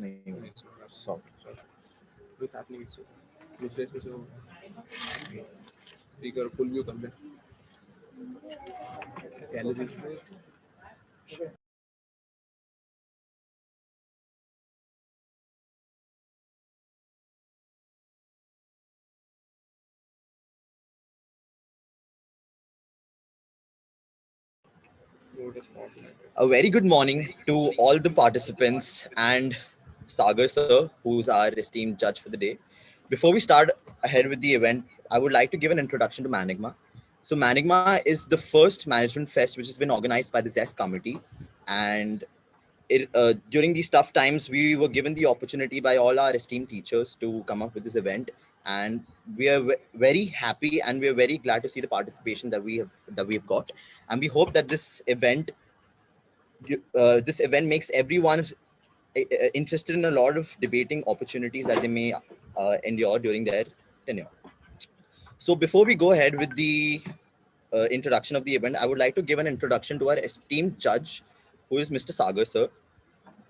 नहीं सॉफ्ट कुछ happening is refresh पे से स्पीकर फुल व्यू कर ले gallery A very good morning to all the participants and Sagar sir, who's our esteemed judge for the day. Before we start ahead with the event, I would like to give an introduction to Manigma. So Manigma is the first management fest which has been organized by the ZES committee, and during these tough times, we were given the opportunity by all our esteemed teachers to come up with this event, and we are very happy and we are very glad to see the participation that we have got, and we hope that this event makes everyone interested in a lot of debating opportunities that they may endure during their tenure. So before we go ahead with the introduction of the event, I would like to give an introduction to our esteemed judge, who is Mr. Sagar sir.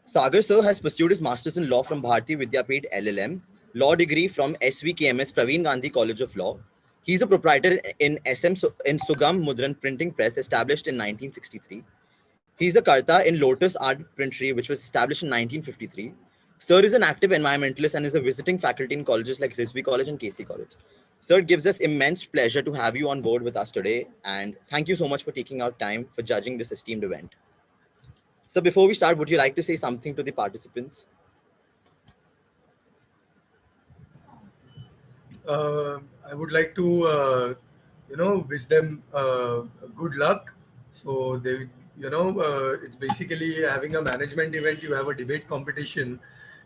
Sagar sir has pursued his Masters in Law from Bharati Vidyapith LLM, law degree from SVKMS Praveen Gandhi College of Law. He is a proprietor in in Sugam Mudran Printing Press, established in 1963. He is a Karta in Lotus Art Printery, which was established in 1953. Sir is an active environmentalist and is a visiting faculty in colleges like Risby College and KC College. Sir, it gives us immense pleasure to have you on board with us today, and thank you so much for taking out time for judging this esteemed event. So before we start, would you like to say something to the participants? I would like to, wish them good luck. So they, it's basically having a management event. You have a debate competition,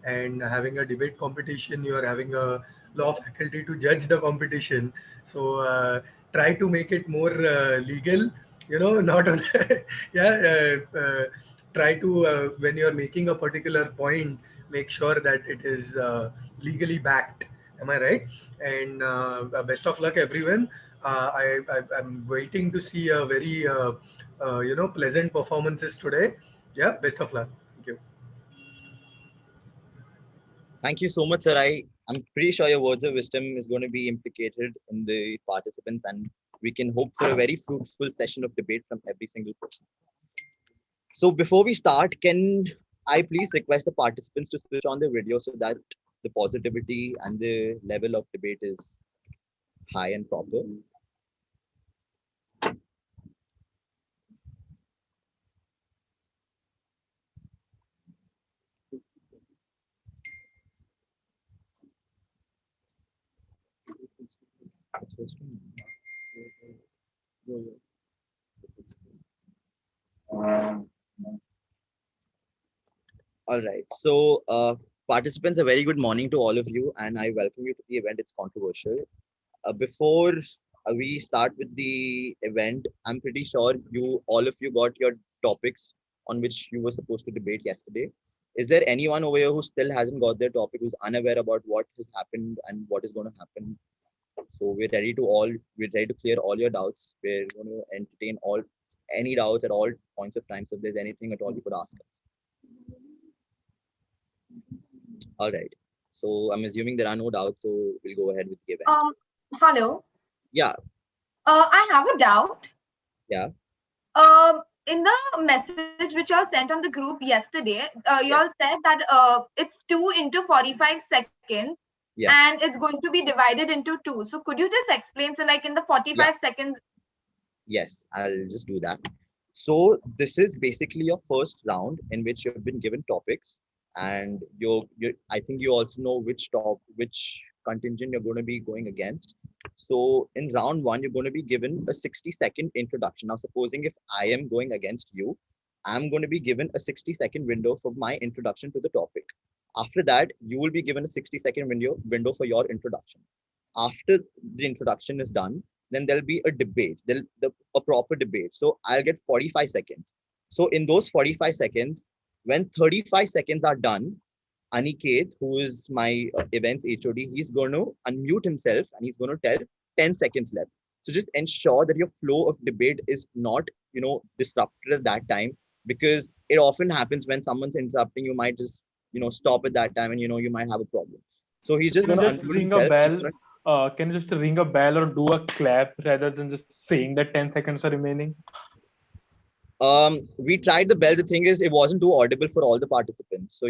and having a debate competition, you are having a law faculty to judge the competition. So try to make it more legal. Not on, yeah. Try to when you are making a particular point, make sure that it is legally backed. Am I right? And best of luck, everyone. I'm waiting to see a very pleasant performances today. Yeah, best of luck. Thank you. Thank you so much, sir. I'm pretty sure your words of wisdom is going to be implicated in the participants, and we can hope for a very fruitful session of debate from every single person. So before we start, can I please request the participants to switch on their video so that the positivity and the level of debate is high and proper? All right. So, participants, a very good morning to all of you, and I welcome you to the event. It's controversial. Before we start with the event, I'm pretty sure all of you got your topics on which you were supposed to debate yesterday. Is there anyone over here who still hasn't got their topic, who's unaware about what has happened and what is going to happen? So we're ready to clear all your doubts. We're going to entertain any doubts at all points of time. So if there's anything at all, you could ask us. All right. So I'm assuming there are no doubts. So we'll go ahead with the event. Hello. Yeah. I have a doubt. Yeah. In the message which y'all sent on the group yesterday, y'all said that it's 2 into 45 seconds. Yeah. And it's going to be divided into 2. So could you just explain? So like in the 45 seconds. Yes, I'll just do that. So this is basically your first round in which you've been given topics, and I think you also know which contingent you're going to be going against. So in round 1, you're going to be given a 60-second introduction. Now, supposing if I am going against you, I'm going to be given a 60-second window for my introduction to the topic. After that, you will be given a 60-second window for your introduction. After the introduction is done, then there'll be a debate, a proper debate. So I'll get 45 seconds. So in those 45 seconds, when 35 seconds are done, Aniket, who is my events HOD, he's going to unmute himself and he's going to tell 10 seconds left. So just ensure that your flow of debate is not, disrupted at that time, because it often happens when someone's interrupting, you might just, stop at that time and, you might have a problem. So he's just going to unmute ring himself. A bell. Can you just ring a bell or do a clap rather than just saying that 10 seconds are remaining? We tried the bell. The thing is, it wasn't too audible for all the participants. So,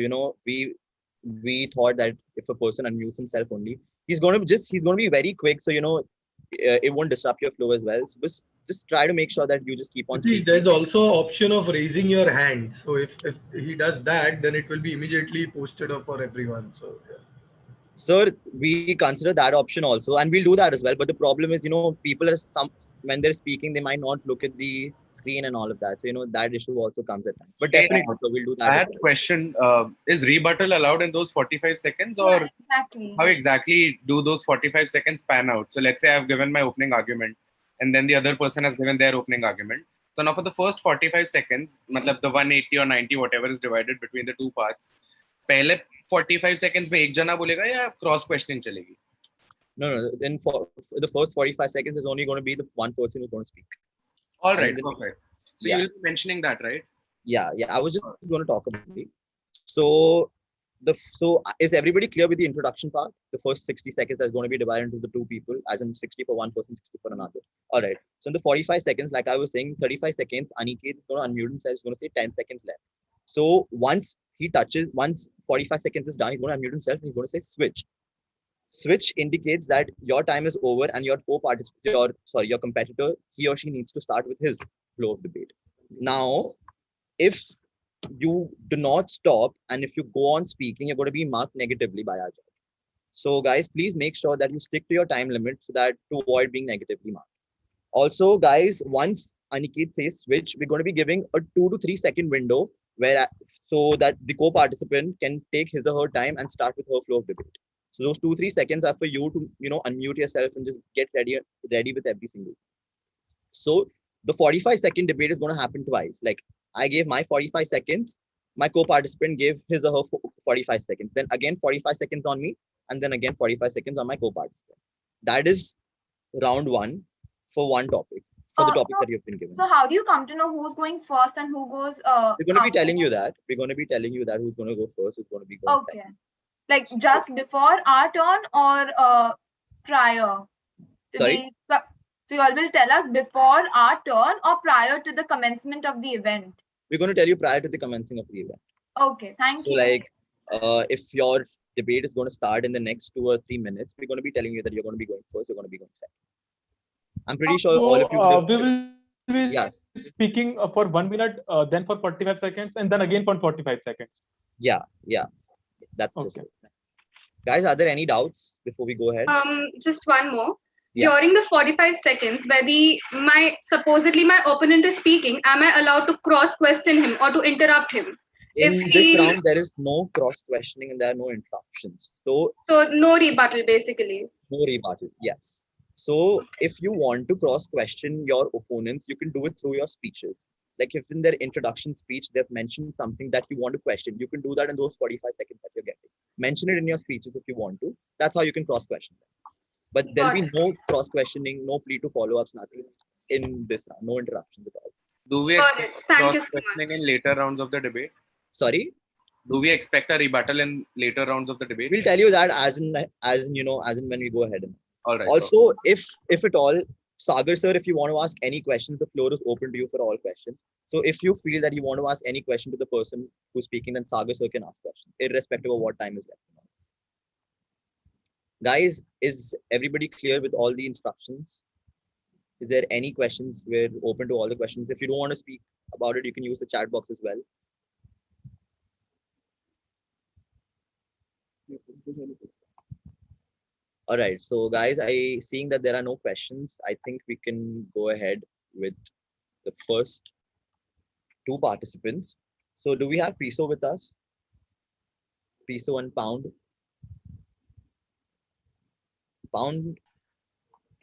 we thought that if a person unmutes himself only, he's going to be very quick. So, it won't disrupt your flow as well. So just try to make sure that you just keep on speaking. There's also option of raising your hand. So if he does that, then it will be immediately posted up for everyone. So yeah. Sir, we consider that option also, and we'll do that as well. But the problem is, people are when they're speaking, they might not look at the screen and all of that. So, that issue also comes at times. But definitely, so we'll do that. I had a question. Is rebuttal allowed in those 45 seconds, or exactly. how exactly do those 45 seconds pan out? So let's say I've given my opening argument, and then the other person has given their opening argument. So now for the first 45 seconds, matlab the 180 or 90, whatever is divided between the two parts, पहले 45 seconds में एक जना बोलेगा या cross questioning चलेगी? No. Then for the first 45 seconds, is only going to be the one person who's going to speak. All right, perfect. So you'll be mentioning that, right? Yeah. I was just going to talk about it. So is everybody clear with the introduction part? The first 60 seconds is going to be divided into the two people, as in 60 for one person, 60 for another. All right. So in the 45 seconds, like I was saying, 35 seconds, Aniket is going to unmute himself. He's going to say 10 seconds left. So once 45 seconds is done, he's going to unmute himself and he's going to say switch. Switch indicates that your time is over and your your competitor, he or she needs to start with his flow of debate. Now, if you do not stop and if you go on speaking, you're going to be marked negatively by our judge. So guys, please make sure that you stick to your time limit so that to avoid being negatively marked. Also, guys, once Aniket says switch, we're going to be giving a 2 to 3 second window so that the co-participant can take his or her time and start with her flow of debate. So those 2-3 seconds are for you to unmute yourself and just get ready with every single. So the 45-second debate is going to happen twice. Like I gave my 45 seconds, my co-participant gave his or her 45 seconds. Then again 45 seconds on me, and then again 45 seconds on my co-participant. That is round 1 for one topic. For the topic that you've been given. So how do you come to know who's going first and who goes We're going to be telling you that. We're going to be telling you that who's going to go first, who's going to be going second. Like just before our turn or prior? Sorry? So you all will tell us before our turn or prior to the commencement of the event? We're going to tell you prior to the commencing of the event. Okay, thank you. So like if your debate is going to start in the next 2 or 3 minutes, we're going to be telling you that you're going to be going first, you're going to be going second. I'm pretty sure all of you we will be speaking for 1 minute, then for 45 seconds, and then again for 45 seconds. Yeah. That's okay. Guys, are there any doubts before we go ahead? Just one more. Yeah. During the 45 seconds where supposedly my opponent is speaking, am I allowed to cross question him or to interrupt him? In this round, there is no cross questioning and there are no interruptions. So no rebuttal, basically. No rebuttal, yes. So if you want to cross question your opponents, you can do it through your speeches. Like if in their introduction speech, they've mentioned something that you want to question, you can do that in those 45 seconds that you're getting. Mention it in your speeches if you want to. That's how you can cross question them. But there'll be no cross questioning, no plea to follow ups, nothing in this round, no interruptions at all. Do we Got expect it. Thank you so cross-questioning much. in later rounds of the debate? Sorry, Do we expect a rebuttal in later rounds of the debate? we'll tell you that as in when we go ahead. All right. Also, if at all, Sagar sir, if you want to ask any questions, the floor is open to you for all questions. So if you feel that you want to ask any question to the person who's speaking, then Sagar sir can ask questions, irrespective of what time is left. Guys, is everybody clear with all the instructions? Is there any questions? We're open to all the questions. If you don't want to speak about it, you can use the chat box as well. All right, so guys, seeing that there are no questions, I think we can go ahead with the first two participants. So do we have Piso with us? Piso and Pound. Pound.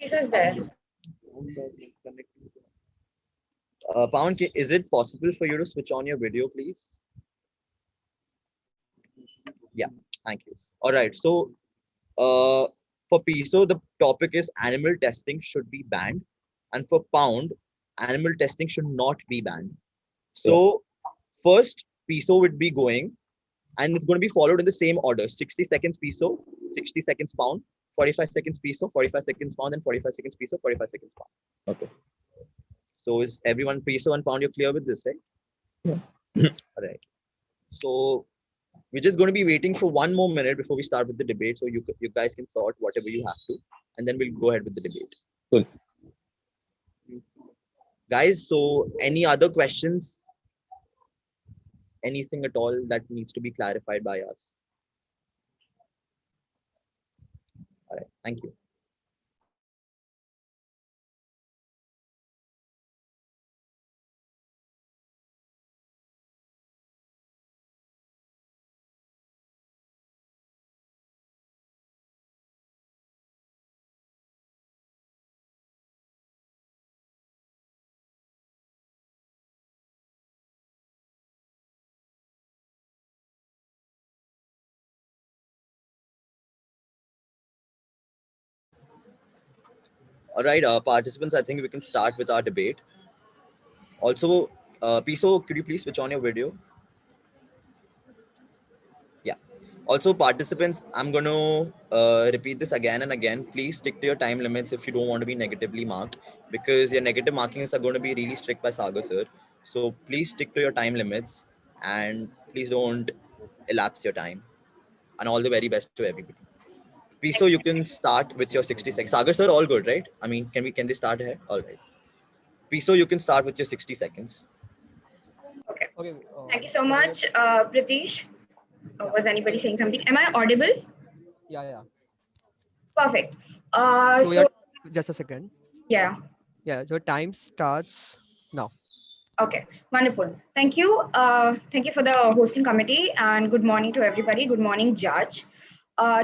This is there. Pound, is it possible for you to switch on your video, please? Yeah, thank you. All right, so for Piso, the topic is animal testing should be banned. And for Pound, animal testing should not be banned. So first, Piso would be going, and it's going to be followed in the same order. 60 seconds Piso, 60 seconds Pound, 45 seconds Piso, 45 seconds Pound, and 45 seconds Piso, 45 seconds Pound. Okay. So is everyone Piso and Pound, you're clear with this, right? Yeah. All right. So we're just going to be waiting for 1 more minute before we start with the debate. So you guys can sort whatever you have to, and then we'll go ahead with the debate. Cool. Guys, so any other questions? Anything at all that needs to be clarified by us? All right, thank you. All right, participants, I think we can start with our debate. Also, Piso, could you please switch on your video? Yeah. Also, participants, I'm going to repeat this again and again. Please stick to your time limits if you don't want to be negatively marked, because your negative markings are going to be really strict by Sagar sir. So please stick to your time limits and please don't elapse your time. And all the very best to everybody. Piso, you can start with your 60 seconds. Sagar sir, all good, right? I mean, can they start here? All right. Piso, you can start with your 60 seconds. Okay. Okay. Thank you so much, Pratish. Was anybody saying something? Am I audible? Yeah. Perfect. So yeah, just a second. Yeah. Yeah, your time starts now. Okay, wonderful. Thank you. Thank you for the hosting committee, and good morning to everybody. Good morning, Judge.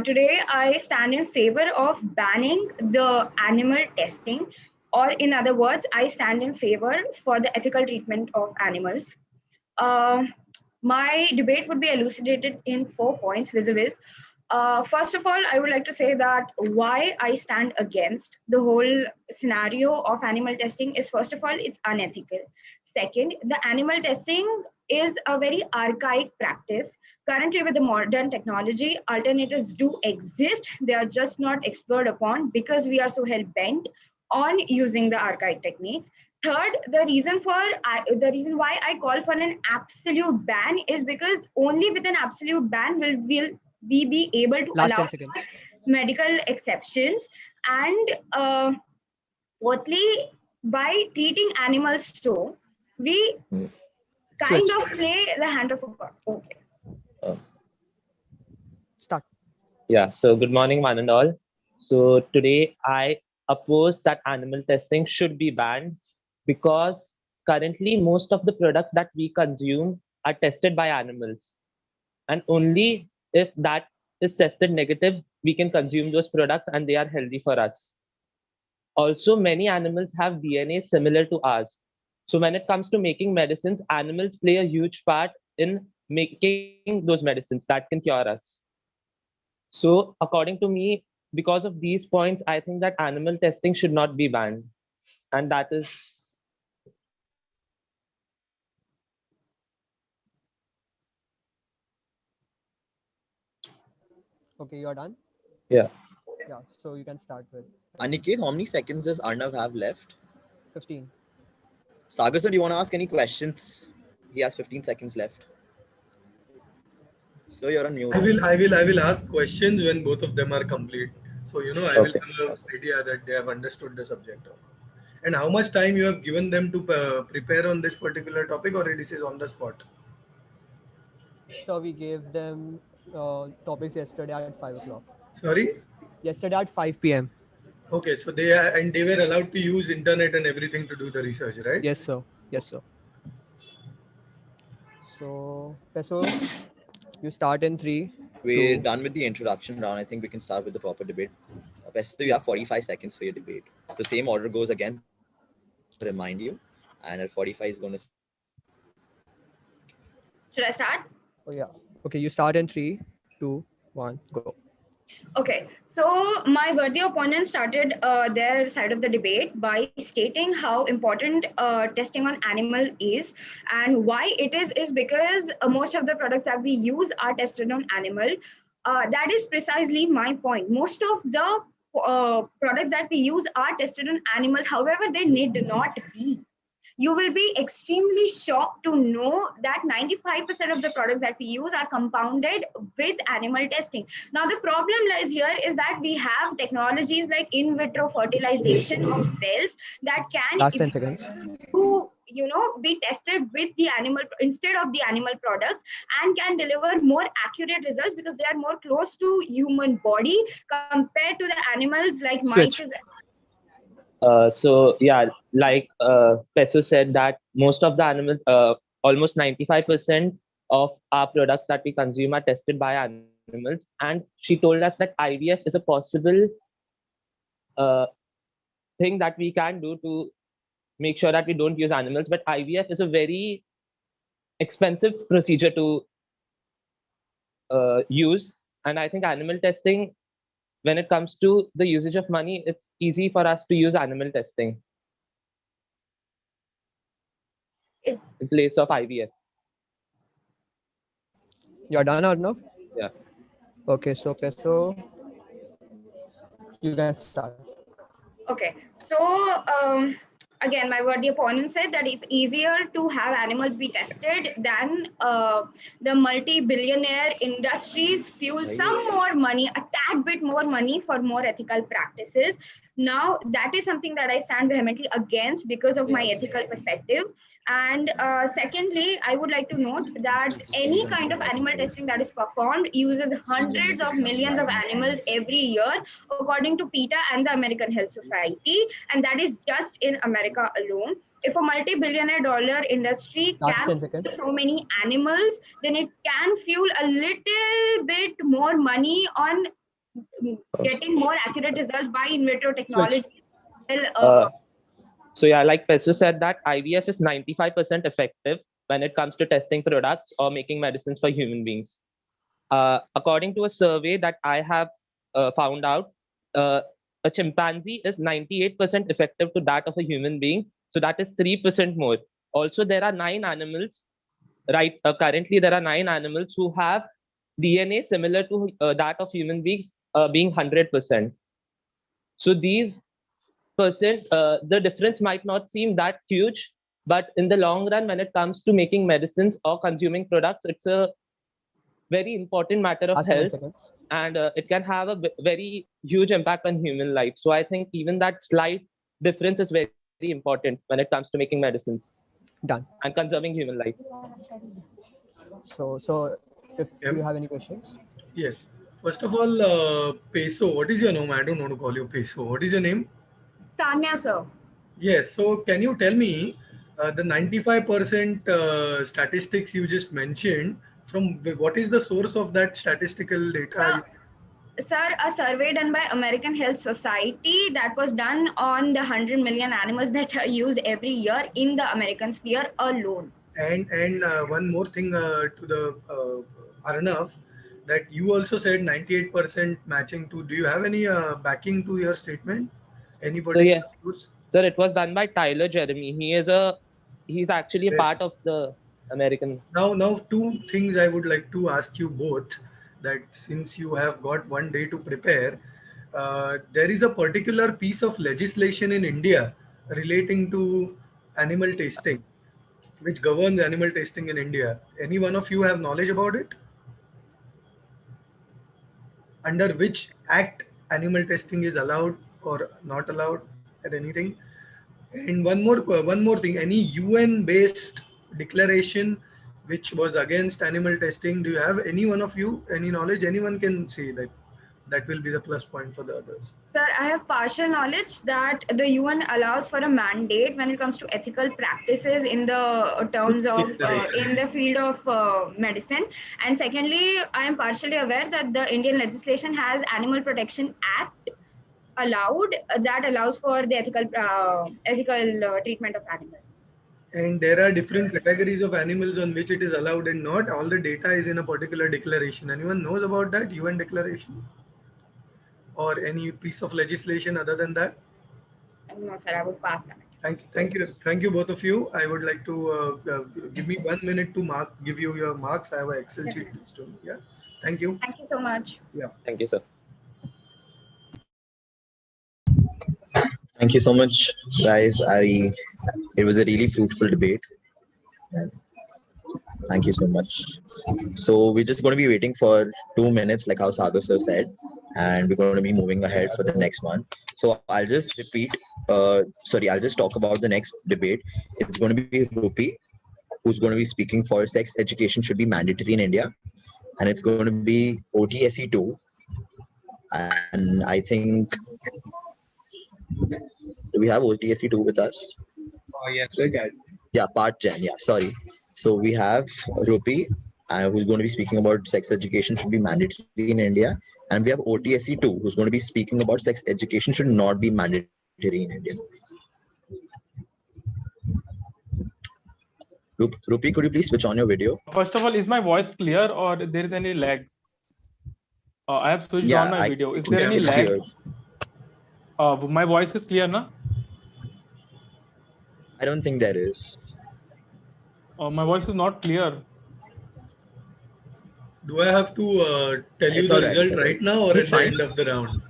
Today, I stand in favor of banning the animal testing, or in other words, I stand in favor for the ethical treatment of animals. My debate would be elucidated in 4 points, vis-a-vis. First of all, I would like to say that why I stand against the whole scenario of animal testing is, first of all, it's unethical. Second, the animal testing is a very archaic practice. Currently, with the modern technology, alternatives do exist. They are just not explored upon because we are so hell-bent on using the archaic techniques. Third, the reason why I call for an absolute ban is because only with an absolute ban will we be able to Last allow 10 seconds. medical exceptions. And fourthly, by treating animals so, we kind of play the hand of a god. Okay. Start. Yeah. So good morning, one and all. So today I oppose that animal testing should be banned because currently most of the products that we consume are tested by animals, and only if that is tested negative, we can consume those products and they are healthy for us. Also, many animals have DNA similar to ours. So when it comes to making medicines, animals play a huge part in making those medicines that can cure us. So according to me, because of these points, I think that animal testing should not be banned. And that is... Okay, you're done? Yeah. Yeah, so you can start with Aniket, how many seconds does Arnav have left? 15. Sagar sir, do you want to ask any questions? He has 15 seconds left. So you're on mute. I will ask questions when both of them are complete. So I will Okay. have an idea that they have understood the subject. And how much time you have given them to prepare on this particular topic, or it is on the spot? So we gave them topics yesterday at 5 o'clock. Sorry. Yesterday at 5 p.m. Okay, so they were allowed to use internet and everything to do the research, right? Yes, sir. Yes, sir. So, Peso, you start in 3. We're 2. done with the introduction round. I think we can start with the proper debate. So you have 45 seconds for your debate. So same order goes again. Remind you, and at 45 is going to. Should I start? Oh, yeah. Okay, you start in 3, 2, 1, go. Okay, so my worthy opponent started their side of the debate by stating how important testing on animal is, and why it is because most of the products that we use are tested on animal. That is precisely my point. Most of the products that we use are tested on animals. However, they need not be. You will be extremely shocked to know that 95% of the products that we use are compounded with animal testing. Now, the problem lies here is that we have technologies like in vitro fertilization of cells that can Last 10 seconds. to be tested with the animal instead of the animal products, and can deliver more accurate results because they are more close to human body compared to the animals like Switch. mice. So yeah, like Peso said that most of the animals, almost 95% of our products that we consume are tested by animals. And she told us that IVF is a possible thing that we can do to make sure that we don't use animals. But IVF is a very expensive procedure to use. And I think animal testing, when it comes to the usage of money, it's easy for us to use animal testing in place of IVF. You're done, Arnav? Yeah. Okay, so Peso, you can start. Okay, so again, my worthy opponent said that it's easier to have animals be tested than the multi-billionaire industries fuel some more money, a tad bit more money for more ethical practices. Now, that is something that I stand vehemently against because of my ethical perspective. And secondly, I would like to note that any kind of animal testing that is performed uses hundreds of millions of animals every year, according to PETA and the American Health Society, and that is just in America alone. If a multi-billionaire dollar industry Last 10 can seconds. so many animals, then it can fuel a little bit more money on getting more accurate results by in vitro technology. So yeah, like Peso said that IVF is 95% effective when it comes to testing products or making medicines for human beings. According to a survey that I have found out, a chimpanzee is 98% effective to that of a human being. So that is 3% more. Also, there are 9 animals, right? Currently, there are 9 animals who have DNA similar to that of human beings being 100%. So these the difference might not seem that huge, but in the long run, when it comes to making medicines or consuming products, it's a very important matter of Last 10 health, seconds. and it can have a very huge impact on human life. So I think even that slight difference is very important when it comes to making medicines Done. and conserving human life. So if Yep. you have any questions. Yes. First of all, Peso, what is your name? I don't want to call you Peso. What is your name? Sanya, sir. Yes. So can you tell me the 95% statistics you just mentioned, from what is the source of that statistical data? Sir, a survey done by American Health Society that was done on the 100 million animals that are used every year in the American sphere alone. And one more thing to the Arnav, that you also said 98% matching to. Do you have any backing to your statement? Anybody? So yes, sir, it was done by Tyler Jeremy. He's actually a Yes. part of the American. Now, two things I would like to ask you both. that since you have got 1 day to prepare, there is a particular piece of legislation in India relating to animal testing, which governs animal testing in India. Any one of you have knowledge about it? Under which act animal testing is allowed or not allowed or anything? And one more thing, any UN based declaration which was against animal testing, do you have any one of you any knowledge? Anyone can say that. That will be the plus point for the others. Sir, I have partial knowledge that the UN allows for a mandate when it comes to ethical practices in the terms of in the field of medicine. And secondly, I am partially aware that the Indian legislation has Animal Protection Act allowed that allows for the ethical treatment of animals. And there are different categories of animals on which it is allowed and not. All the data is in a particular declaration. Anyone knows about that UN declaration? Or any piece of legislation other than that? No, sir, I would pass that. Thank you, both of you. I would like to give me 1 minute to give you your marks. I have an Excel sheet. Yeah. Thank you. Thank you so much. Yeah. Thank you, sir. Thank you so much, guys. It was a really fruitful debate. Thank you so much. So we're just going to be waiting for 2 minutes, like how Sagar sir said, and we're going to be moving ahead for the next one. So I'll just I'll just talk about the next debate. It's going to be Rupi, who's going to be speaking for sex education should be mandatory in India, and it's going to be OTSE 2. And I think, do we have OTSE 2 with us? Oh, yes. Yeah, part 10. Yeah, sorry. So we have Rupi, who's going to be speaking about sex education should be mandatory in India. And we have OTSE 2, who's going to be speaking about sex education should not be mandatory in India. Rupi, could you please switch on your video? First of all, is my voice clear or there is any lag? I have switched on my video. Is there any lag? My voice is clear, na? I don't think there is. My voice is not clear. Do I have to tell you the result right now or at the end of the round?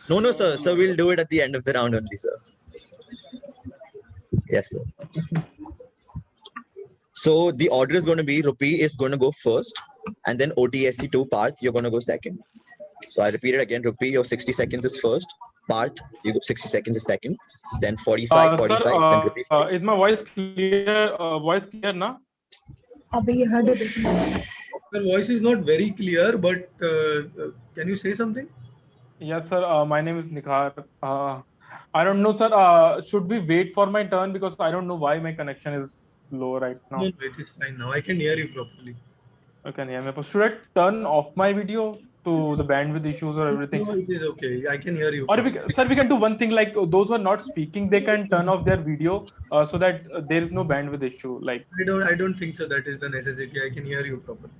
No, sir. So we'll do it at the end of the round only, sir. Yes, sir. So the order is going to be Rupi is going to go first, and then OTSE 2 Parth, you're going to go second. So I repeat it again. Rupi, your 60 seconds is first. Parth, you go 60 seconds is second. Then 45, 45. Sir, then Rupi. Is my voice clear? Voice clear, na? Your voice is not very clear, but can you say something? Yes, sir. My name is Nikhar. I don't know, sir. Should we wait for my turn because I don't know why my connection is low right now. No, it is fine now. I can hear you properly. I can hear me. Should I turn off my video to the bandwidth issues or everything? No, it is okay. I can hear you. Or we can do one thing, like those who are not speaking, they can turn off their video so that there is no bandwidth issue. Like I don't think so. That is the necessity. I can hear you properly.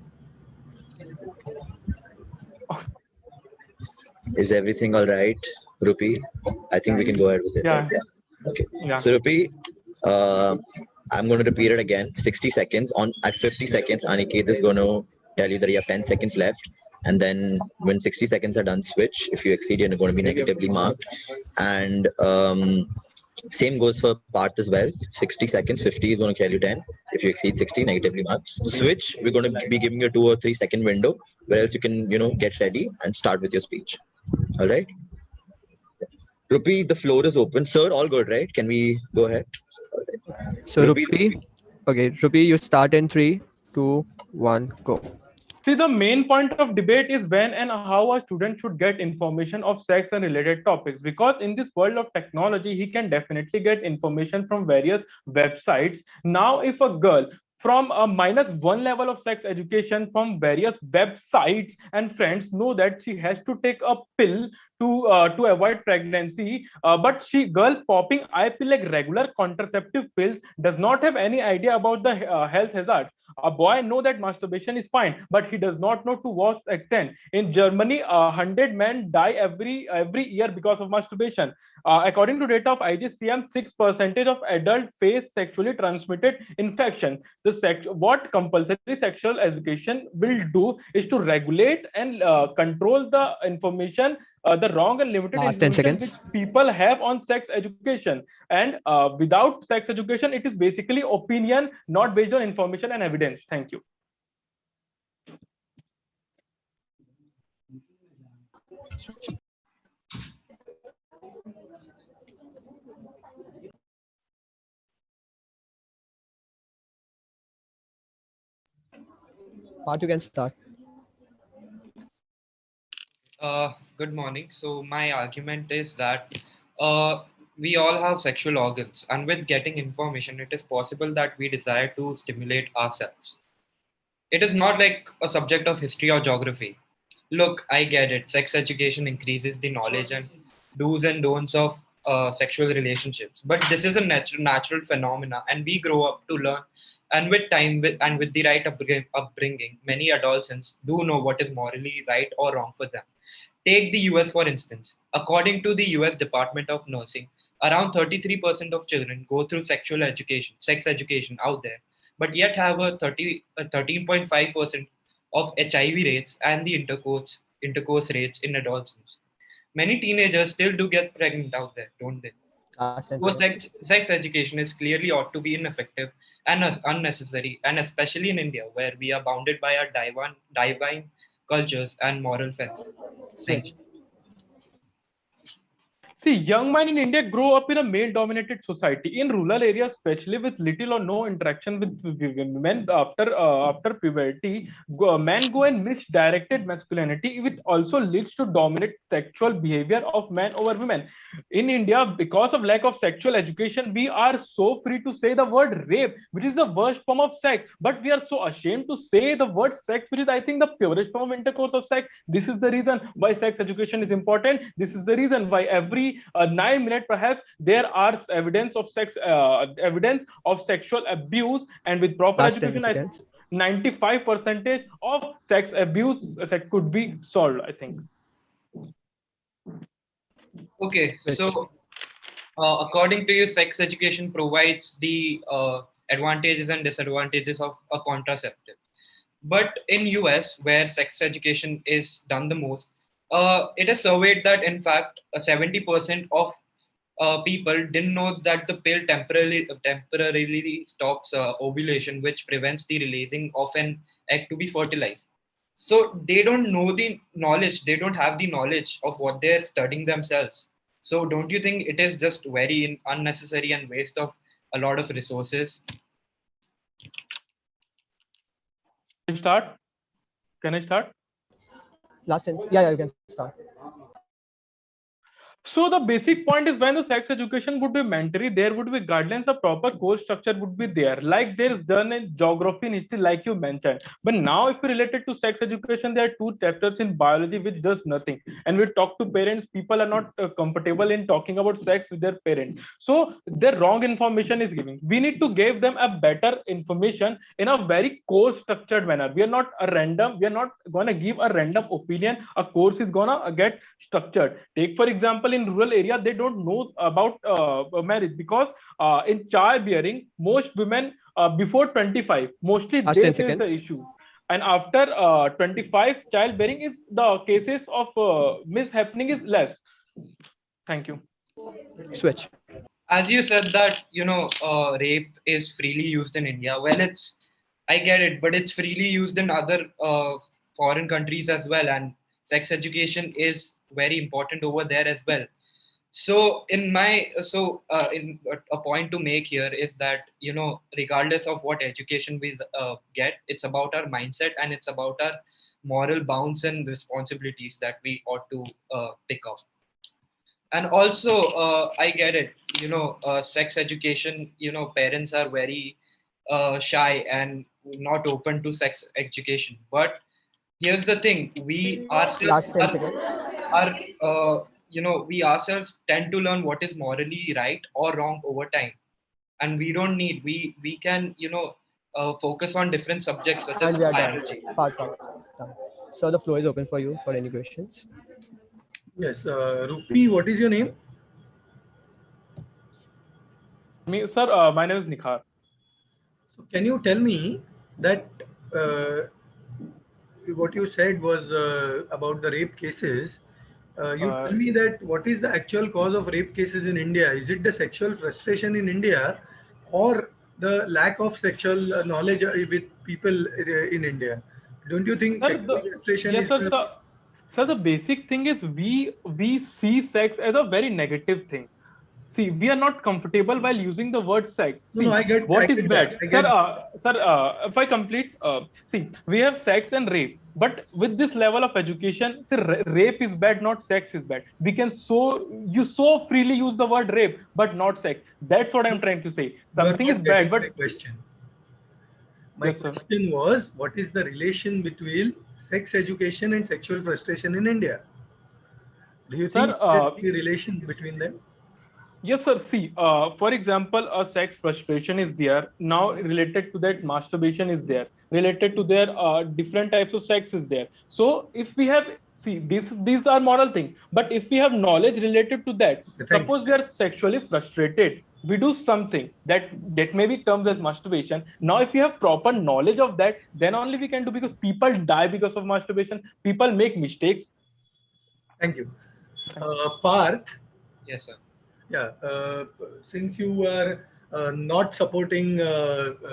Is everything all right, Rupi? I think we can go ahead with it. Yeah. Okay. Yeah. So Rupi, I'm going to repeat it again. 60 seconds. At 50 seconds, Aniket is going to tell you that you have 10 seconds left. And then when 60 seconds are done, switch. If you exceed, you're going to be negatively marked. And same goes for Parth as well. 60 seconds, 50 is going to tell you 10. If you exceed 60, negatively marked. Switch, we're going to be giving you a 2 or 3 second window where else you can, get ready and start with your speech. All right. Rupi, the floor is open. Sir, all good, right? Can we go ahead? Right. So Rupi, you start in 3, 2, 1, go. See, the main point of debate is when and how a student should get information of sex and related topics, because in this world of technology, he can definitely get information from various websites. Now, if a girl from a -1 level of sex education from various websites and friends know that she has to take a pill to avoid pregnancy, but girl popping I pill like regular contraceptive pills does not have any idea about the health hazards. A boy know that masturbation is fine, but he does not know to what extent. In Germany, 100 men die every year because of masturbation. According to data of IGCM, 6% of adults face sexually transmitted infection. What compulsory sexual education will do is to regulate and control the information, the wrong and limited Last 10 information which seconds. people have on sex education. And without sex education, it is basically opinion, not based on information and evidence. Thank you. Part, you can start. Good morning. So my argument is that we all have sexual organs, and with getting information, it is possible that we desire to stimulate ourselves. It is not like a subject of history or geography. Look, I get it. Sex education increases the knowledge and do's and don'ts of sexual relationships, but this is a natural phenomena, and we grow up to learn. And with time, and with the right upbringing, many adolescents do know what is morally right or wrong for them. Take the US for instance. According to the US Department of Nursing, around 33% of children go through sex education out there, but yet have a 13.5% of HIV rates and the intercourse rates in adolescents. Many teenagers still do get pregnant out there, don't they? Last 10 So seconds. sex education is clearly ought to be ineffective and unnecessary, and especially in India, where we are bounded by our divine cultures and moral fences. Thank you. Switch. See, young men in India grow up in a male-dominated society. In rural areas, especially with little or no interaction with women after puberty, men go and misdirected masculinity, which also leads to dominant sexual behavior of men over women. In India, because of lack of sexual education, we are so free to say the word rape, which is the worst form of sex, but we are so ashamed to say the word sex, which is, I think, the purest form of intercourse of sex. This is the reason why sex education is important. This is the reason why every 9 minutes perhaps there are evidence of sexual abuse, and with proper Last 10 education, seconds. 95% of sex abuse could be solved, I think. Okay, so according to you, sex education provides the advantages and disadvantages of a contraceptive. But in US, where sex education is done the most, it is surveyed that in fact 70% of people didn't know that the pill temporarily stops ovulation, which prevents the releasing of an egg to be fertilized. So they don't know the knowledge. They don't have the knowledge of what they're studying themselves. So don't you think it is just very unnecessary and waste of a lot of resources? Can I start? Last 10. Yeah, you can start. So the basic point is, when the sex education would be mandatory, there would be guidelines, a proper course structure would be there. Like there is done in geography and history, like you mentioned. But now if we relate it to sex education, there are 2 chapters in biology which does nothing. And we talk to parents, people are not comfortable in talking about sex with their parents. So the wrong information is given. We need to give them a better information in a very course structured manner. We are not going to give a random opinion. A course is going to get structured. Take for example, in rural area, they don't know about marriage, because in childbearing, most women before 25, mostly Last they 10 face the seconds. issue. And after 25, childbearing is the cases of mishappening is less. Thank you. Switch. As you said that rape is freely used in India. Well, I get it, but it's freely used in other foreign countries as well, and sex education is very important over there as well. So in a point to make here is that regardless of what education we get, it's about our mindset, and it's about our moral bounds and responsibilities that we ought to pick up. And also I get it, sex education, parents are very shy and not open to sex education. But here's the thing, we Last 10 seconds. are we ourselves tend to learn what is morally right or wrong over time, and we don't need we can focus on different subjects such as And we are done. biology. Done. So the floor is open for you for any questions. Yes, Rupi, what is your name? Sir, my name is Nikhar. So can you tell me that what you said was about the rape cases? You tell me that what is the actual cause of rape cases in India? Is it the sexual frustration in India, or the lack of sexual knowledge with people in India? Don't you think Sir, sexual frustration yes, is sir. Sir, the basic thing is we see sex as a very negative thing. See, we are not comfortable while using the word sex. See, No, I get what is that. bad, I sir? get If I complete, see, we have sex and rape, but with this level of education, sir, rape is bad, not sex is bad. We can so freely use the word rape, but not sex. That's what I'm trying to say. You are Something not is bad, getting but my question. My yes, sir. question was, what is the relation between sex education and sexual frustration in India? Do you Sir, think there's any relation between them? yes, sir. See, for example, a sex frustration is there. Now, related to that, masturbation is there. Related to their different types of sex is there. So, if we have, see, these are moral things. But if we have knowledge related to that, Thank suppose we are sexually frustrated, we do something that maybe terms as masturbation. Now, if we have proper knowledge of that, then only we can do, because people die because of masturbation. People make mistakes. Thank you. Parth, Yes, sir. yeah, since you are not supporting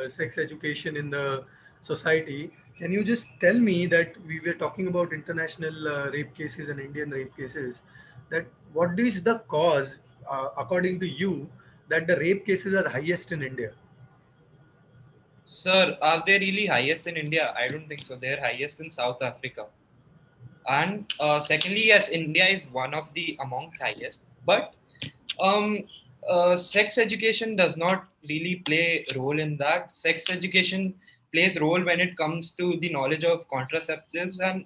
sex education in the society, can you just tell me that we were talking about international rape cases and Indian rape cases, that what is the cause, according to you, that the rape cases are highest in India? Sir, are they really highest in India? I don't think so. They're highest in South Africa. And secondly, yes, India is one of the amongst highest. But sex education does not really play a role in that. Sex education plays role when it comes to the knowledge of contraceptives and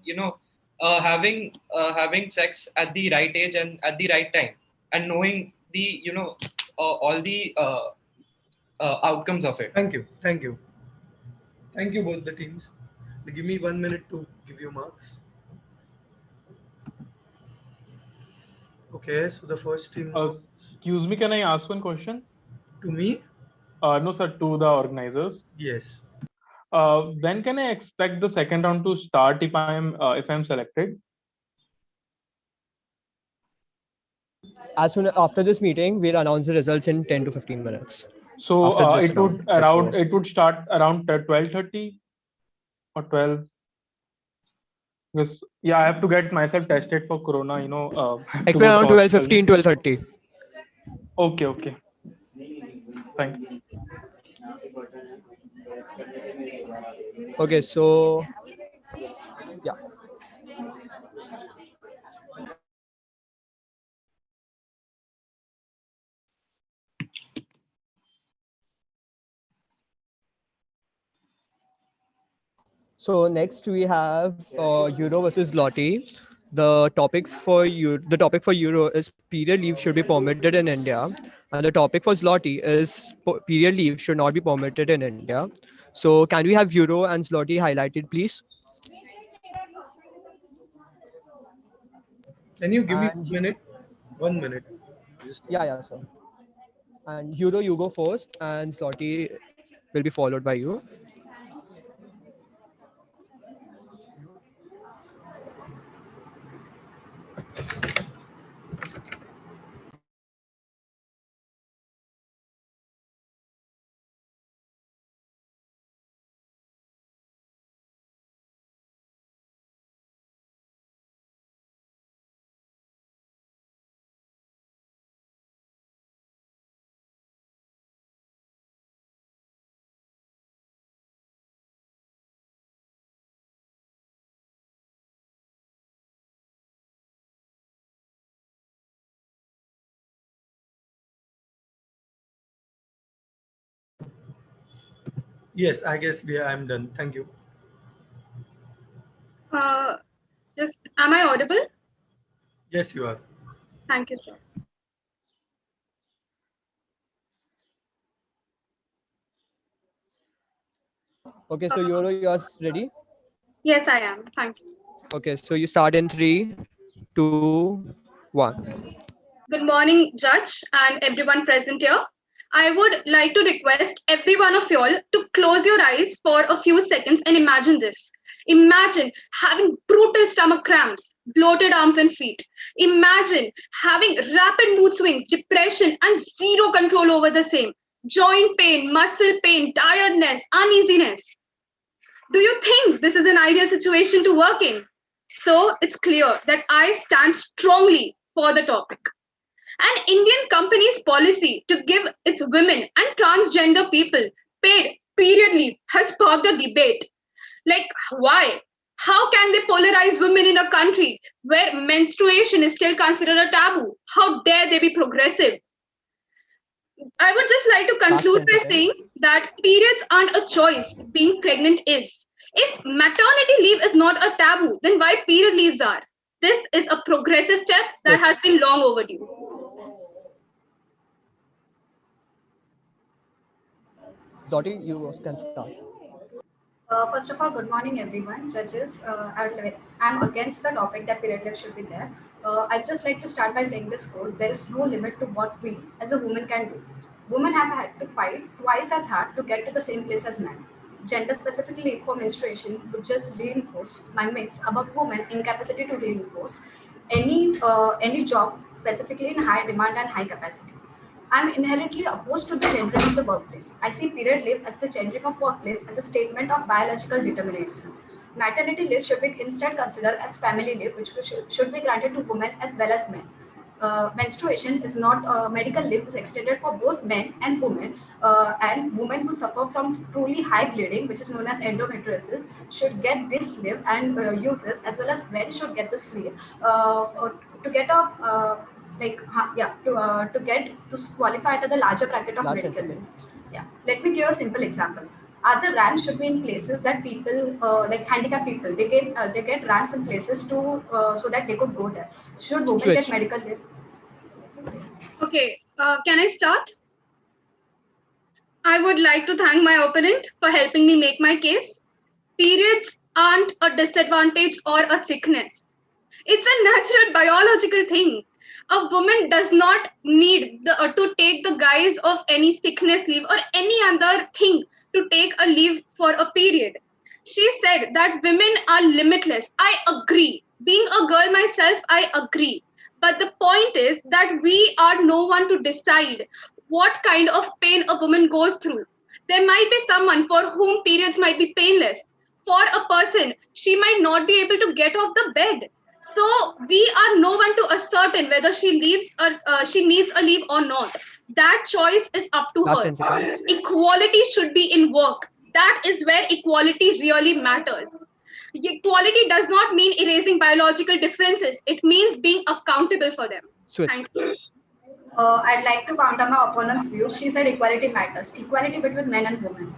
having sex at the right age and at the right time, and knowing the all the outcomes of it. Thank you. Thank you. Thank you, both the teams. Give me 1 minute to give you marks. Okay, so the first team. Excuse me, can I ask one question? To me? No, sir, to the organizers. Yes. When can I expect the second round to start if I'm selected? As soon after this meeting, we'll announce the results in 10 to 15 minutes. So After this it would round, that's all. it would start around 12:30 or 12. Because yeah, I have to get myself tested for corona. Expect around 12:15, 12:30. Okay, okay. Thank you. Okay, so yeah. So next we have Euro versus Zloty. The topic for Euro is period leave should be permitted in India, and the topic for Zloty is period leave should not be permitted in India. So can we have Euro and Zloty highlighted, please? Can you give me 1 minute? 1 minute. Yeah, sir. And Euro, you go first, and Zloty will be followed by you. Yes, I guess I'm done. Thank you. Am I audible? Yes, you are. Thank you, sir. Okay, so Euro, yours ready? Yes, I am. Thank you. Okay, so you start in 3, 2, 1. Good morning, Judge, and everyone present here. I would like to request every one of y'all to close your eyes for a few seconds and imagine this. Imagine having brutal stomach cramps, bloated arms and feet. Imagine having rapid mood swings, depression, and zero control over the same. Joint pain, muscle pain, tiredness, uneasiness. Do you think this is an ideal situation to work in? So it's clear that I stand strongly for the topic. An Indian company's policy to give its women and transgender people paid period leave has sparked a debate. Like, why? How can they polarize women in a country where menstruation is still considered a taboo? How dare they be progressive? I would just like to conclude by saying that periods aren't a choice, being pregnant is. If maternity leave is not a taboo, then why period leaves are? This is a progressive step that has been long overdue. Zlotty, you can start. First of all, good morning, everyone. Judges, I'm against the topic that period leave should be there. I'd just like to start by saying this quote: there is no limit to what we, as a woman, can do. Women have had to fight twice as hard to get to the same place as men. Gender specifically for menstruation would just reinforce my myths about women incapacity to reinforce any job, specifically in high demand and high capacity. I'm inherently opposed to the gendering of the workplace. I see period leave as the gendering of workplace as a statement of biological determination. Maternity leave should be instead considered as family leave, which should be granted to women as well as men. Menstruation is not medical leave is extended for both men and women, and women who suffer from truly high bleeding, which is known as endometriosis, should get this leave and use this, as well as men should get this leave to get a to get to qualify under the larger bracket of medical leave. Yeah, let me give a simple example. Other ramps should be in places that people like handicapped people they get ramps in places to so that they could go there. Should women get medical leave? Okay, can I start? I would like to thank my opponent for helping me make my case. Periods aren't a disadvantage or a sickness. It's a natural biological thing. A woman does not need to take the guise of any sickness leave or any other thing to take a leave for a period. She said that women are limitless. I agree. Being a girl myself, I agree. But the point is that we are no one to decide what kind of pain a woman goes through. There might be someone for whom periods might be painless. For a person, she might not be able to get off the bed. So we are no one to ascertain whether she needs a leave or not. That choice is up to her. Equality should be in work. That is where equality really matters. Equality does not mean erasing biological differences. It means being accountable for them. Switch. Thank you. I'd like to counter my opponent's view. She said equality matters. Equality between men and women.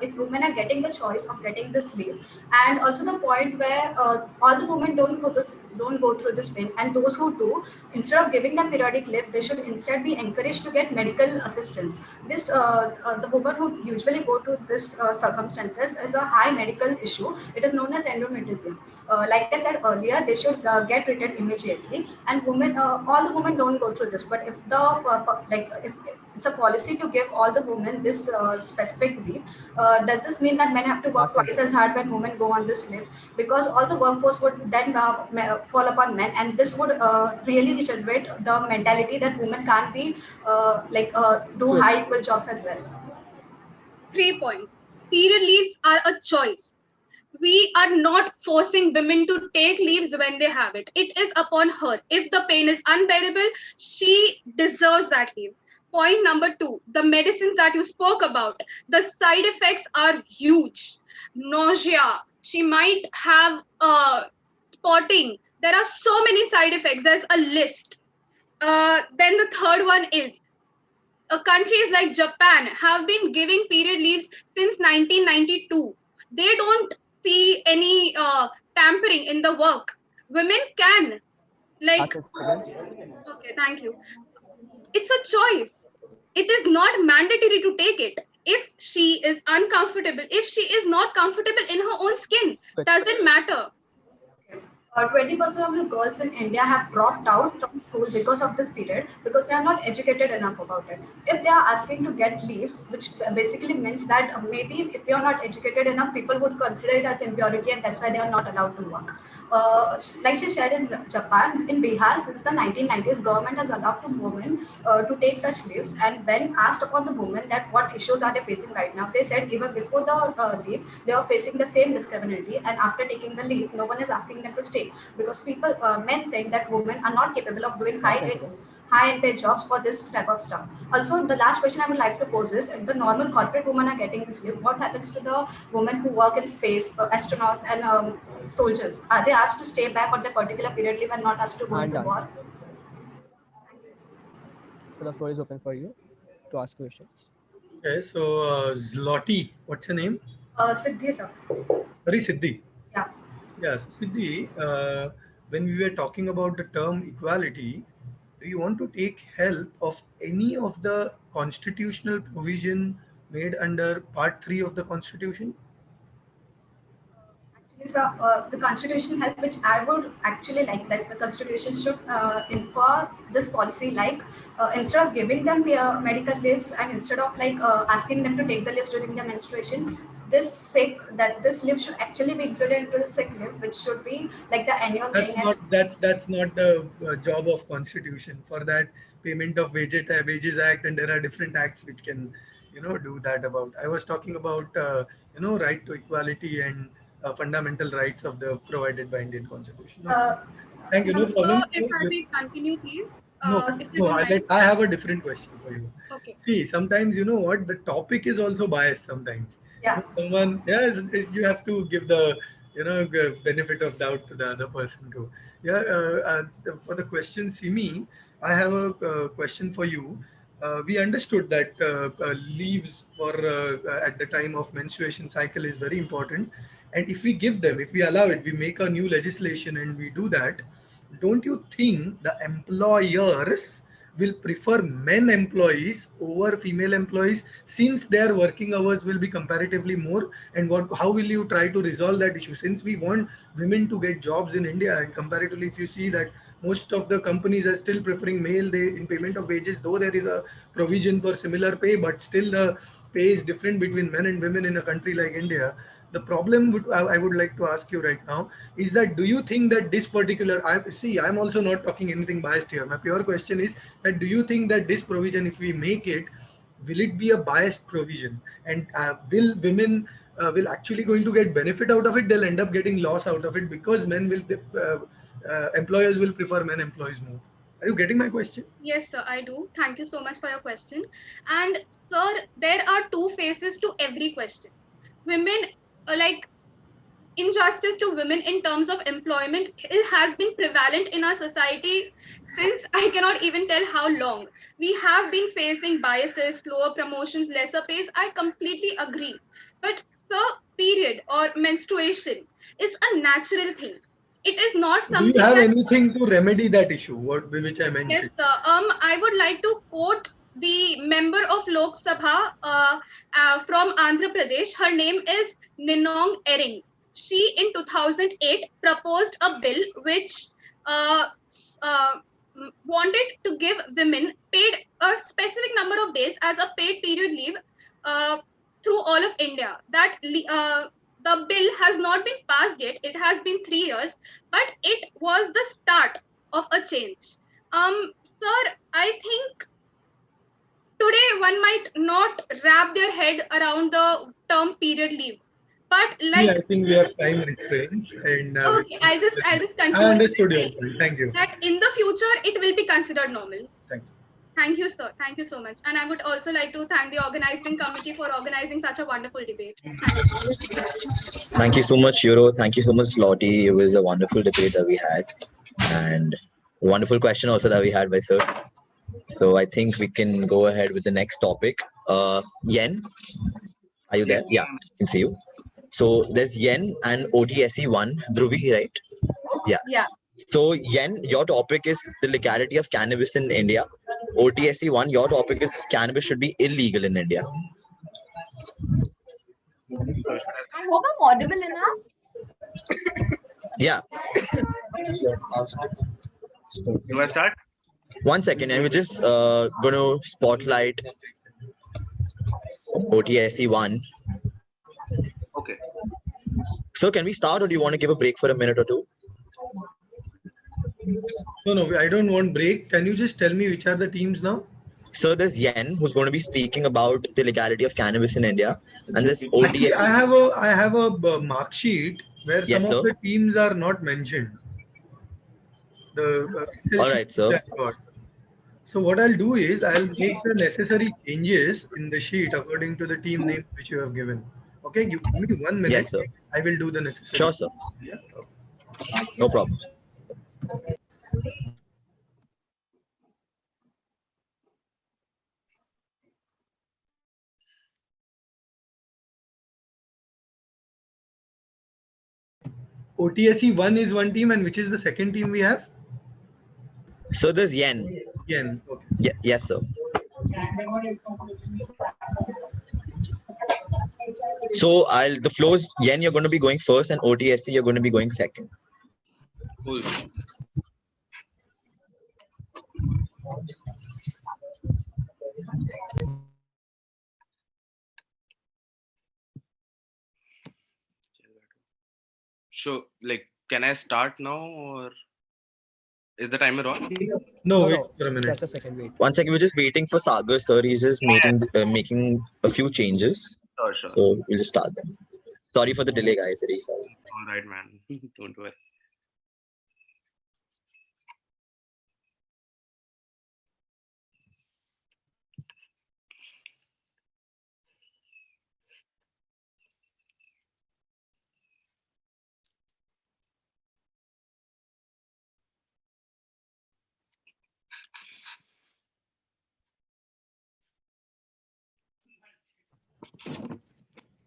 If women are getting the choice of getting this leave, and also the point where all the women don't go through this pain, and those who do, instead of giving them periodic leave, they should instead be encouraged to get medical assistance. This the women who usually go to this circumstances is a high medical issue. It is known as endometriosm. Like I said earlier, they should get treated immediately. And women, all the women don't go through this. But if if it's a policy to give all the women this specific leave, does this mean that men have to work twice as hard when women go on this leave? Because all the workforce would then fall upon men, and this would really degenerate the mentality that women can't be do high equal jobs as well. 3 points. Period leaves are a choice. We are not forcing women to take leaves when they have it. It is upon her. If the pain is unbearable, she deserves that leave. Point number 2, the medicines that you spoke about, the side effects are huge. Nausea, she might have spotting. There are so many side effects. There's a list. Then the third one is countries like Japan have been giving period leaves since 1992. They don't see any tampering in the work. Women can Like, Ask us again. okay, thank you. It's a choice. It is not mandatory to take it. If she is uncomfortable, if she is not comfortable in her own skin, doesn't matter. 20% of the girls in India have dropped out from school because of this period because they are not educated enough about it. If they are asking to get leaves, which basically means that maybe if you're not educated enough, people would consider it as impurity and that's why they are not allowed to work. Like she shared in Japan, in Bihar, since the 1990s, government has allowed to women to take such leaves. And when asked upon the women that what issues are they facing right now, they said even before the leave, they are facing the same discriminatory. And after taking the leave, no one is asking them to stay because people, men think that women are not capable of doing high and paid jobs for this type of stuff. Also, the last question I would like to pose is, if the normal corporate women are getting this leave, what happens to the women who work in space, astronauts and soldiers? Are they asked to stay back on the particular period leave and not asked to go into war? So the floor is open for you to ask questions. Okay, so Zloty, what's your name? Siddhi, sir. Sorry, Siddhi. Yeah. Yes, Siddhi, when we were talking about the term equality, do you want to take help of any of the constitutional provision made under Part 3 of the Constitution? So the constitution help, which I would actually like that the constitution should infer this policy, like instead of giving them medical leaves and instead of like asking them to take the leaves during their menstruation, this leave should actually be included into the sick leave, which should be like the annual That's thing. That's not the job of Constitution. For that, Payment of Wages Act, and there are different acts which can, do that about. I was talking about, right to equality and fundamental rights of the provided by Indian Constitution. Thank you. No problem. So if I may continue, please. I have a different question for you. Okay. See, sometimes you know what, the topic is also biased sometimes. Yeah. You have to give the benefit of doubt to the other person too. For the question, Simi, I have a question for you. We understood that leaves for at the time of menstruation cycle is very important, and if we give them, if we allow it, we make a new legislation and we do that, don't you think the employers will prefer men employees over female employees, since their working hours will be comparatively more? And how will you try to resolve that issue, since we want women to get jobs in India? And comparatively, if you see that most of the companies are still preferring male in payment of wages, though there is a provision for similar pay, but still the pay is different between men and women in a country like India. The problem I would like to ask you right now is that, do you think that this particular, I'm also not talking anything biased here. My pure question is that, do you think that this provision, if we make it, will it be a biased provision? And will women will actually going to get benefit out of it? They'll end up getting loss out of it because employers will prefer men employees more. Are you getting my question? Yes, sir, I do. Thank you so much for your question. And sir, there are two faces to every question. Women, like injustice to women in terms of employment, it has been prevalent in our society since I cannot even tell how long. We have been facing biases, slower promotions, lesser pays. I completely agree. But sir, period or menstruation is a natural thing. It is not something. Do you have anything to remedy that issue, which I mentioned? Yes, sir. I would like to quote the member of Lok Sabha from Andhra Pradesh. Her name is Ninong Ering. She in 2008 proposed a bill which wanted to give women paid a specific number of days as a paid period leave through all of India. That the bill has not been passed yet. It has been 3 years, but it was the start of a change. Sir, I think today one might not wrap their head around the term period leave, but like I think we have time restraints, and okay, I'll just conclude. I understood your point. Thank you. That in the future it will be considered normal. Thank you. Thank you, sir. Thank you so much. And I would also like to thank the organizing committee for organizing such a wonderful debate. Thank you so much, Euro. Thank you so much, Lottie. It was a wonderful debate that we had, and a wonderful question also that we had by sir. So I think we can go ahead with the next topic. Yen, are you there? Yeah, I can see you. So there's Yen and OTSE1, Dhruvi, right? Yeah. Yeah. So Yen, your topic is the legality of cannabis in India. OTSE 1, your topic is cannabis should be illegal in India. I hope I'm audible enough. Yeah. Do I start? 1 second, and we're just going to spotlight OTSE 1. Okay. So can we start, or do you want to give a break for a minute or two? No, I don't want break. Can you just tell me which are the teams now? So there's Yen, who's going to be speaking about the legality of cannabis in India, and this Actually, OTSE. I have a mark sheet where Yes, some of sir. the teams are not mentioned. The All right, sir. So what I'll do is I'll make the necessary changes in the sheet according to the team names which you have given. Okay, give me 1 minute. Yes, sir. I will do the necessary. Sure, sir. Yeah. No problem. OTSE 1 is one team, and which is the second team we have? So there's Yen. Yen. Okay. Yes, sir. So the flow is Yen, you're going to be going first, and OTSE, you're going to be going second. Cool. So, like, can I start now, or is the timer on? No, wait for a minute. Just a second, wait. 1 second, we're just waiting for Sagar, sir. He's just making a few changes. Sure. So we'll just start them. Sorry for the delay, guys. Very sorry. All right, man. Don't worry.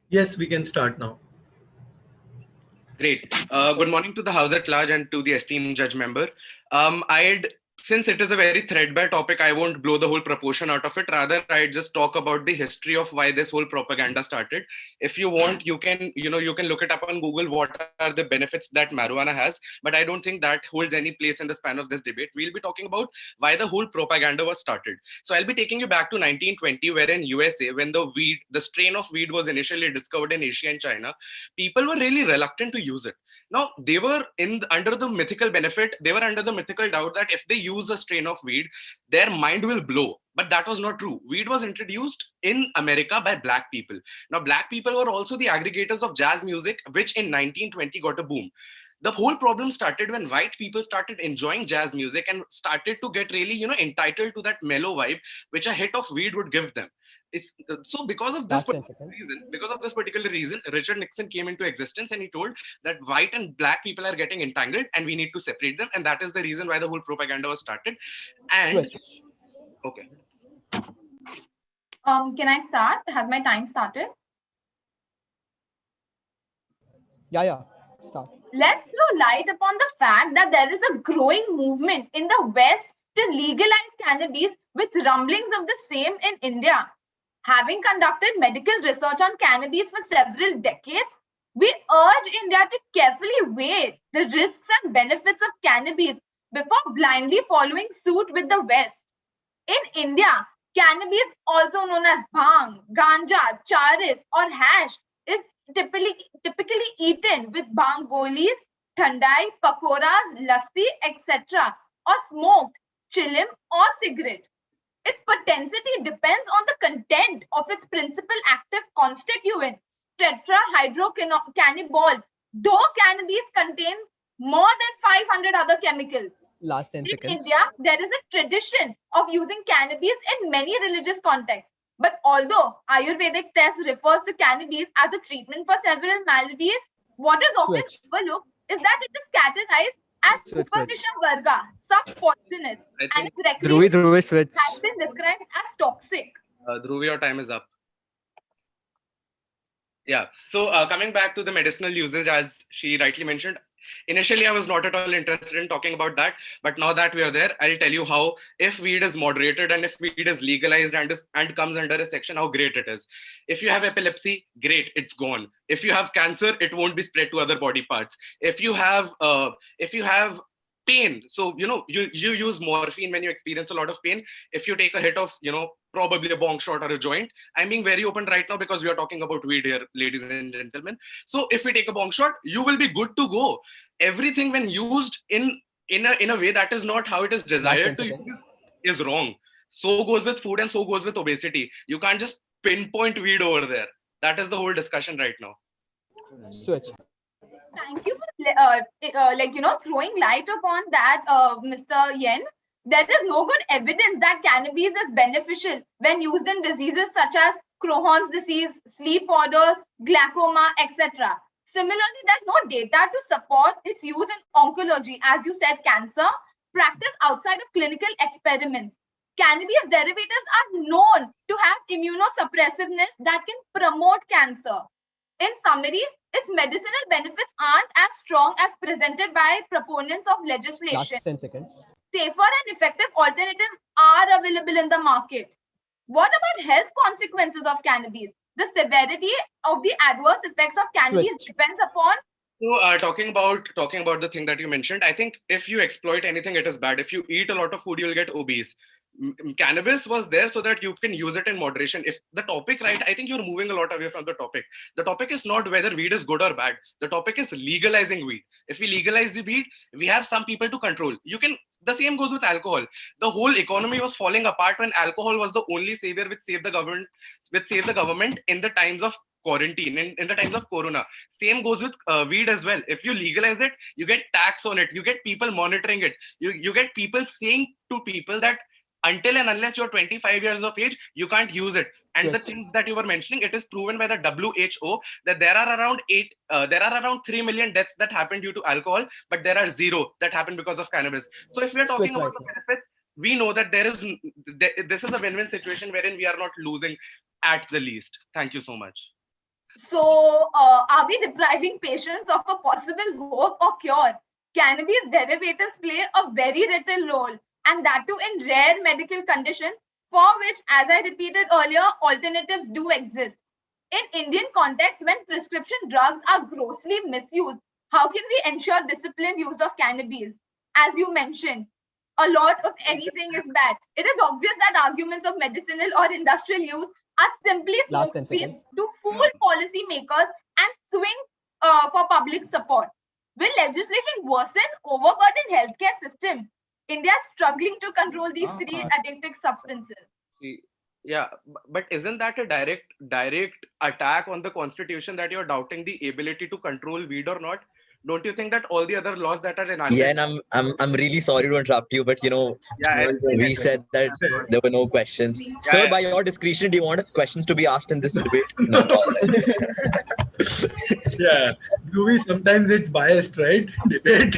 Yes, we can start now. Great. Good morning to the House at large and to the esteemed judge member. Since it is a very threadbare topic, I won't blow the whole proportion out of it. Rather, I just talk about the history of why this whole propaganda started. If you want, you can look it up on Google. What are the benefits that marijuana has? But I don't think that holds any place in the span of this debate. We'll be talking about why the whole propaganda was started. So I'll be taking you back to 1920, where in USA, when the strain of weed was initially discovered in Asia and China, people were really reluctant to use it. Now, they were under the mythical benefit, they were under the mythical doubt that if they use a strain of weed, their mind will blow. But that was not true. Weed was introduced in America by black people. Now, black people were also the aggregators of jazz music, which in 1920 got a boom. The whole problem started when white people started enjoying jazz music and started to get really, entitled to that mellow vibe, which a hit of weed would give them. So because of this particular reason, Richard Nixon came into existence and he told that white and black people are getting entangled and we need to separate them. And that is the reason why the whole propaganda was started. And okay. Can I start? Has my time started? Yeah. Start. Let's throw light upon the fact that there is a growing movement in the West to legalize cannabis with rumblings of the same in India. Having conducted medical research on cannabis for several decades, we urge India to carefully weigh the risks and benefits of cannabis before blindly following suit with the West. In India, cannabis, also known as bhang, ganja, charis, or hash, is typically eaten with bhang golis, thandai, pakoras, lassi, etc., or smoked, chilim, or cigarette. Its potency depends on the content of its principal active constituent, tetrahydrocannabinol, though cannabis contains more than 500 other chemicals. Last 10 seconds. In India, there is a tradition of using cannabis in many religious contexts. But although Ayurvedic test refers to cannabis as a treatment for several maladies, what is often overlooked is that it is categorized as Supervisha Varga, subpoisonous, and its recreation has been described as toxic. Dhruvi, your time is up. Yeah. So coming back to the medicinal usage, as she rightly mentioned, Initially, I was not at all interested in talking about that, but now that we are there, I'll tell you how, if weed is moderated and if weed is legalized and comes under a section, how great it is. If you have epilepsy, great, it's gone. If you have cancer, it won't be spread to other body parts. If you have pain, so you use morphine when you experience a lot of pain. If you take a hit of probably a bong shot or a joint, I'm being very open right now because we are talking about weed here, ladies and gentlemen. So if we take a bong shot, you will be good to go. Everything when used in a way that is not how it is desired to use is wrong. So goes with food and so goes with obesity. You can't just pinpoint weed over there. That is the whole discussion right now. Switch. Thank you for throwing light upon that, Mr. Yen. There is no good evidence that cannabis is beneficial when used in diseases such as Crohn's disease, sleep disorders, glaucoma, etc. Similarly, there's no data to support its use in oncology, as you said, cancer, practice outside of clinical experiments. Cannabis derivatives are known to have immunosuppressiveness that can promote cancer. In summary, its medicinal benefits aren't as strong as presented by proponents of legislation. Last 10 seconds. Safer and effective alternatives are available in the market. What about health consequences of cannabis? The severity of the adverse effects of cannabis depends upon. So talking about the thing that you mentioned, I think if you exploit anything, it is bad. If you eat a lot of food, you'll get obese. Cannabis was there so that you can use it in moderation. If the topic, right, I think you're moving a lot away from the topic. The topic is not whether weed is good or bad. The topic is legalizing weed. If we legalize the weed, we have some people to control. The same goes with alcohol. The whole economy was falling apart when alcohol was the only savior which saved the government in the times of quarantine, in the times of corona. Same goes with weed as well. If you legalize it, you get tax on it. You get people monitoring it. You get people saying to people that until and unless you're 25 years of age, you can't use it. And the things that you were mentioning, it is proven by the WHO that there are around 3 million deaths that happen due to alcohol, but there are 0 that happen because of cannabis. So if we're talking about the benefits, we know that this is a win-win situation wherein we are not losing at the least. Thank you so much. So are we depriving patients of a possible hope or cure? Cannabis derivatives play a very little role, and that too in rare medical conditions for which, as I repeated earlier, alternatives do exist. In Indian context, when prescription drugs are grossly misused, how can we ensure disciplined use of cannabis? As you mentioned, a lot of anything is bad. It is obvious that arguments of medicinal or industrial use are simply smokescreens to fool policymakers and swing for public support. Will legislation worsen overburden healthcare system? India is struggling to control these 3 addictive substances. Yeah, but isn't that a direct attack on the constitution that you're doubting the ability to control weed or not? Don't you think that all the other laws that are enacted? Yeah, and I'm really sorry to interrupt you, but we said that there were no questions. Yeah, Sir, by your discretion, do you want questions to be asked in this debate? No. Yeah, sometimes it's biased, right? Debate.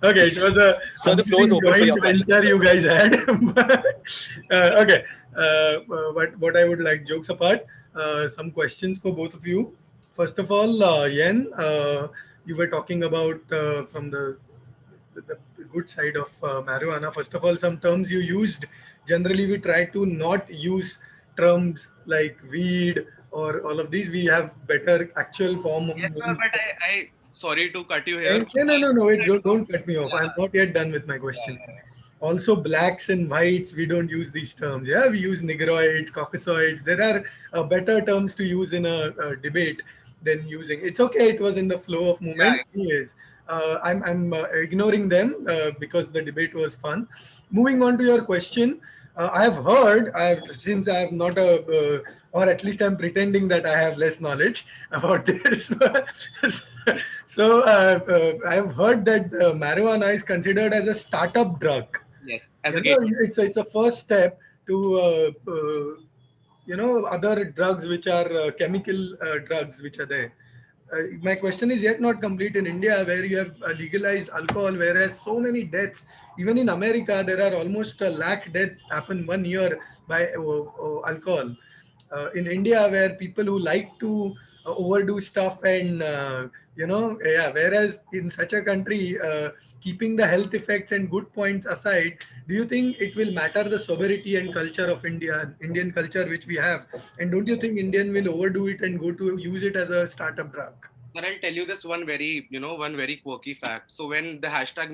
Okay, it was a so the floor is open for your questions. You guys had. Okay, what I would like, jokes apart, some questions for both of you. First of all, Yen, you were talking about from the good side of marijuana. First of all, some terms you used. Generally, we try to not use terms like weed or all of these. We have better actual form of. Yes, sir, but I sorry to cut you here. No, wait, don't cut me off. I'm not yet done with my question. Also, blacks and whites, we don't use these terms. Yeah, we use negroids, caucasoids. There are better terms to use in a debate than using. It's okay. It was in the flow of movement. Yeah. Yes. I'm ignoring them because the debate was fun. Moving on to your question, I have heard, since I have not or at least I'm pretending that I have less knowledge about this. So I have heard that marijuana is considered as a startup drug. Yes, it's a first step to other drugs which are chemical drugs which are there. My question is yet not complete. In India, where you have legalized alcohol, whereas so many deaths, even in America, there are almost 1 lakh deaths happen 1 year by alcohol. In India, where people who like to overdo stuff and Whereas in such a country, keeping the health effects and good points aside, do you think it will matter the sovereignty and culture of Indian culture which we have? And don't you think Indian will overdo it and go to use it as a startup drug? But I'll tell you this one very quirky fact. So when the hashtag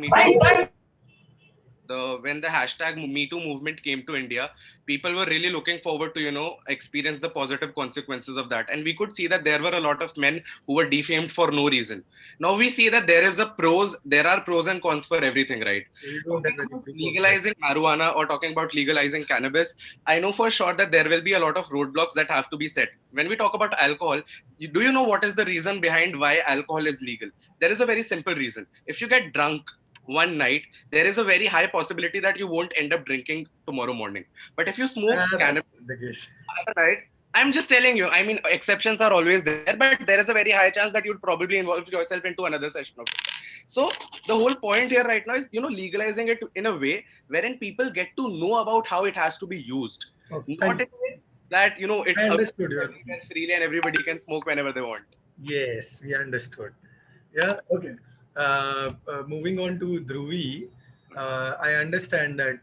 Me Too movement came to India, people were really looking forward to, experience the positive consequences of that. And we could see that there were a lot of men who were defamed for no reason. Now we see that there are pros and cons for everything, right? Legalizing marijuana or talking about legalizing cannabis, I know for sure that there will be a lot of roadblocks that have to be set. When we talk about alcohol, do you know what is the reason behind why alcohol is legal? There is a very simple reason. If you get drunk one night, there is a very high possibility that you won't end up drinking tomorrow morning. But if you smoke cannabis, right? I'm just telling you, I mean, exceptions are always there, but there is a very high chance that you'd probably involve yourself into another session of it. So the whole point here right now is, legalizing it in a way wherein people get to know about how it has to be used. Not in a way that, it's understood freely and everybody can smoke whenever they want. Yes, we understood. Yeah, okay. Moving on to Dhruvi, I understand that,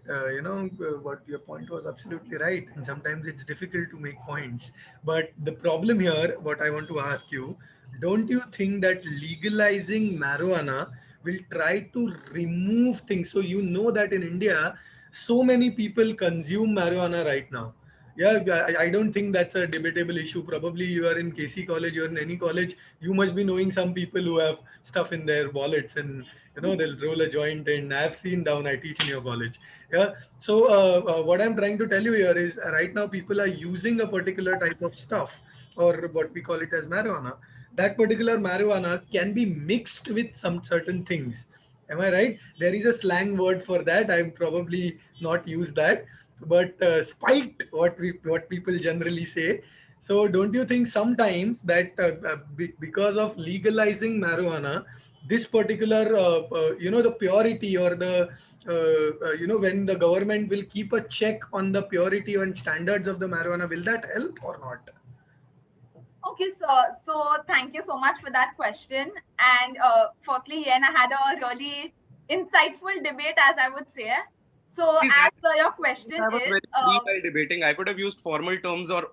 what your point was absolutely right. And sometimes it's difficult to make points. But the problem here, what I want to ask you, don't you think that legalizing marijuana will try to remove things? So you know that in India, so many people consume marijuana right now. Yeah, I don't think that's a debatable issue. Probably you are in KC college, you're in any college, you must be knowing some people who have stuff in their wallets and, they'll roll a joint, and I've seen down, I teach in your college. Yeah. So what I'm trying to tell you here is right now people are using a particular type of stuff, or what we call it as marijuana. That particular marijuana can be mixed with some certain things. Am I right? There is a slang word for that. I've probably not used that. But spiked, what people generally say. So don't you think sometimes that because of legalizing marijuana, this particular the purity, or the when the government will keep a check on the purity and standards of the marijuana, will that help or not? Okay, so thank you so much for that question. And firstly, Yen, I had a really insightful debate, as I would say. So as your question is, debating, I could have used formal terms or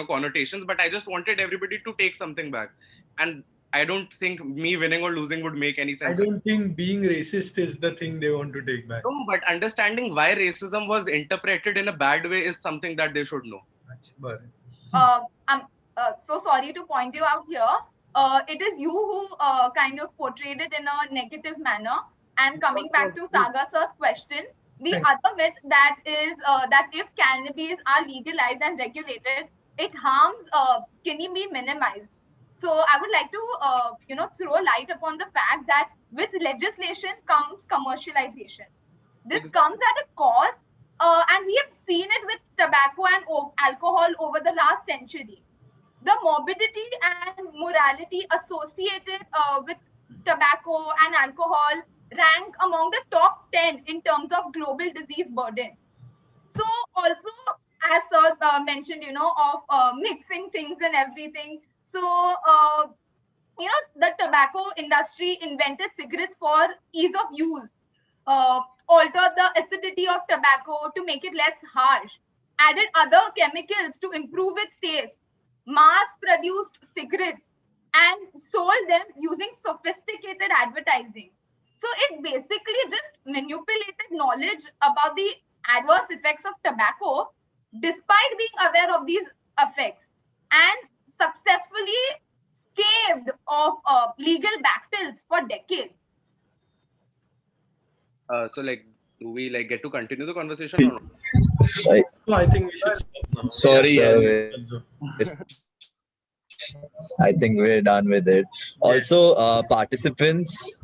connotations, but I just wanted everybody to take something back. And I don't think me winning or losing would make any sense. I don't think being racist is the thing they want to take back. No, but understanding why racism was interpreted in a bad way is something that they should know. I'm so sorry to point you out here. It is you who kind of portrayed it in a negative manner. And coming back to Saga sir's question, the other myth that is that if cannabis are legalized and regulated, it harms can be minimized. So I would like to throw light upon the fact that with legislation comes commercialization. This comes at a cost, and we have seen it with tobacco and alcohol over the last century. The morbidity and morality associated with tobacco and alcohol rank among the top 10 in terms of global disease burden. So also, as sir mentioned, of mixing things and everything. So, the tobacco industry invented cigarettes for ease of use, altered the acidity of tobacco to make it less harsh, added other chemicals to improve its taste, mass-produced cigarettes, and sold them using sophisticated advertising. So it basically just manipulated knowledge about the adverse effects of tobacco, despite being aware of these effects, and successfully staved off legal battles for decades. So, do we get to continue the conversation or not? I think we should stop now. Sorry, I think we're done with it. Also, participants.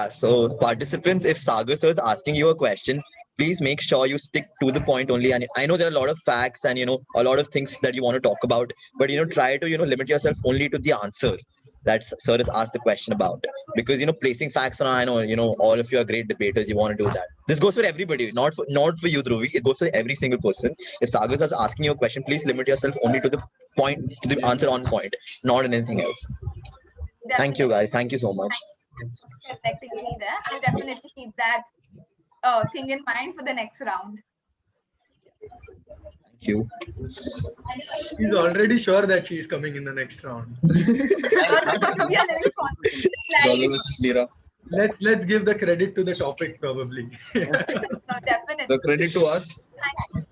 So participants, if Sagar sir is asking you a question, please make sure you stick to the point only. And I know there are a lot of facts and a lot of things that you want to talk about, but try to limit yourself only to the answer. that sir has asked the question about. Because placing facts on, I know all of you are great debaters. You want to do that. This goes for everybody, not for you, Dhruvi. It goes for every single person. If Sagar is asking you a question, please limit yourself only to the point, to the answer on point, not anything else. Thank you, guys. Thank you so much. Respecting me there. I'll definitely keep that thing in mind for the next round. Thank you. She's already sure that she's coming in the next round. Let's give the credit to the topic, probably. No, definitely. So credit to us.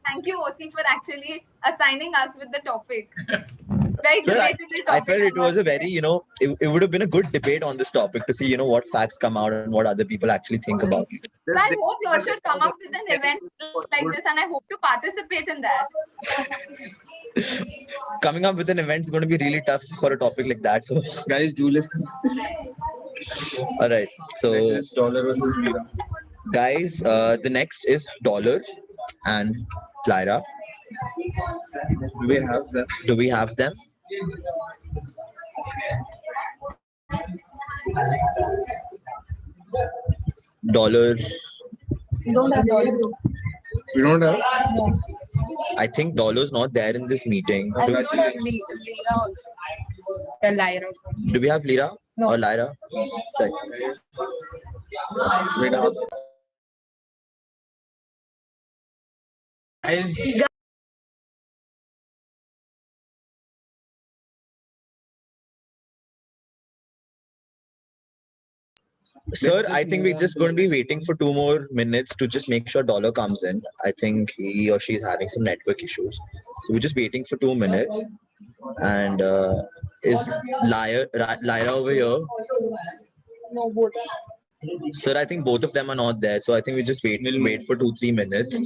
Thank you, OC, for actually assigning us with the topic. Very Sir, debatable I topic. felt it was a very, it would have been a good debate on this topic to see, what facts come out and what other people actually think about it. So I hope you all should come up with an event like this, and I hope to participate in that. Coming up with an event is going to be really tough for a topic like that. So, Guys, do listen. all right. So, This is dollar versus lira. guys, the next is Dollar and Lyra. Do we have that? Do we have them? Dollar. We don't have. I think Dollar's not there in this meeting. I Do, don't have Lyra also. The Lyra. do we have Lyra or Lyra? Check. We don't. Guys, Sir, I think we're just going to be waiting for 2 more minutes to just make sure Dollar comes in. I think he or she is having some network issues. So we're just waiting for 2 minutes. And is Lyra over here? No, both. Sir, I think both of them are not there. So I think we just wait for 2-3 minutes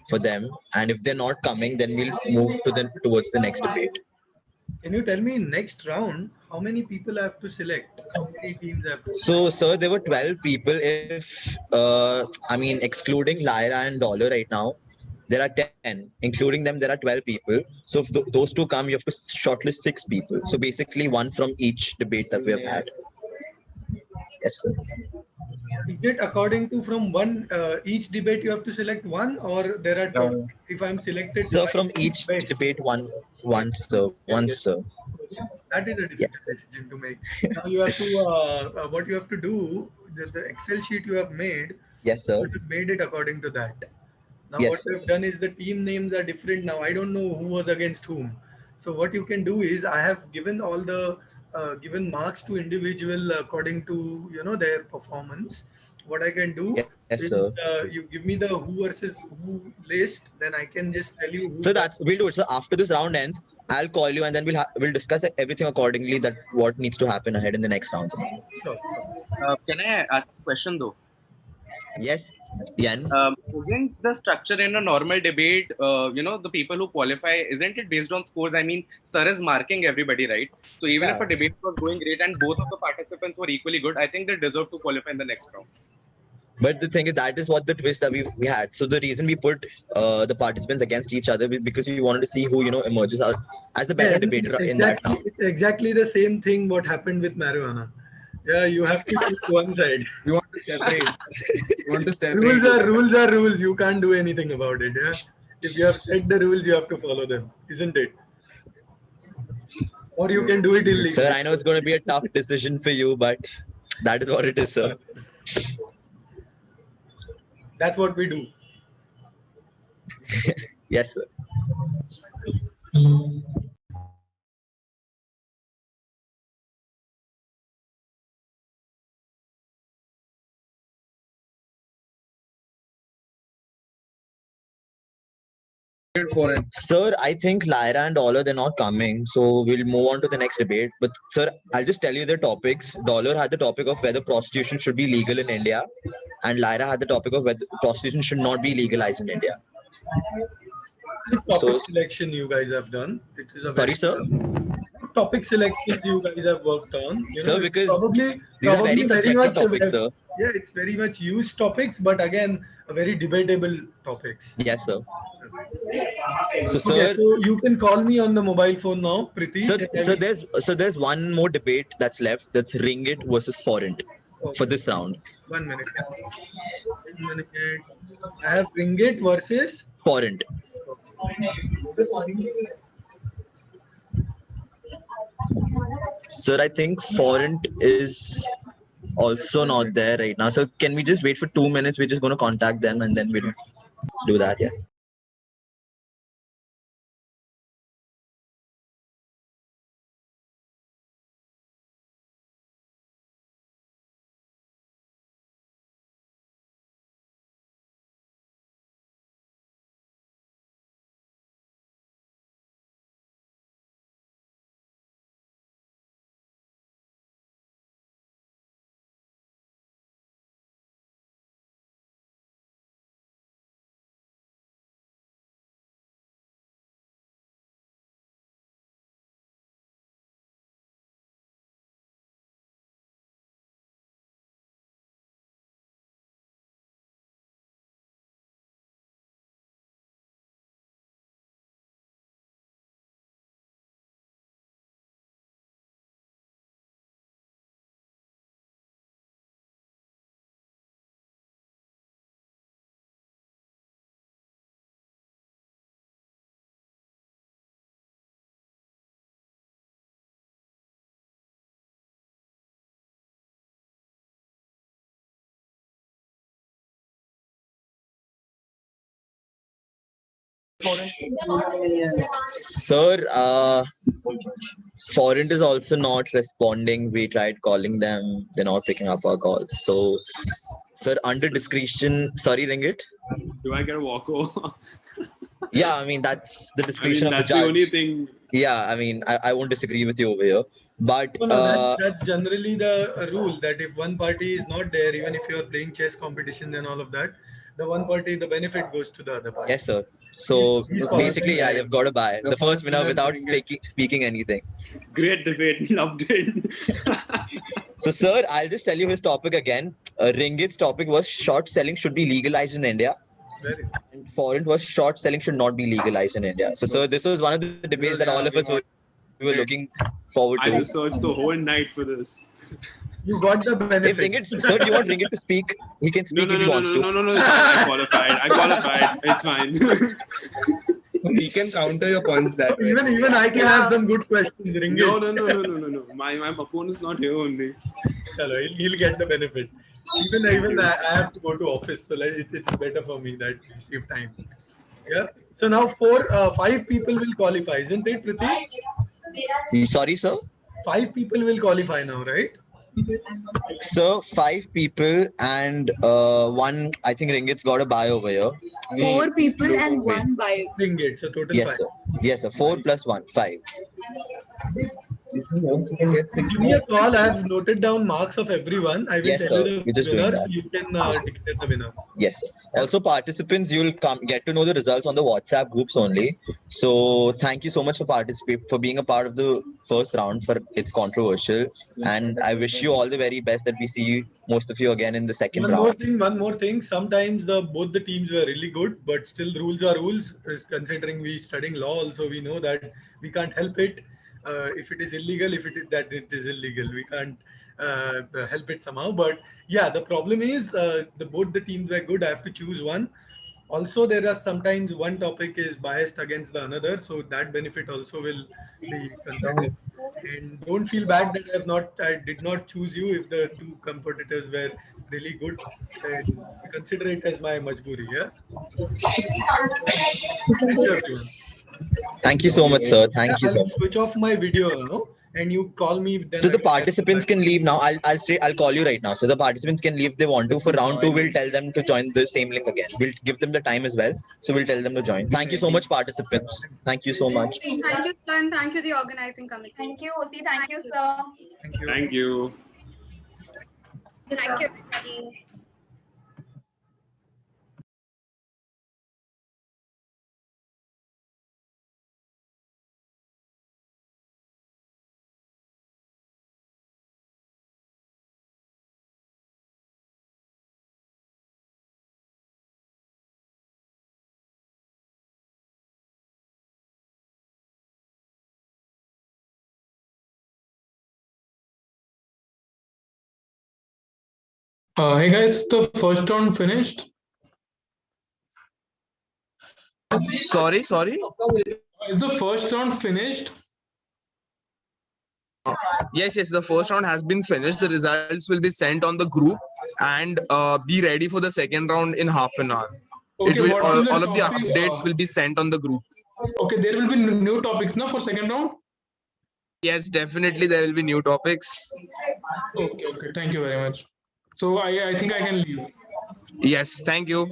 for them. And if they're not coming, then we'll move towards the next debate. Can you tell me next round how many people I have to select? How many teams I have to select? So, sir, there were 12 people. If excluding Lyra and Dollar right now, there are 10. Including them, there are 12 people. So, if those two come, you have to shortlist 6 people. So, basically, 1 from each debate that we have had. Yes, sir. Is it according to from one each debate you have to select 1, or there are 2? If I'm selected, Sir, from each debate, one, sir. One, sir. That is a difficult decision to make. Now you have to what you have to do. The Excel sheet you have made. Yes, sir. You have made it according to that. Now Yes, what sir. you've done is the team names are different now. I don't know who was against whom. So what you can do is I have given all the given marks to individual according to their performance. What I can do Yes, is sir. you give me the who versus who list, then I can just tell you who. So we'll do it. So after this round ends, I'll call you and then we'll discuss everything accordingly, that what needs to happen ahead in the next round. Sure. Can I ask a question though? Yes, Yan. Isn't the structure in a normal debate, the people who qualify, isn't it based on scores? I mean, sir is marking everybody, right? So even if a debate was going great and both of the participants were equally good, I think they deserve to qualify in the next round. But the thing is, that is what the twist that we had. So the reason we put the participants against each other is because we wanted to see who emerges out as the better debater in that round. It's exactly the same thing what happened with marijuana. Yeah, you have to choose one side. You want to separate. You want to separate. Rules are rules. You can't do anything about it. Yeah. If you have set the rules, you have to follow them, isn't it? Or you can do it illegally. Sir, I know it's going to be a tough decision for you, but that is what it is, sir. That's what we do. Yes, sir. Sir, I think Lyra and Dollar, they're not coming. So we'll move on to the next debate. But sir, I'll just tell you the topics. Dollar had the topic of whether prostitution should be legal in India. And Lyra had the topic of whether prostitution should not be legalized in India. Topic selection you guys have done. It is a Sorry, sir? Topic selection you guys have worked on. Sir, because these are very subjective topics, sir. Yeah, it's very much used topics, but again, a very debatable topics. Yes, sir. So, Okay, sir, so you can call me on the mobile phone now, Pritish. so there's one more debate that's left. That's ringgit versus forint for Okay. this round. 1 minute. 1 minute. I have ringgit versus Forint. Sir, I think forint is also not there right now. So can we just wait for 2 minutes? We're just going to contact them and then we'll do that. Yeah. Sir, Forint is also not responding. We tried calling them. They're not picking up our calls. So, sir, under discretion, sorry, Ringgit. Do I get a walkover? Yeah, I mean, that's the discretion of the that's judge. the only thing. Yeah, I mean, I won't disagree with you over here. But that's generally the rule that if one party is not there, even if you're playing chess competition and all of that, the one party, the benefit goes to the other party. yes, sir. So basically, yeah, you've got to buy the first winner without speaking anything. Great debate. Loved it. So, sir, I'll just tell you his topic again. Ringgit's topic was short selling should be legalized in India. And forint was short selling should not be legalized in India. So, sir, this was one of the debates that all of us were looking forward to. I researched the whole night for this. You got the benefit. If Ringgit, sir, do you want Ringgit to speak? He can speak if he wants to. No. It's fine. I qualified. It's fine. He can counter your points that way. Even I can have some good questions, Ringgit. No. My opponent's not here only. Hello, he'll get the benefit. Even I have to go to office, so like it's better for me that we save time. Yeah. So now 5 people will qualify, isn't it, Priti? Sorry, sir. 5 people will qualify now, right? So 5 people and one. I think Ringgit's got a buy over here. 4 people and 1 buy. Ringgit, so total 5. Yes, sir. Yes, sir. 4 plus 1, 5. Give me a call. I have noted down marks of everyone. I will Yes, tell sir. you We're the just doing winner. that. You can declare the winner. Yes, sir. Also, participants, you'll get to know the results on the WhatsApp groups only. So, thank you so much for being a part of the first round. For it's controversial, and I wish you all the very best. That we see most of you again in the second round. One more thing. Sometimes both the teams were really good, but still rules are rules. Considering we studying law, also we know that we can't help it. If it is illegal, it is illegal. We can't help it somehow. But yeah, the problem is both the teams were good. I have to choose one. Also, there are sometimes one topic is biased against the another, so that benefit also will be considered. And don't feel bad that I did not choose you if the 2 competitors were really good. And consider it as my majburi. Yeah. Thank you, everyone. Thank you so much, sir. Thank you so I'll much. switch off my video now, and you call me. Then So the participants can leave now. I'll call you right now. So the participants can leave if they want to. For round 2, we'll tell them to join the same link again. We'll give them the time as well. So we'll tell them to join. Thank you so much, participants. Thank you so much. Thank you, sir, and thank you, the organizing committee. Thank you, Osi. Thank you, sir. Thank you. Thank you, everybody. Hey guys, the first round finished. Sorry. Is the first round finished? Yes, the first round has been finished. The results will be sent on the group, and be ready for the second round in half an hour. Okay, what will the all of the topic? updates will be sent on the group. Okay, there will be new topics now for second round. Yes, definitely there will be new topics. Okay. Thank you very much. So I think I can leave. Yes, thank you.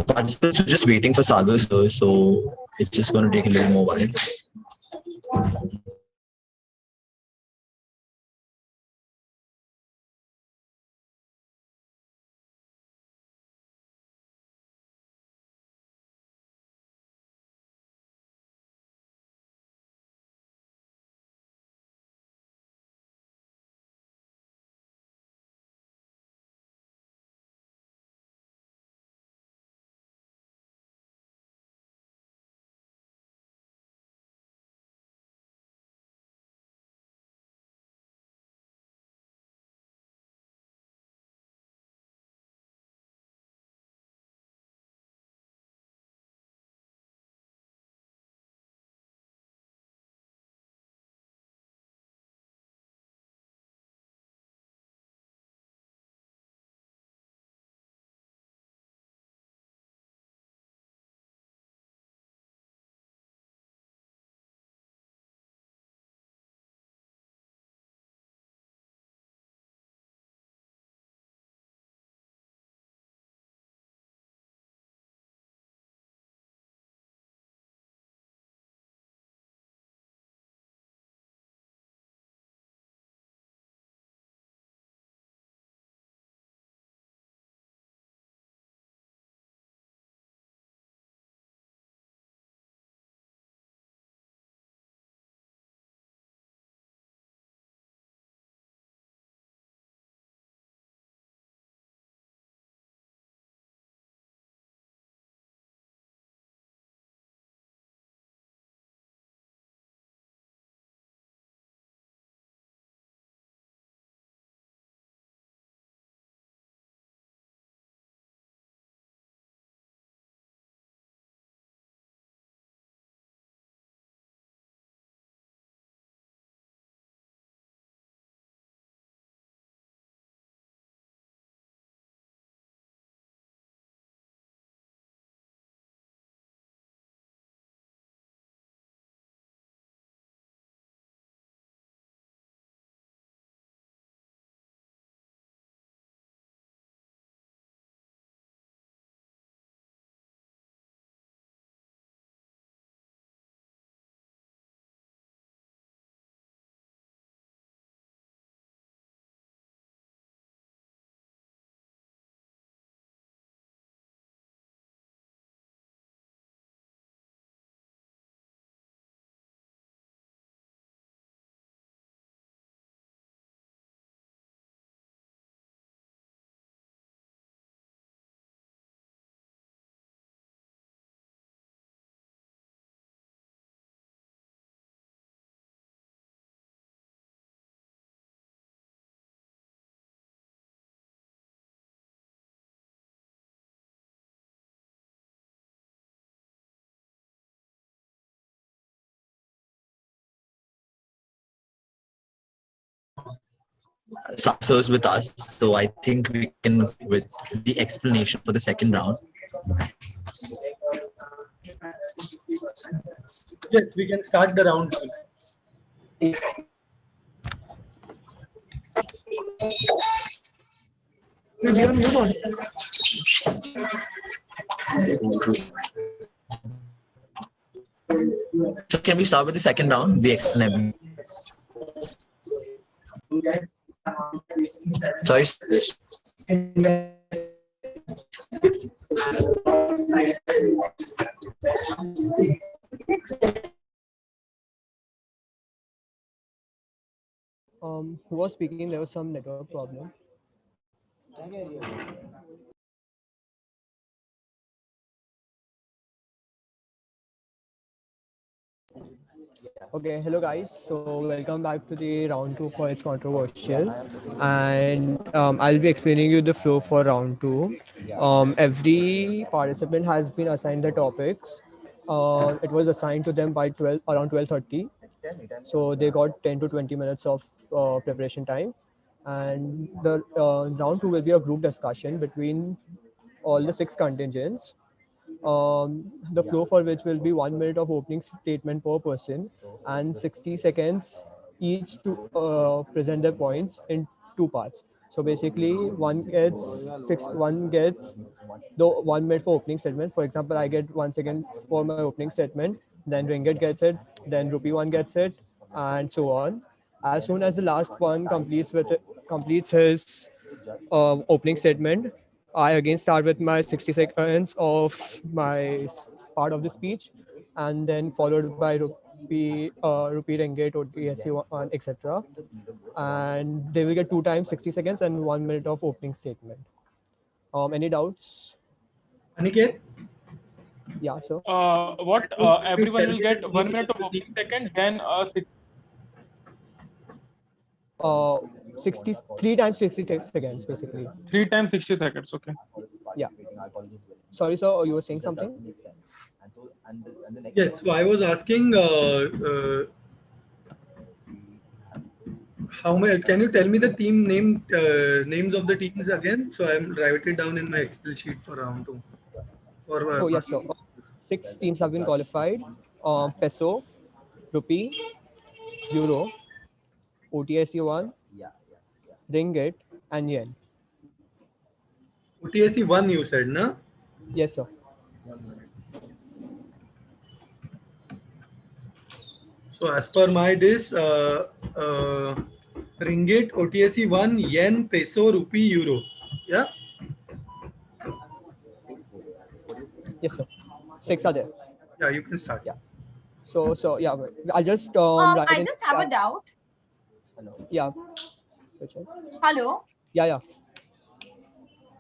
Participants are just waiting for Sagar sir, so it's just going to take a little more while. Sarsers with us, so I think we can with the explanation for the second round. Yes, we can start the round. So can we start with the second round, the explanation? Sorry. Who was speaking? There was some network problem. Okay, hello guys. So welcome back to the round two for It's Controversial, and I'll be explaining you the flow for round two. Every participant has been assigned the topics. It was assigned to them by 12 around 12:30, so they got 10 to 20 minutes of preparation time. And the round two will be a group discussion between all the six contingents. The flow for which will be 1 minute of opening statement per person and 60 seconds each to present their points in two parts. So basically, one gets the 1 minute for opening statement. For example, I get 1 second for my opening statement, then Ringgit gets it, then Rupee one gets it, and so on. As soon as the last one completes his opening statement, I again start with my 60 seconds of my part of the speech, and then followed by rupee ringgit or TSC1, etc. And they will get 2 times 60 seconds and 1 minute of opening statement. Any doubts? Aniket? Yeah, so What Could you everyone tell will me the get name 1 minute of of the opening team? second, then 60 3 times 60 seconds basically. 3 times 60 seconds. Okay. Yeah. Sorry, sir, you were saying something? Yes, so I was asking how many, can you tell me the team names of the teams again? So I'm write it down in my Excel sheet for round two. Oh, yes, sir. 6 teams have been qualified. Peso, Rupee, Euro, OTSC1, Ringgit, and Yen. OTSC 1 you said, na? Yes, sir. So as per my Ringgit, OTSC 1, Yen, Peso, Rupee, Euro. Yeah? Yes, sir. 6 are there. Yeah, you can start. Yeah. So yeah, I'll just write I in just have a chat. doubt. Yeah. Hello. Yeah.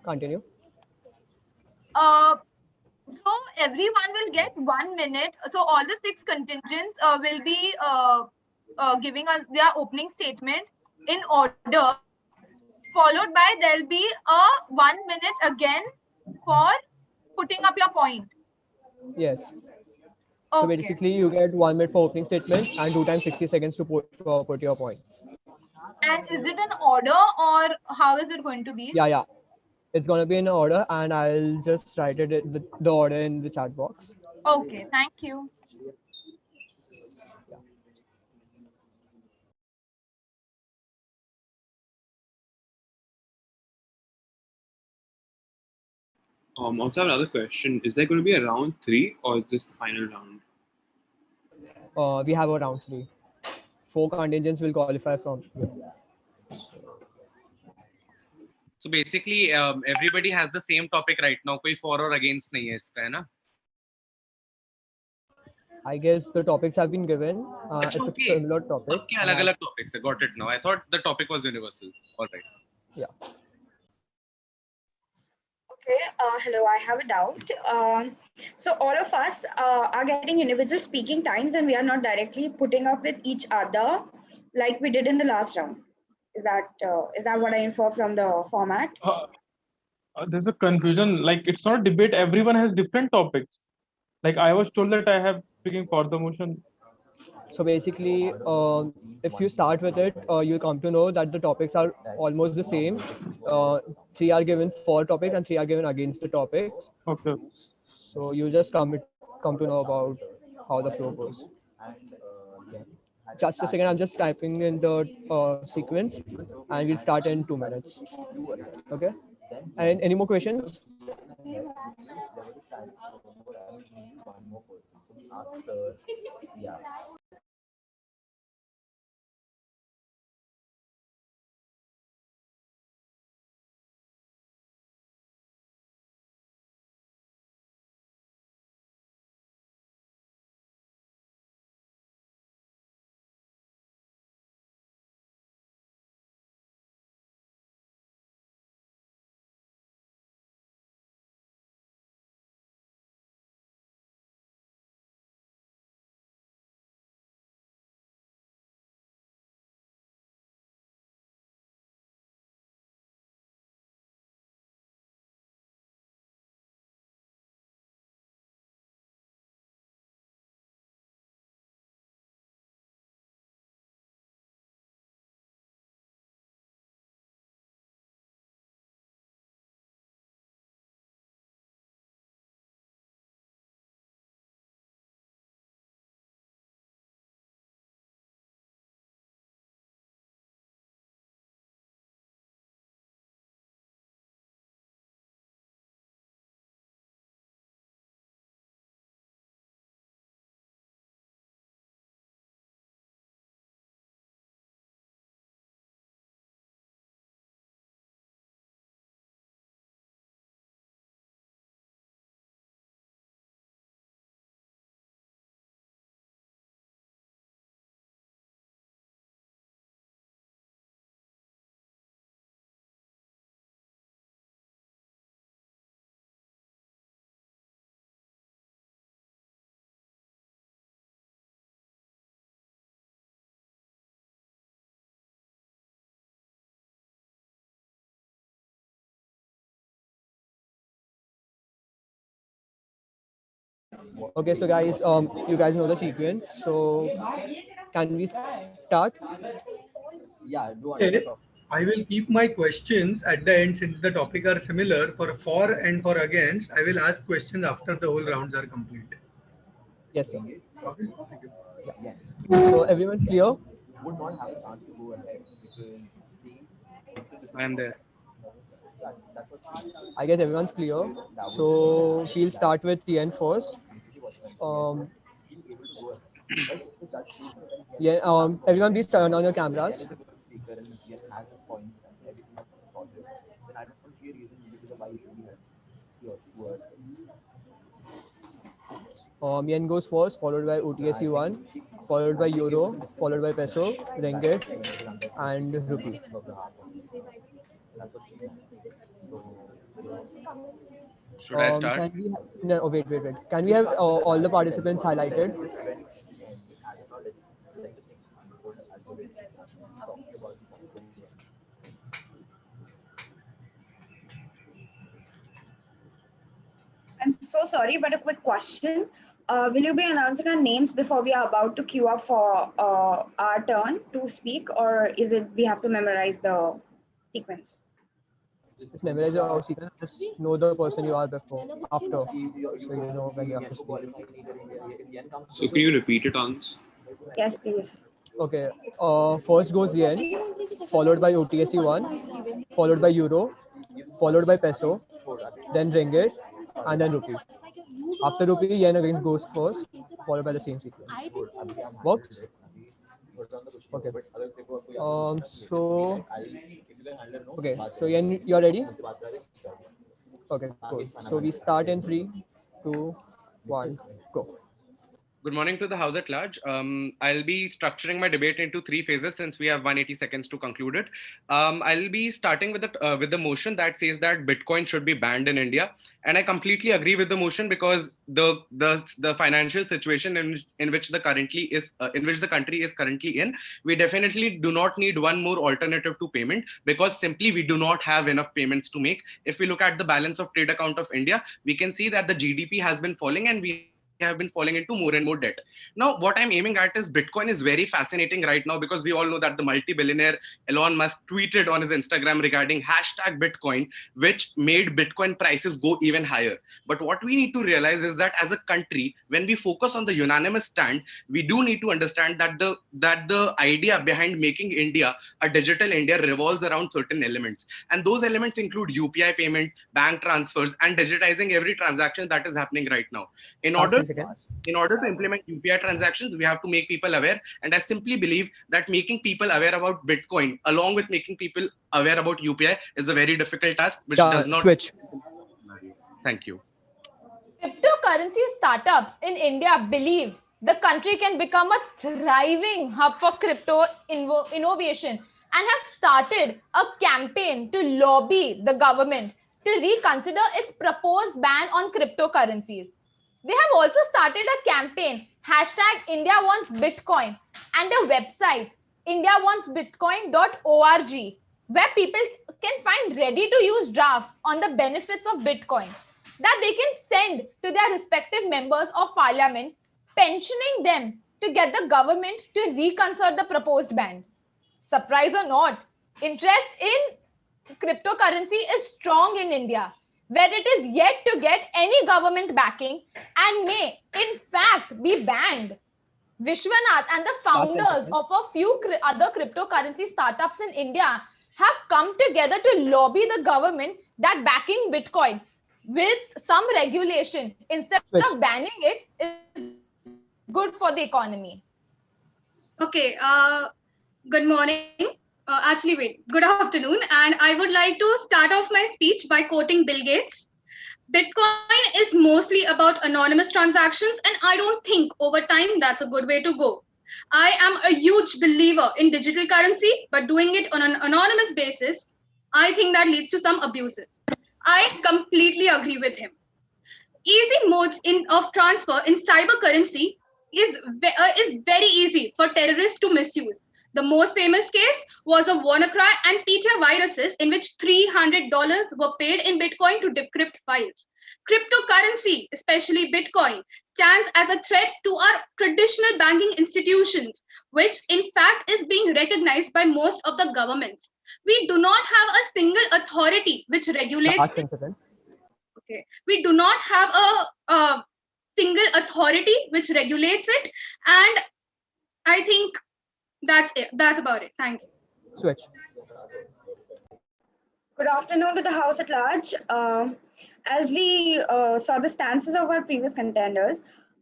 Continue. So everyone will get 1 minute. So all the 6 contingents will be giving us their opening statement in order. Followed by there'll be a 1 minute again for putting up your point. Yes. So Okay. basically, you get 1 minute for opening statement and 2 times 60 seconds to put your points. And is it an order or how is it going to be? Yeah. It's gonna be in order, and I'll just write it in the order in the chat box. Okay, thank you. Also, I have another question. Is there going to be a round 3 or is this the final round? We have a round 3. 4 contingents will qualify from here. So basically, everybody has the same topic right now. कोई for or against नहीं है इसका, है ना? I guess the topics have been given. It's a okay. similar topic. सबके अलग-अलग topics है. Got it now. I thought the topic was universal. All right. Yeah. Okay, hello, I have a doubt. So all of us are getting individual speaking times and we are not directly putting up with each other like we did in the last round. Is that what I infer from the format? There's a confusion. Like it's not debate. Everyone has different topics. Like I was told that I have speaking for the motion. So basically, if you start with it, you come to know that the topics are almost the same. 3 are given for topics and 3 are given against the topics. Okay. So you just come to know about how the flow goes. Just a second, I'm just typing in the sequence, and we'll start in 2 minutes. Okay. And any more questions? Okay, so guys, you guys know the sequence. So can we start? Yeah, go on. Okay. I will keep my questions at the end since the topic are similar. For and for against, I will ask questions after the whole rounds are complete. Yes, sir. Okay. So everyone's clear? Would not have a chance to go ahead because I am there. I guess everyone's clear. So we'll start with TN first. Yeah. Everyone, please turn on your cameras. Yen goes first, followed by OTSE1, followed by Euro, followed by Peso, Ringgit, and Rupee. Should I start? Can we, no, oh, wait. Can we have all the participants highlighted? I'm so sorry, but a quick question. Will you be announcing our names before we are about to queue up for our turn to speak, or is it we have to memorize the sequence? Just memorize your sequence. Just know the person you are before, after, so you know when you have to speak. So can you repeat it, Ans? Yes, please. Okay. First goes Yen, followed by OTSE1, followed by Euro, followed by Peso, then Ringgit, and then Rupee. After Rupee, Yen again goes first, followed by the same sequence. Works? Okay. So Yen, you're ready? Okay, cool. So we start in 3, 2, 1, go. Good morning to the House at large. I'll be structuring my debate into 3 phases since we have 180 seconds to conclude it. I'll be starting with the motion that says that Bitcoin should be banned in India, and I completely agree with the motion because the financial situation in which the country is currently in, we definitely do not need one more alternative to payment because simply we do not have enough payments to make. If we look at the balance of trade account of India, we can see that the GDP has been falling and we have been falling into more and more debt. Now, what I'm aiming at is Bitcoin is very fascinating right now because we all know that the multi-billionaire Elon Musk tweeted on his Instagram regarding #Bitcoin, which made Bitcoin prices go even higher. But what we need to realize is that as a country, when we focus on the unanimous stand, we do need to understand that the idea behind making India a digital India revolves around certain elements. And those elements include UPI payment, bank transfers, and digitizing every transaction that is happening right now. In order to implement UPI transactions, we have to make people aware. And I simply believe that making people aware about Bitcoin, along with making people aware about UPI, is a very difficult task, which does not switch. Thank you. Cryptocurrency startups in India believe the country can become a thriving hub for crypto innovation and have started a campaign to lobby the government to reconsider its proposed ban on cryptocurrencies. They have also started a campaign, #IndiaWantsBitcoin, and a website, indiawantsbitcoin.org, where people can find ready-to-use drafts on the benefits of Bitcoin that they can send to their respective members of parliament, pensioning them to get the government to reconsider the proposed ban. Surprise or not, interest in cryptocurrency is strong in India, where it is yet to get any government backing and may, in fact, be banned. Vishwanath and the founders of a few other cryptocurrency startups in India have come together to lobby the government that backing Bitcoin with some regulation instead of banning it is good for the economy. Okay, good morning. Good afternoon. And I would like to start off my speech by quoting Bill Gates. Bitcoin is mostly about anonymous transactions, and I don't think over time that's a good way to go. I am a huge believer in digital currency, but doing it on an anonymous basis, I think that leads to some abuses. I completely agree with him. Easy modes of transfer in cyber currency is very easy for terrorists to misuse. The most famous case was of WannaCry and Petya viruses, in which $300 were paid in Bitcoin to decrypt files. Cryptocurrency, especially Bitcoin, stands as a threat to our traditional banking institutions, which in fact is being recognized by most of the governments. We do not have a single authority which regulates. Okay, we do not have a single authority which regulates it, and I think that's it. That's about it. Thank you. Switch. Good afternoon to the House at large. As we saw the stances of our previous contenders,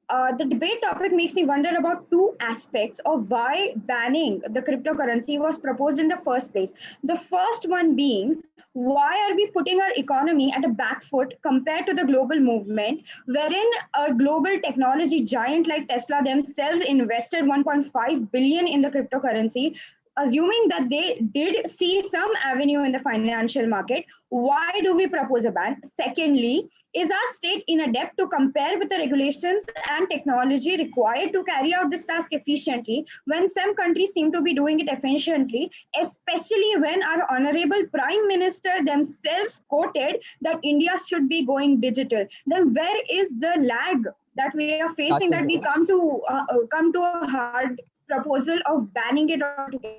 the debate topic makes me wonder about two aspects of why banning the cryptocurrency was proposed in the first place. The first one being, why are we putting our economy at a back foot compared to the global movement, wherein a global technology giant like Tesla themselves invested 1.5 billion in the cryptocurrency, assuming that they did see some avenue in the financial market? Why do we propose a ban? Secondly, is our state inadept to compare with the regulations and technology required to carry out this task efficiently when some countries seem to be doing it efficiently, especially when our honorable Prime Minister themselves quoted that India should be going digital? Then where is the lag that we are facing that we come to a hard proposal of banning it altogether?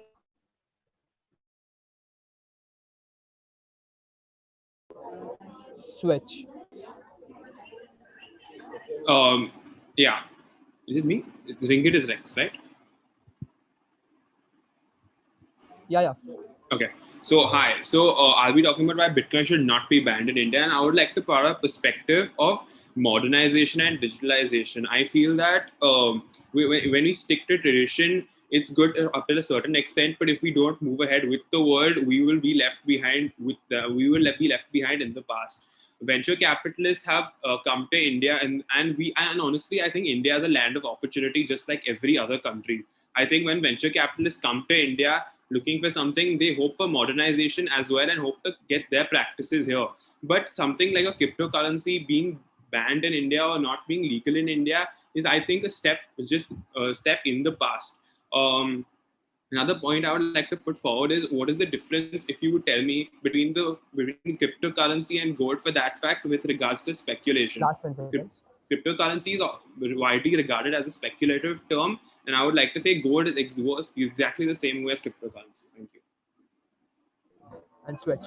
Switch. Yeah. Is it me? It's Ringgit is Rex, right? Yeah. Okay. So hi. So I'll be talking about why Bitcoin should not be banned in India, and I would like to put a perspective of modernization and digitalization. I feel that when we stick to tradition, it's good up to a certain extent, but if we don't move ahead with the world, we will be left behind be left behind in the past. Venture capitalists have come to India, and honestly, I think India is a land of opportunity, just like every other country. I think when venture capitalists come to India looking for something, they hope for modernization as well and hope to get their practices here. But something like a cryptocurrency being banned in India or not being legal in India is, I think, a step in the past. Another point I would like to put forward is, what is the difference, if you would tell me, between cryptocurrency and gold for that fact with regards to speculation? Cryptocurrency is widely regarded as a speculative term, and I would like to say gold is exactly the same way as cryptocurrency. Thank you. And switch.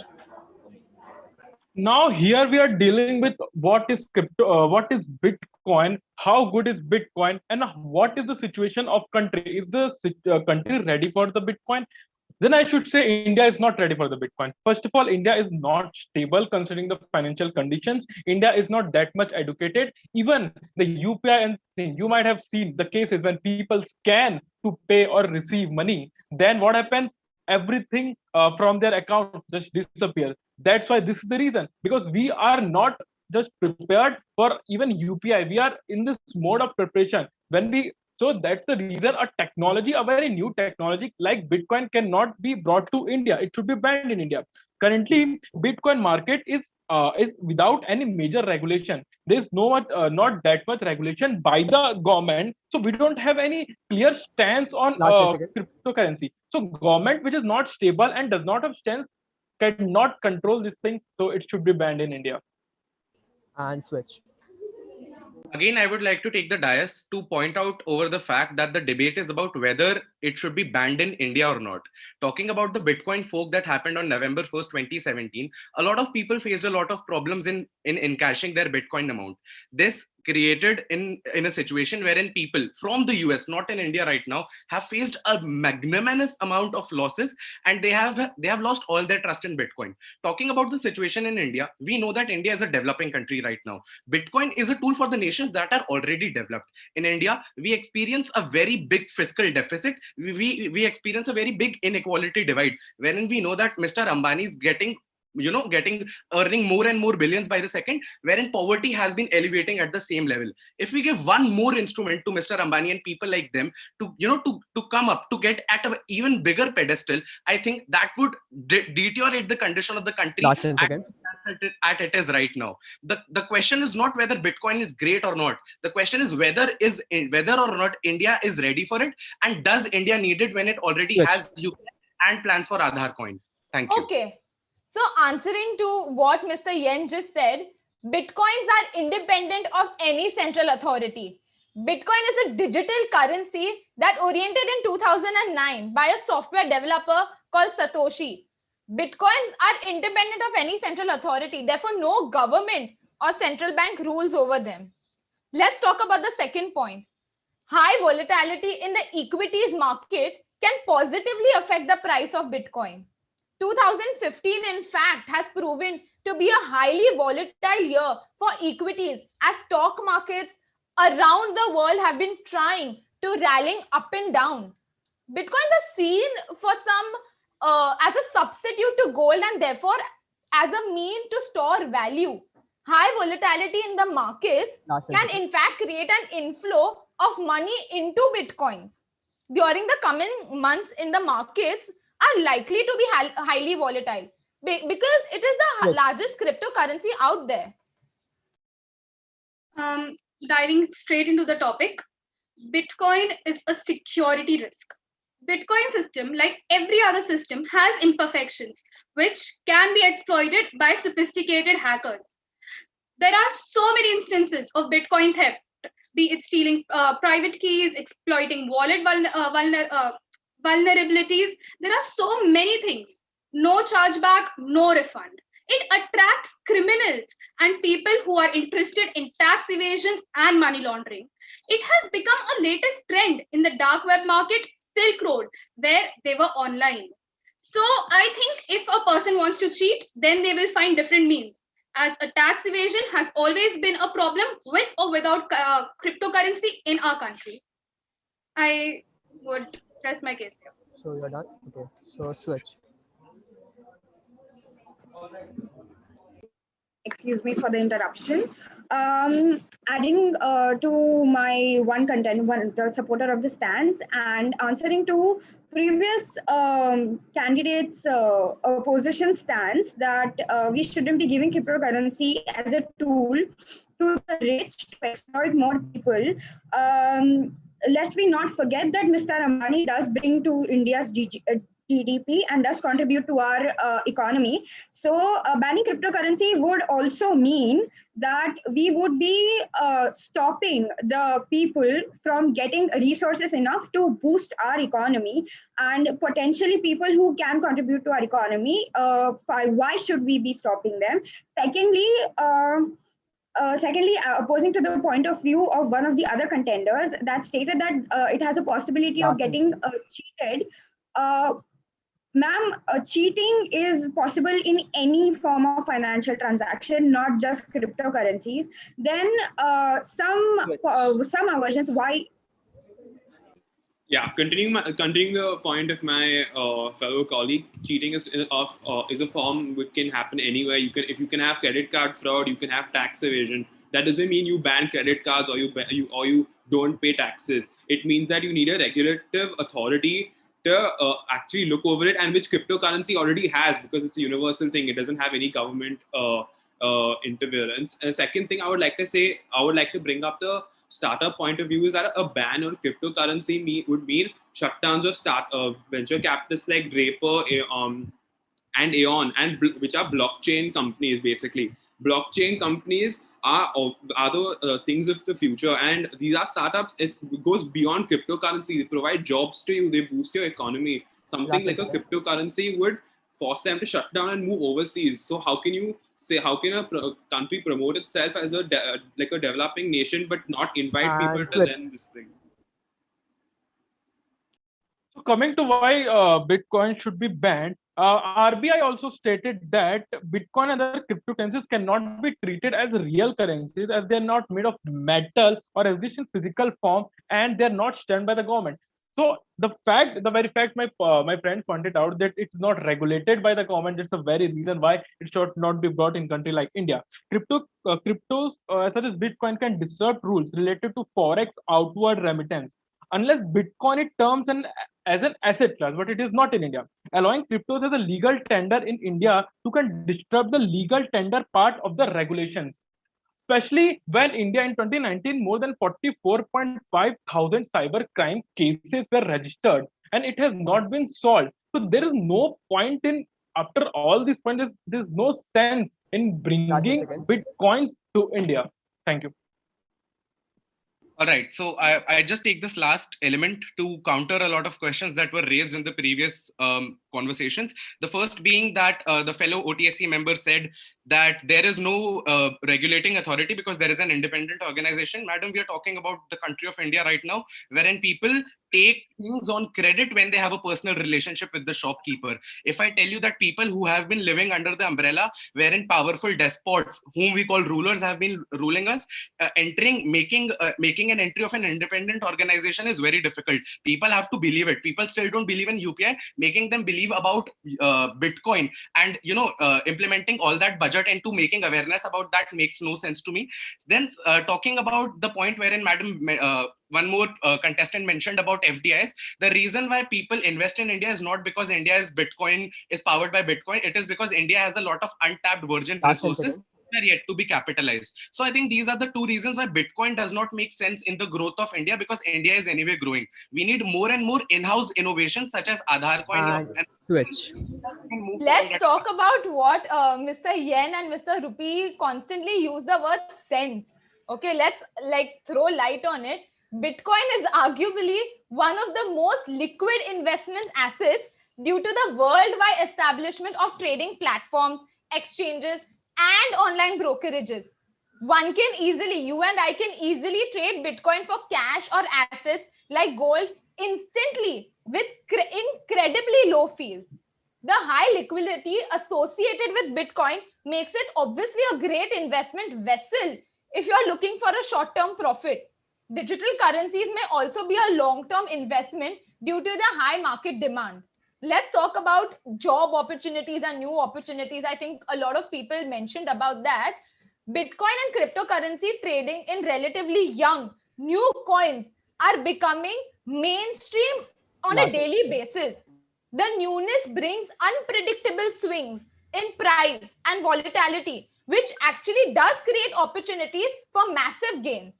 Now here we are dealing with what is crypto, what is Bitcoin, how good is Bitcoin, and what is the situation of country. Is the country ready for the Bitcoin? Then I should say India is not ready for the Bitcoin. First of all, India is not stable considering the financial conditions. India is not that much educated. Even the UPI and thing, you might have seen the cases when people scan to pay or receive money. Then what happens? Everything from their account just disappears. That's why this is the reason, because we are not just prepared for even UPI. We are in this mode of preparation. So that's the reason a very new technology like Bitcoin cannot be brought to India. It should be banned in India. Currently, Bitcoin market is without any major regulation. There's not that much regulation by the government. So we don't have any clear stance on cryptocurrency. So government which is not stable and does not have stance cannot control this thing. So it should be banned in India. And switch. Again, I would like to take the dais to point out over the fact that the debate is about whether it should be banned in India or not. Talking about the Bitcoin fork that happened on November 1st, 2017, a lot of people faced a lot of problems in encashing their Bitcoin amount. This created in a situation wherein people from the US, not in India right now, have faced a magnanimous amount of losses, and they have lost all their trust in Bitcoin. Talking about the situation in India, we know that India is a developing country right now. Bitcoin is a tool for the nations that are already developed. In India, we experience a very big fiscal deficit. We experience a very big inequality divide, wherein we know that Mr. Ambani is getting earning more and more billions by the second, wherein poverty has been elevating at the same level. If we give one more instrument to Mr. Ambani and people like them to come up, to get at an even bigger pedestal, I think that would deteriorate the condition of the country Last 10 seconds. at it is right now. The question is not whether Bitcoin is great or not. The question is whether or not India is ready for it, and does India need it when it already has UPI and plans for Aadhaar coin. Thank you. Okay. So answering to what Mr. Yen just said, Bitcoins are independent of any central authority. Bitcoin is a digital currency that oriented in 2009 by a software developer called Satoshi. Bitcoins are independent of any central authority. Therefore, no government or central bank rules over them. Let's talk about the second point. High volatility in the equities market can positively affect the price of Bitcoin. 2015, in fact, has proven to be a highly volatile year for equities, as stock markets around the world have been trying to rallying up and down. Bitcoin is seen for some as a substitute to gold, and therefore as a mean to store value. High volatility in the markets can in fact create an inflow of money into Bitcoin. During the coming months in the markets are likely to be highly volatile because it is the largest cryptocurrency out there. Diving straight into the topic, Bitcoin is a security risk. Bitcoin system, like every other system, has imperfections which can be exploited by sophisticated hackers. There are so many instances of Bitcoin theft, be it stealing private keys, exploiting wallet vulnerabilities. There are so many things. No chargeback, no refund. It attracts criminals and people who are interested in tax evasions and money laundering. It has become a latest trend in the dark web market, Silk Road, where they were online. So I think if a person wants to cheat, then they will find different means, as a tax evasion has always been a problem with or without cryptocurrency in our country. I would rest my case here. So you're done? Okay. So switch. Excuse me for the interruption. Adding to my the supporter of the stance, and answering to previous candidates' opposition stance that we shouldn't be giving cryptocurrency as a tool to the rich to exploit more people. Lest we not forget that Mr. Ambani does bring to India's GDP and does contribute to our economy. So banning cryptocurrency would also mean that we would be stopping the people from getting resources enough to boost our economy, and potentially people who can contribute to our economy. Why should we be stopping them? Secondly, opposing to the point of view of one of the other contenders that stated that it has a possibility of getting cheated. Ma'am, cheating is possible in any form of financial transaction, not just cryptocurrencies. Then some aversions. Why? Yeah, continuing the point of my fellow colleague, cheating is a form which can happen anywhere. If you can have credit card fraud, you can have tax evasion. That doesn't mean you ban credit cards or you don't pay taxes. It means that you need a regulative authority to actually look over it, and which cryptocurrency already has, because it's a universal thing. It doesn't have any government interference. And the second thing I would like to bring up the startup point of view is that a ban on cryptocurrency would mean shutdowns of venture capitalists like Draper and Aeon, and which are blockchain companies. Basically, blockchain companies are the things of the future, and these are startups. It goes beyond cryptocurrency. They provide jobs to you. They boost your economy. Something like a cryptocurrency would force them to shut down and move overseas. So how can a country promote itself as a developing nation but not invite people to learn this thing? So coming to why Bitcoin should be banned, RBI also stated that Bitcoin and other cryptocurrencies cannot be treated as real currencies, as they are not made of metal or exist in physical form, and they are not stamped by the government. So the very fact my friend pointed out that it's not regulated by the government. It's a very reason why it should not be brought in country like India. Cryptos such as Bitcoin can disrupt rules related to forex outward remittance unless Bitcoin it terms as an asset class, but it is not in India. Allowing cryptos as a legal tender in India to can disrupt the legal tender part of the regulations, especially when India in 2019 more than 44.5 thousand cyber crime cases were registered and it has not been solved. So there is no point in, after all these points, there's no sense in bringing Bitcoins to India. Thank you. All right. So I just take this last element to counter a lot of questions that were raised in the previous conversations. The first being that the fellow OTSC member said that there is no regulating authority because there is an independent organization. Madam, we are talking about the country of India right now, wherein people take things on credit when they have a personal relationship with the shopkeeper. If I tell you that people who have been living under the umbrella wherein powerful despots, whom we call rulers, have been ruling us, making an entry of an independent organization is very difficult. People have to believe it. People still don't believe in UPI. Making them believe about Bitcoin and implementing all that budget into making awareness about that makes no sense to me. Then talking about the point wherein Madam one more contestant mentioned about FDIs. The reason why people invest in India is not because India's Bitcoin is powered by Bitcoin. It is because India has a lot of untapped virgin resources that are yet to be capitalized. So I think these are the two reasons why Bitcoin does not make sense in the growth of India, because India is anyway growing. We need more and more in-house innovations such as Aadhaar coin. And switch. Let's talk about what Mr. Yen and Mr. Rupee constantly use the word sense. Okay, let's throw light on it. Bitcoin is arguably one of the most liquid investment assets due to the worldwide establishment of trading platforms, exchanges, and online brokerages. You and I can easily trade Bitcoin for cash or assets like gold instantly with incredibly low fees. The high liquidity associated with Bitcoin makes it obviously a great investment vessel if you're looking for a short-term profit. Digital currencies may also be a long-term investment due to the high market demand. Let's talk about job opportunities and new opportunities. I think a lot of people mentioned about that. Bitcoin and cryptocurrency trading in relatively young, new coins are becoming mainstream on a daily basis. The newness brings unpredictable swings in price and volatility, which actually does create opportunities for massive gains.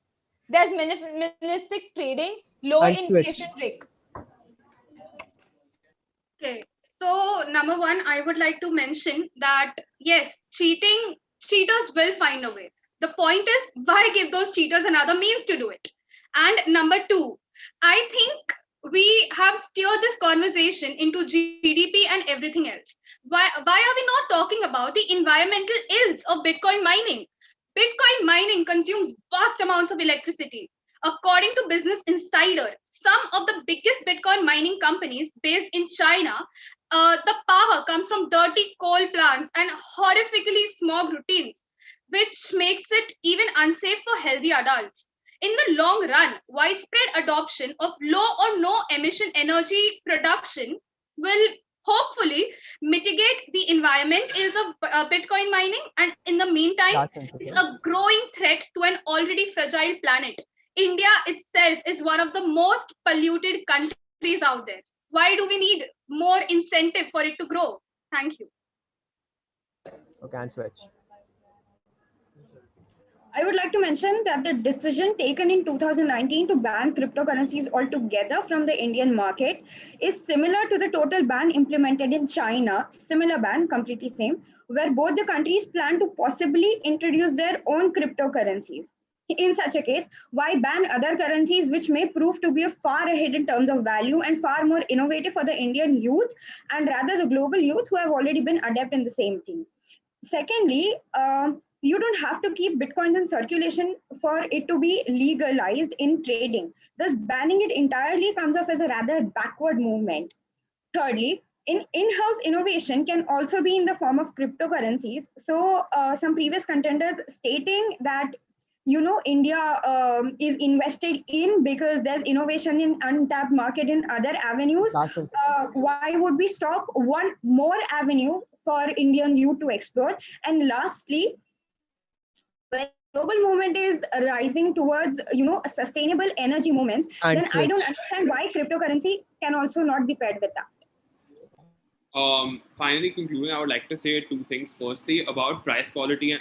There's minimalistic trading, low inflation rate. Okay, so number one, I would like to mention that yes, cheaters will find a way. The point is, why give those cheaters another means to do it? And number two, I think we have steered this conversation into GDP and everything else. Why are we not talking about the environmental ills of Bitcoin mining? Bitcoin mining consumes vast amounts of electricity. According to Business Insider, some of the biggest Bitcoin mining companies based in China, the power comes from dirty coal plants and horrifically smog routines, which makes it even unsafe for healthy adults. In the long run, widespread adoption of low or no emission energy production will hopefully mitigate the environment ills of Bitcoin mining. And in the meantime, it's a growing threat to an already fragile planet. India itself is one of the most polluted countries out there. Why do we need more incentive for it to grow? Thank you. Okay, and switch. I would like to mention that the decision taken in 2019 to ban cryptocurrencies altogether from the Indian market is similar to the total ban implemented in China, similar ban, completely same, where both the countries plan to possibly introduce their own cryptocurrencies. In such a case, why ban other currencies which may prove to be far ahead in terms of value and far more innovative for the Indian youth and rather the global youth who have already been adept in the same thing? Secondly, you don't have to keep Bitcoins in circulation for it to be legalized in trading. Thus, banning it entirely comes off as a rather backward movement. Thirdly, in-house innovation can also be in the form of cryptocurrencies. So some previous contenders stating that India is invested in, because there's innovation in untapped market in other avenues. Why would we stop one more avenue for Indian youth to explore? And lastly, when global movement is rising towards sustainable energy movements, And then I don't switch. understand why cryptocurrency can also not be paired with that. Finally concluding, I would like to say two things. Firstly, about price volatility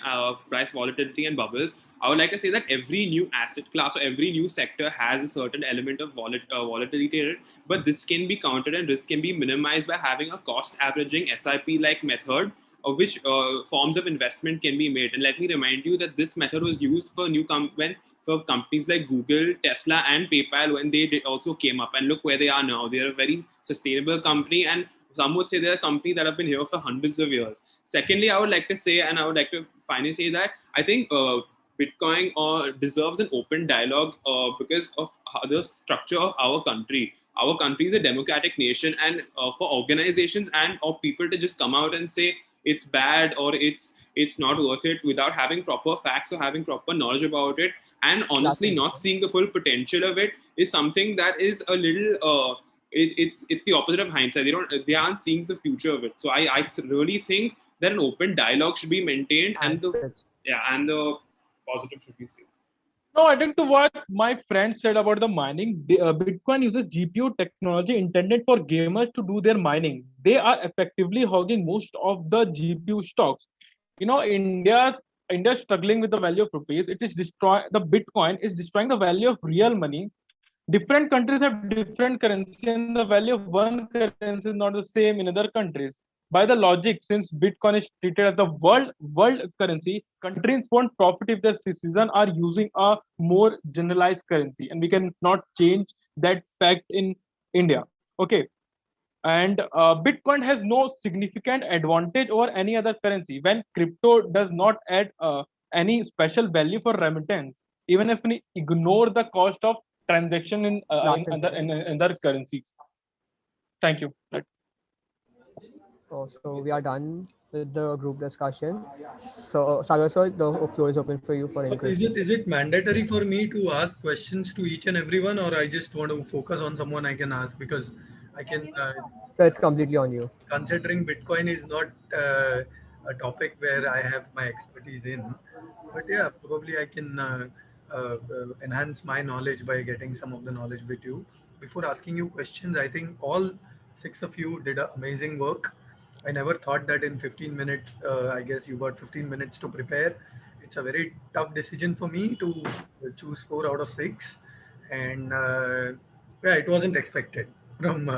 and bubbles. I would like to say that every new asset class or every new sector has a certain element of volatility in it, but this can be countered and risk can be minimized by having a cost averaging SIP-like method, of which forms of investment can be made. And let me remind you that this method was used for for companies like Google, Tesla, and PayPal when they also came up. And look where they are now. They are a very sustainable company, and some would say they're a company that have been here for hundreds of years. Secondly, I would like to say, and I would like to finally say that I think Bitcoin deserves an open dialogue because of the structure of our country. Our country is a democratic nation, and for organizations and or people to just come out and say it's bad or it's not worth it without having proper facts or having proper knowledge about it, and honestly not seeing the full potential of it, is something that is a little. It's the opposite of hindsight. They aren't seeing the future of it. So I really think that an open dialogue should be maintained, and the positive should be seen. No, I think to what my friend said about the mining, Bitcoin uses GPU technology intended for gamers to do their mining. They are effectively hogging most of the GPU stocks. India's struggling with the value of rupees. The Bitcoin is destroying the value of real money. Different countries have different currency, and the value of one currency is not the same in other countries. By the logic, since Bitcoin is treated as a world currency, countries won't profit if their citizens are using a more generalized currency, and we cannot change that fact in India. Okay, and Bitcoin has no significant advantage over any other currency when crypto does not add any special value for remittance, even if we ignore the cost of transaction in other currencies. Thank you. So we are done with the group discussion. So Sagar sir, the floor is open for you for any questions. Is it mandatory for me to ask questions to each and everyone, or I just want to focus on someone I can ask, because I can. So it's completely on you. Considering Bitcoin is not a topic where I have my expertise in, but yeah, probably I can enhance my knowledge by getting some of the knowledge with you. Before asking you questions, I think all 6 of you did amazing work. I never thought that in 15 minutes, I guess you got 15 minutes to prepare. It's a very tough decision for me to choose 4 out of 6. And yeah, it wasn't expected from,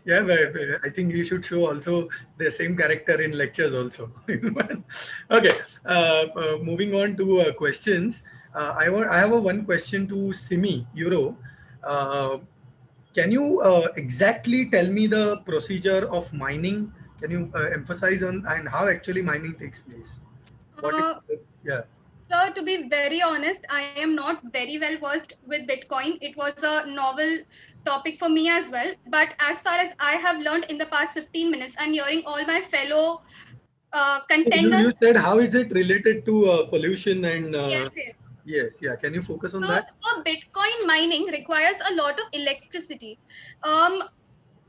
yeah, but I think you should show also the same character in lectures also. Okay, moving on to questions. I have one question to Simi Euro. Can you exactly tell me the procedure of mining? Can you emphasize on and how actually mining takes place? Yeah. So to be very honest, I am not very well versed with Bitcoin. It was a novel topic for me as well. But as far as I have learned in the past 15 minutes and hearing all my fellow contenders. You said how is it related to pollution and yes. Yes, yeah. Can you focus on that? So Bitcoin mining requires a lot of electricity.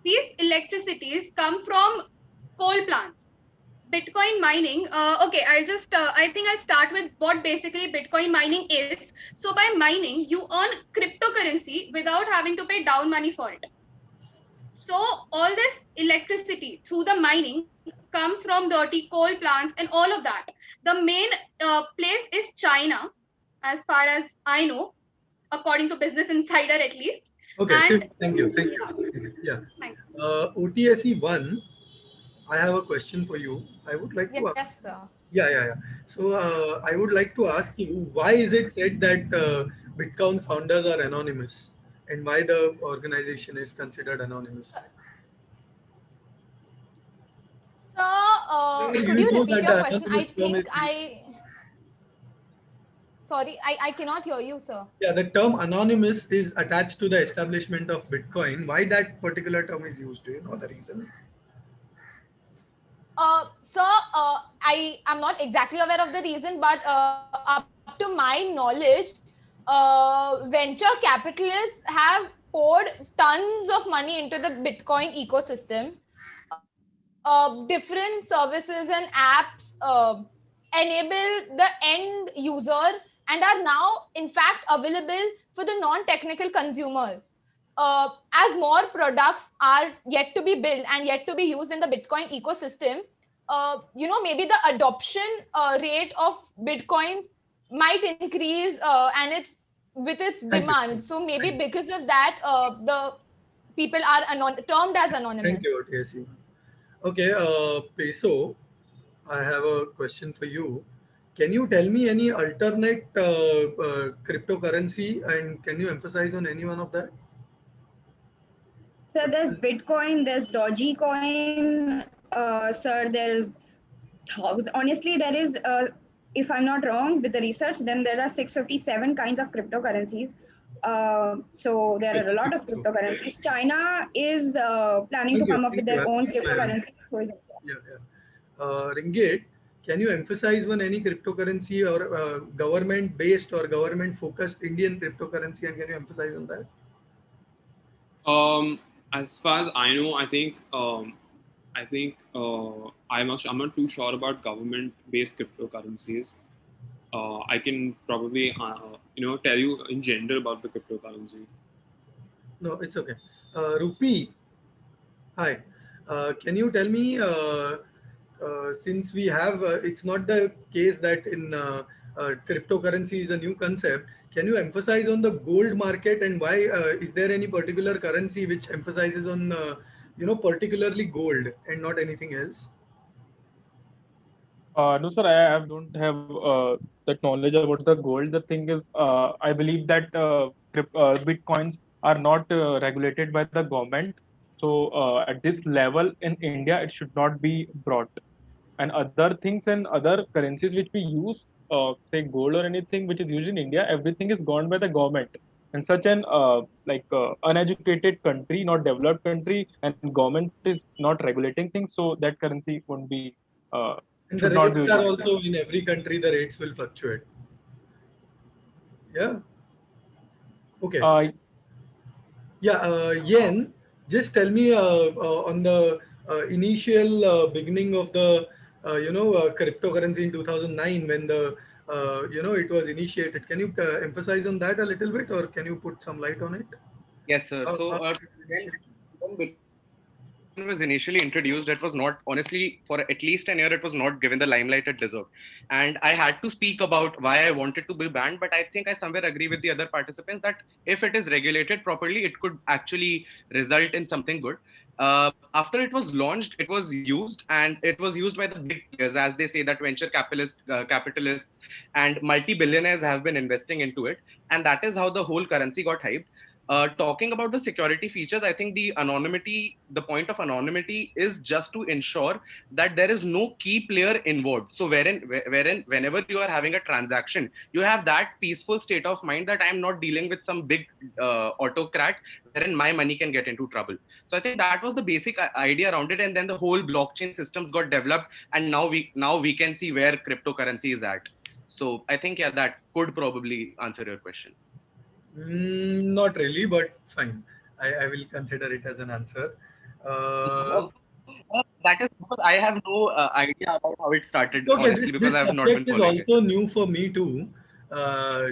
These electricities come from coal plants. Bitcoin mining, okay, I think I'll start with what basically Bitcoin mining is. So by mining, you earn cryptocurrency without having to pay down money for it. So all this electricity through the mining comes from dirty coal plants and all of that. The main place is China, as far as I know, according to Business Insider at least. Okay, and, thank you. Yeah. OTSE 1, I have a question for you. I would like to ask. Yes, sir. Yeah. So I would like to ask you, why is it said that Bitcoin founders are anonymous, and why the organization is considered anonymous? So, could you repeat your question? I think Sorry, I cannot hear you, sir. Yeah, the term anonymous is attached to the establishment of Bitcoin. Why that particular term is used? Do you know the reason? I am not exactly aware of the reason, but up to my knowledge, venture capitalists have poured tons of money into the Bitcoin ecosystem. Different services and apps enable the end user and are now, in fact, available for the non-technical consumer. As more products are yet to be built and yet to be used in the Bitcoin ecosystem, maybe the adoption rate of Bitcoins might increase and it's with its demand. So maybe because of that, the people are termed as anonymous. Thank you, TSC. Okay, Peso, I have a question for you. Can you tell me any alternate cryptocurrency, and can you emphasize on any one of that? So there's Bitcoin, there's Dogecoin, sir, there's honestly, there is, if I'm not wrong with the research, then there are 657 kinds of cryptocurrencies. So there are a lot of cryptocurrencies. China is planning to come up with their own cryptocurrency. Ringgit, can you emphasize on any cryptocurrency or government-based or government-focused Indian cryptocurrency, and can you emphasize on that? As far as I know, I think I'm not too sure about government-based cryptocurrencies. I can probably tell you in general about the cryptocurrency. No, it's okay. Rupi, hi. Can you tell me, since we have, it's not the case that in cryptocurrency is a new concept, can you emphasize on the gold market and why is there any particular currency which emphasizes on, particularly gold and not anything else? No, sir, I don't have that knowledge about the gold. The thing is, I believe that Bitcoins are not regulated by the government. So at this level in India, it should not be brought. And other things and other currencies which we use, say gold or anything which is used in India, everything is governed by the government. And such an uneducated country, not developed country, and government is not regulating things, so that currency won't be. And the rates are also in every country, the rates will fluctuate. Yeah. Okay. Yen, just tell me on the initial beginning of the cryptocurrency in 2009 when the it was initiated. Can you emphasize on that a little bit, or can you put some light on it? Yes, sir. So when Bitcoin was initially introduced, it was not, honestly, for at least an year, it was not given the limelight it deserved. And I had to speak about why I wanted to be banned, but I think I somewhere agree with the other participants that if it is regulated properly, it could actually result in something good. After it was launched, it was used, and it was used by the big players, as they say that venture capitalists and multi-billionaires have been investing into it. And that is how the whole currency got hyped. Talking about the security features, I think the point of anonymity is just to ensure that there is no key player involved. So whenever you are having a transaction, you have that peaceful state of mind that I'm not dealing with some big autocrat wherein my money can get into trouble. So I think that was the basic idea around it. And then the whole blockchain systems got developed, and now we can see where cryptocurrency is at. So I think, yeah, that could probably answer your question. Not really, but fine. I will consider it as an answer. That is because I have no idea about how it started, honestly, because I have not been following it. It's also new for me too.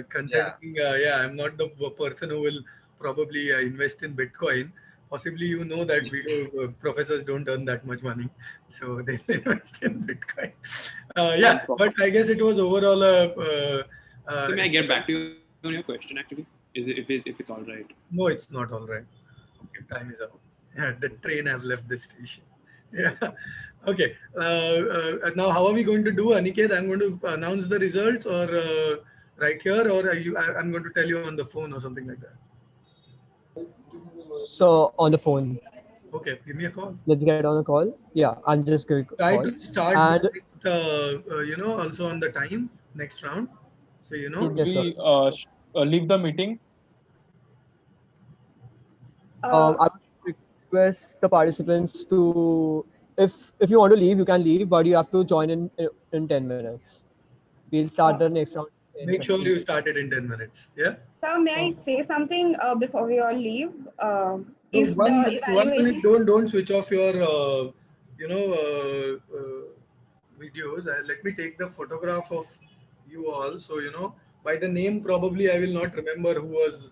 Considering, I'm not the person who will probably invest in Bitcoin. Possibly, that professors don't earn that much money, so they invest in Bitcoin. But I guess it was overall so may I get back to you on your question, actually? If it's all right? No, it's not all right. Okay, time is up. Yeah, the train has left the station. Yeah. Okay. Now, how are we going to do, Aniket? I'm going to announce the results, or right here, or I'm going to tell you on the phone or something like that. So on the phone. Okay, give me a call. Let's get on a call. Yeah, I'm just going to try to start. And also on the time next round. So we leave the meeting. I would request the participants to, if you want to leave, you can leave, but you have to join in 10 minutes. We'll start the next round make sure you start it in 10 minutes. Yeah. So may I say something before we all leave? If So one the minute, evaluation, don't switch off your videos. Let me take the photograph of you all. So by the name probably I will not remember who was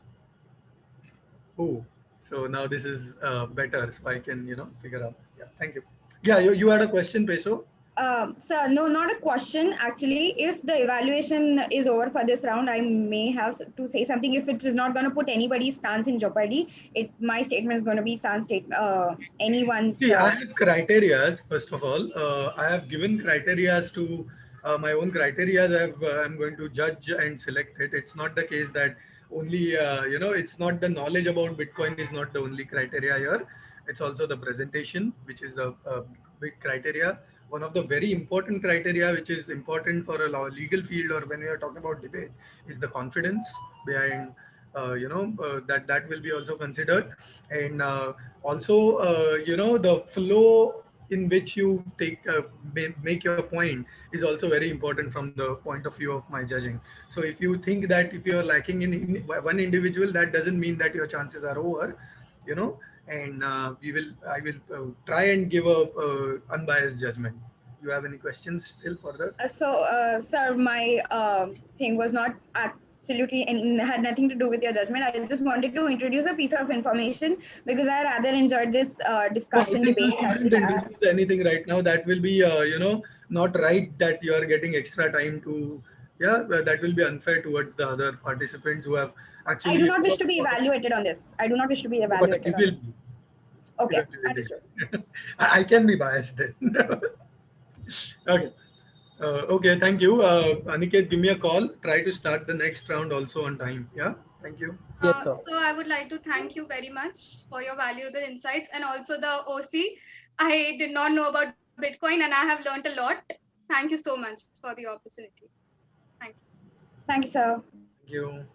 who. So now this is better, so I can figure out. Yeah, thank you. Yeah, you had a question, Peso. sir, no, not a question. Actually, if the evaluation is over for this round, I may have to say something. If it is not going to put anybody's stance in jeopardy, my statement is going to be anyone's. See, I have criterias. First of all, I have given criterias to my own criteria. I'm going to judge and select it. It's not the case that only it's not the knowledge about Bitcoin is not the only criteria here. It's also the presentation, which is a big criteria. One of the very important criteria, which is important for a legal field or when we are talking about debate, is the confidence behind that will be also considered, and also the flow in which you make your point is also very important from the point of view of my judging. So if you think that if you're lacking in one individual, that doesn't mean that your chances are over, and I will try and give a unbiased judgment. You have any questions still further? Sir, my thing was not absolutely and had nothing to do with your judgment. I just wanted to introduce a piece of information because I rather enjoyed this discussion debate. Anything right now that will be not right, that you are getting extra time to. Yeah, that will be unfair towards the other participants who have actually. I do not wish to be evaluated on this. I do not wish to be evaluated. But will be. Okay, understood. I can be biased then. Okay. Okay, thank you. Aniket, give me a call. Try to start the next round also on time. Yeah, thank you. Yes, sir. So I would like to thank you very much for your valuable insights and also the OC. I did not know about Bitcoin and I have learned a lot. Thank you so much for the opportunity. Thank you. Thank you, sir. Thank you.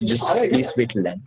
Just please wait till then.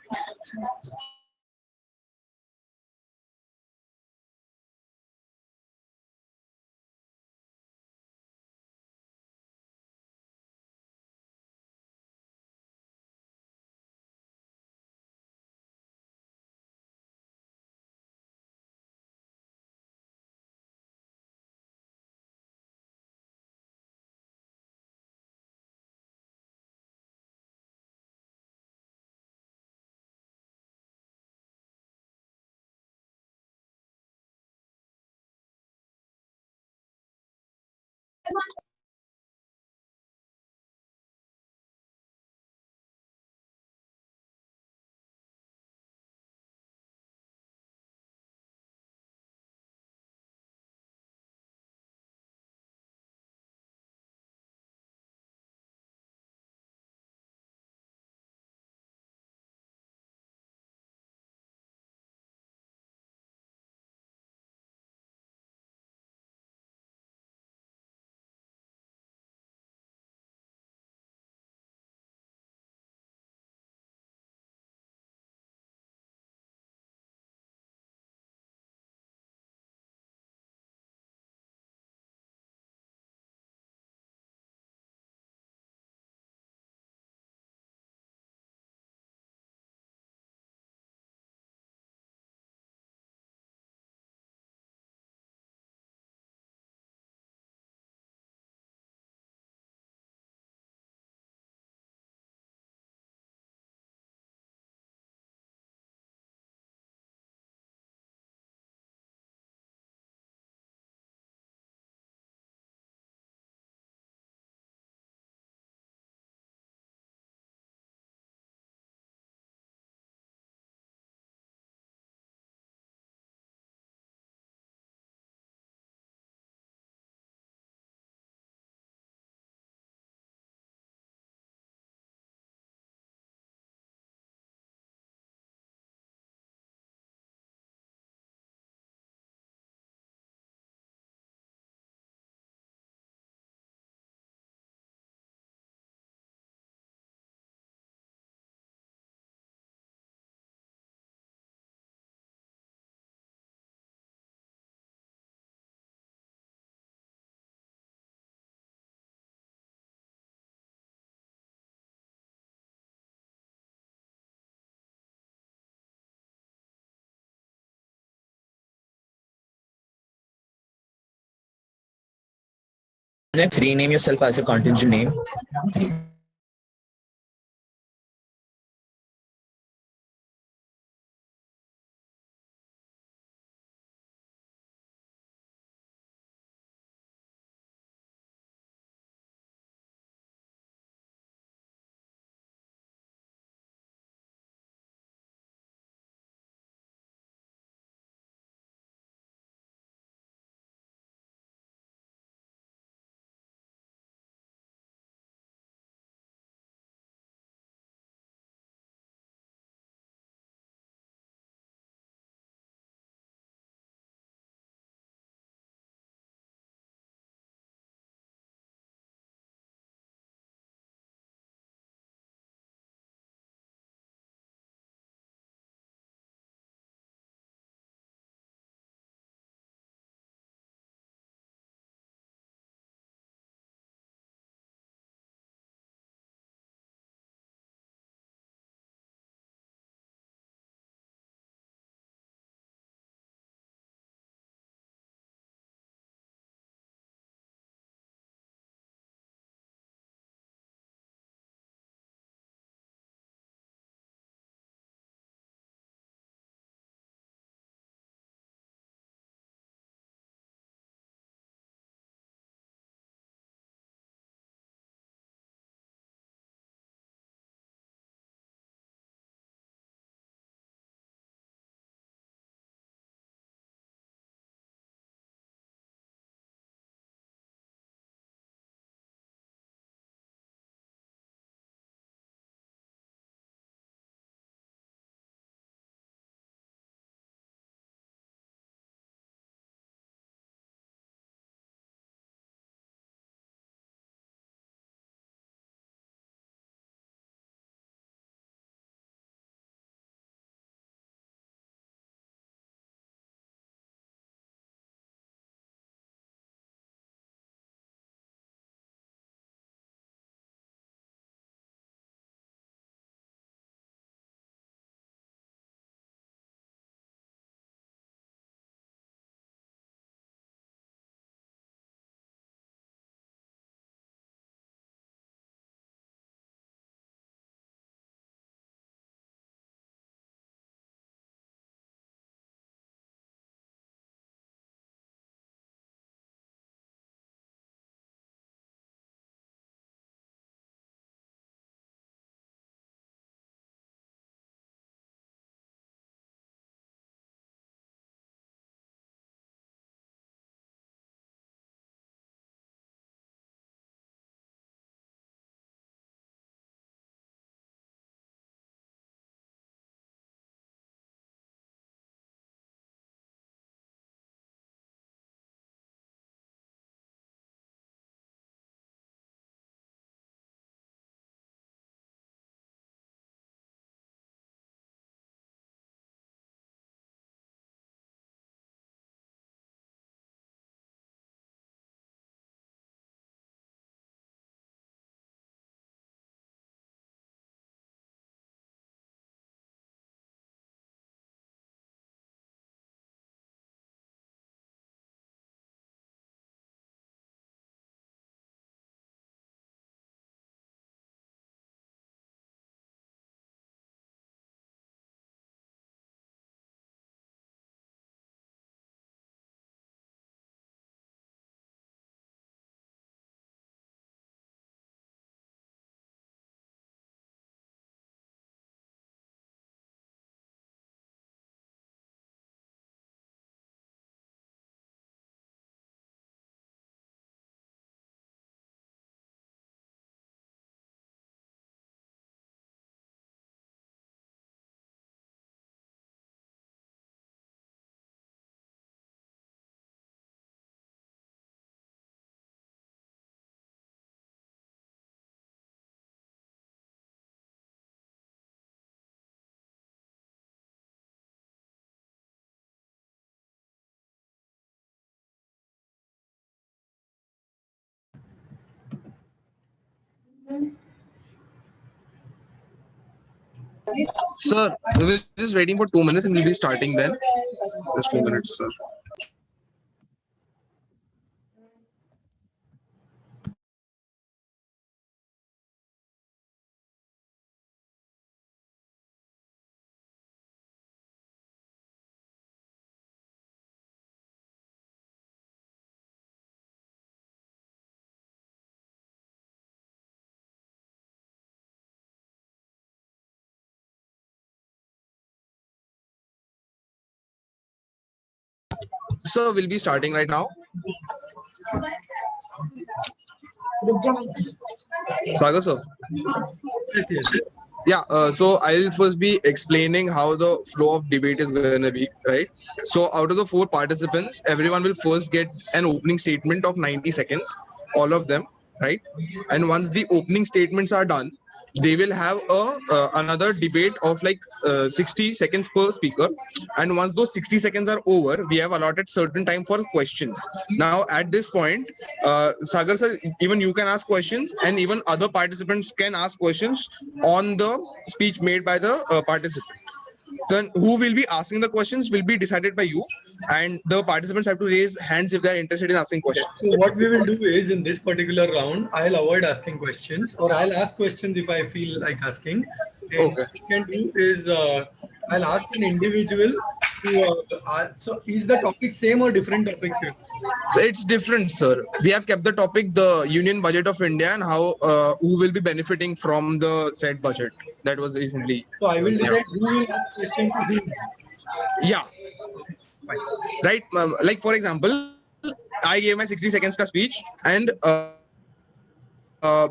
Next, rename yourself as a contingent name. Sir, we were just waiting for 2 minutes and we'll be starting then. Just 2 minutes, sir. So we'll be starting right now. Sagar sir. Yeah, so I'll first be explaining how the flow of debate is going to be, right? So out of the 4 participants, everyone will first get an opening statement of 90 seconds, all of them, right? And once the opening statements are done, they will have another debate of like 60 seconds per speaker. And once those 60 seconds are over, we have allotted certain time for questions. Now at this point, Sagar sir, even you can ask questions and even other participants can ask questions on the speech made by the participant. Then who will be asking the questions will be decided by you, and the participants have to raise hands if they are interested in asking questions. So what we will do is, in this particular round, I'll avoid asking questions, or I'll ask questions if I feel like asking. And Okay. what we can do is, I'll ask an individual to so is the topic same or different topics here? So it's different, sir. We have kept the topic the Union Budget of India and how who will be benefiting from the said budget that was recently. So I will decide who will ask question to whom. Yeah. Right. Like for example, I gave my 60 seconds ka speech, and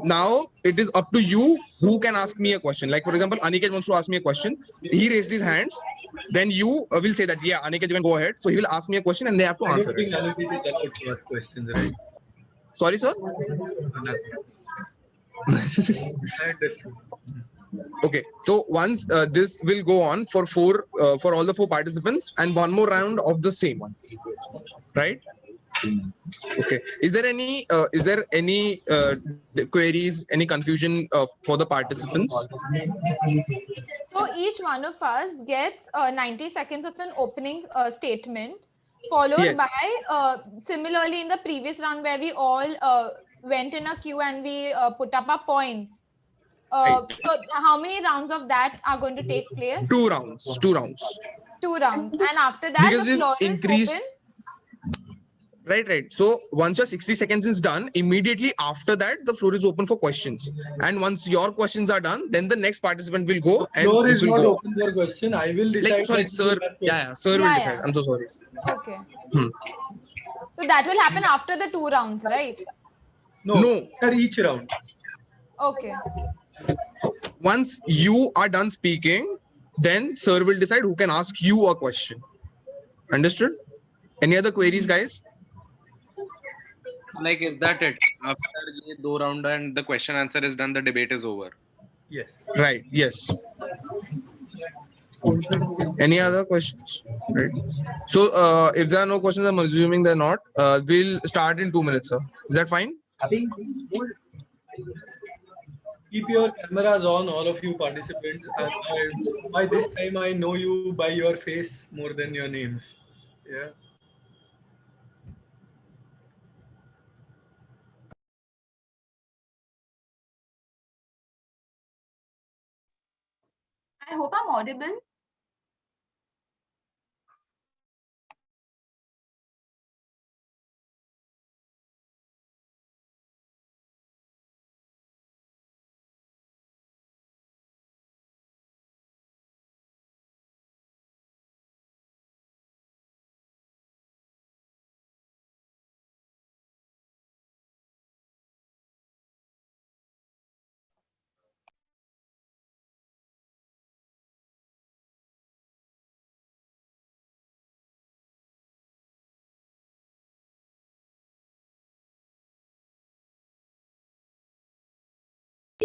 now it is up to you who can ask me a question. Like for example, Aniket wants to ask me a question. He raised his hands. Then you will say that, yeah, Aniket, you can go ahead. So he will ask me a question and they have to answer I don't it. think Aniket is allowed to ask questions, right? Sorry, sir? I understood. Okay, so once this will go on for for all the 4 participants and one more round of the same, right? Okay. Is there any queries, any confusion for the participants? So each one of us gets 90 seconds of an opening statement, followed Yes. by similarly in the previous round where we all went in a queue and we put up our points. So how many rounds of that are going to take place? 2 rounds. 2 rounds. 2 rounds, and after that Because the we've floor increased. is open. Right. So once your 60 seconds is done, immediately after that, the floor is open for questions. And once your questions are done, then the next participant will go and Floor this is will not go. open for question. I will decide. Like, sorry, sir. Yeah, sir will decide. I'm so sorry. Okay. So that will happen after the 2 rounds, right? No. After each round. Okay. Once you are done speaking, then sir will decide who can ask you a question. Understood? Any other queries, guys? Like, is that it? After the 2 round and the question answer is done, the debate is over. Yes. Right. Yes. Any other questions? Right. So, if there are no questions, I'm assuming they're not. We'll start in 2 minutes, sir. Is that fine? Keep your cameras on, all of you participants. By this time, I know you by your face more than your names. Yeah. I hope I'm audible.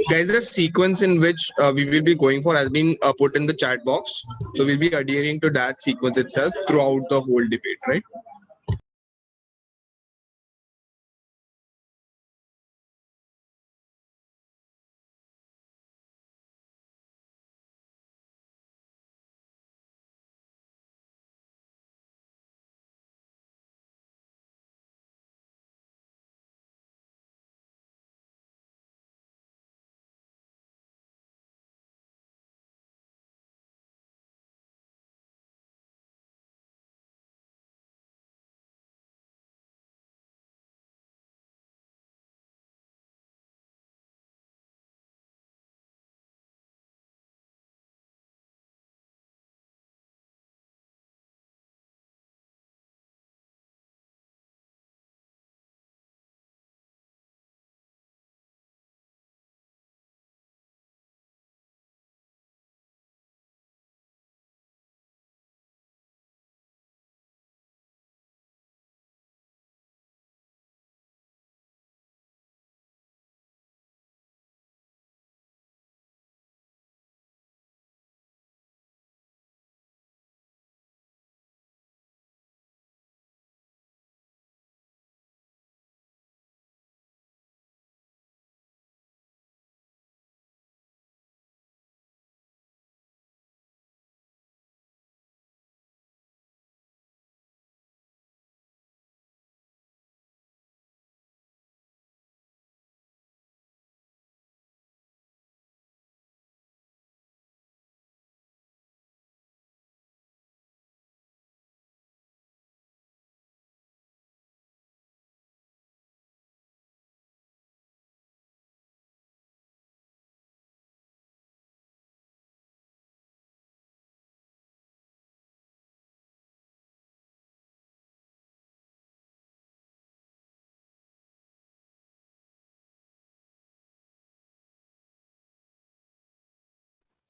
Guys, the sequence in which we will be going for has been put in the chat box. So we'll be adhering to that sequence itself throughout the whole debate, right?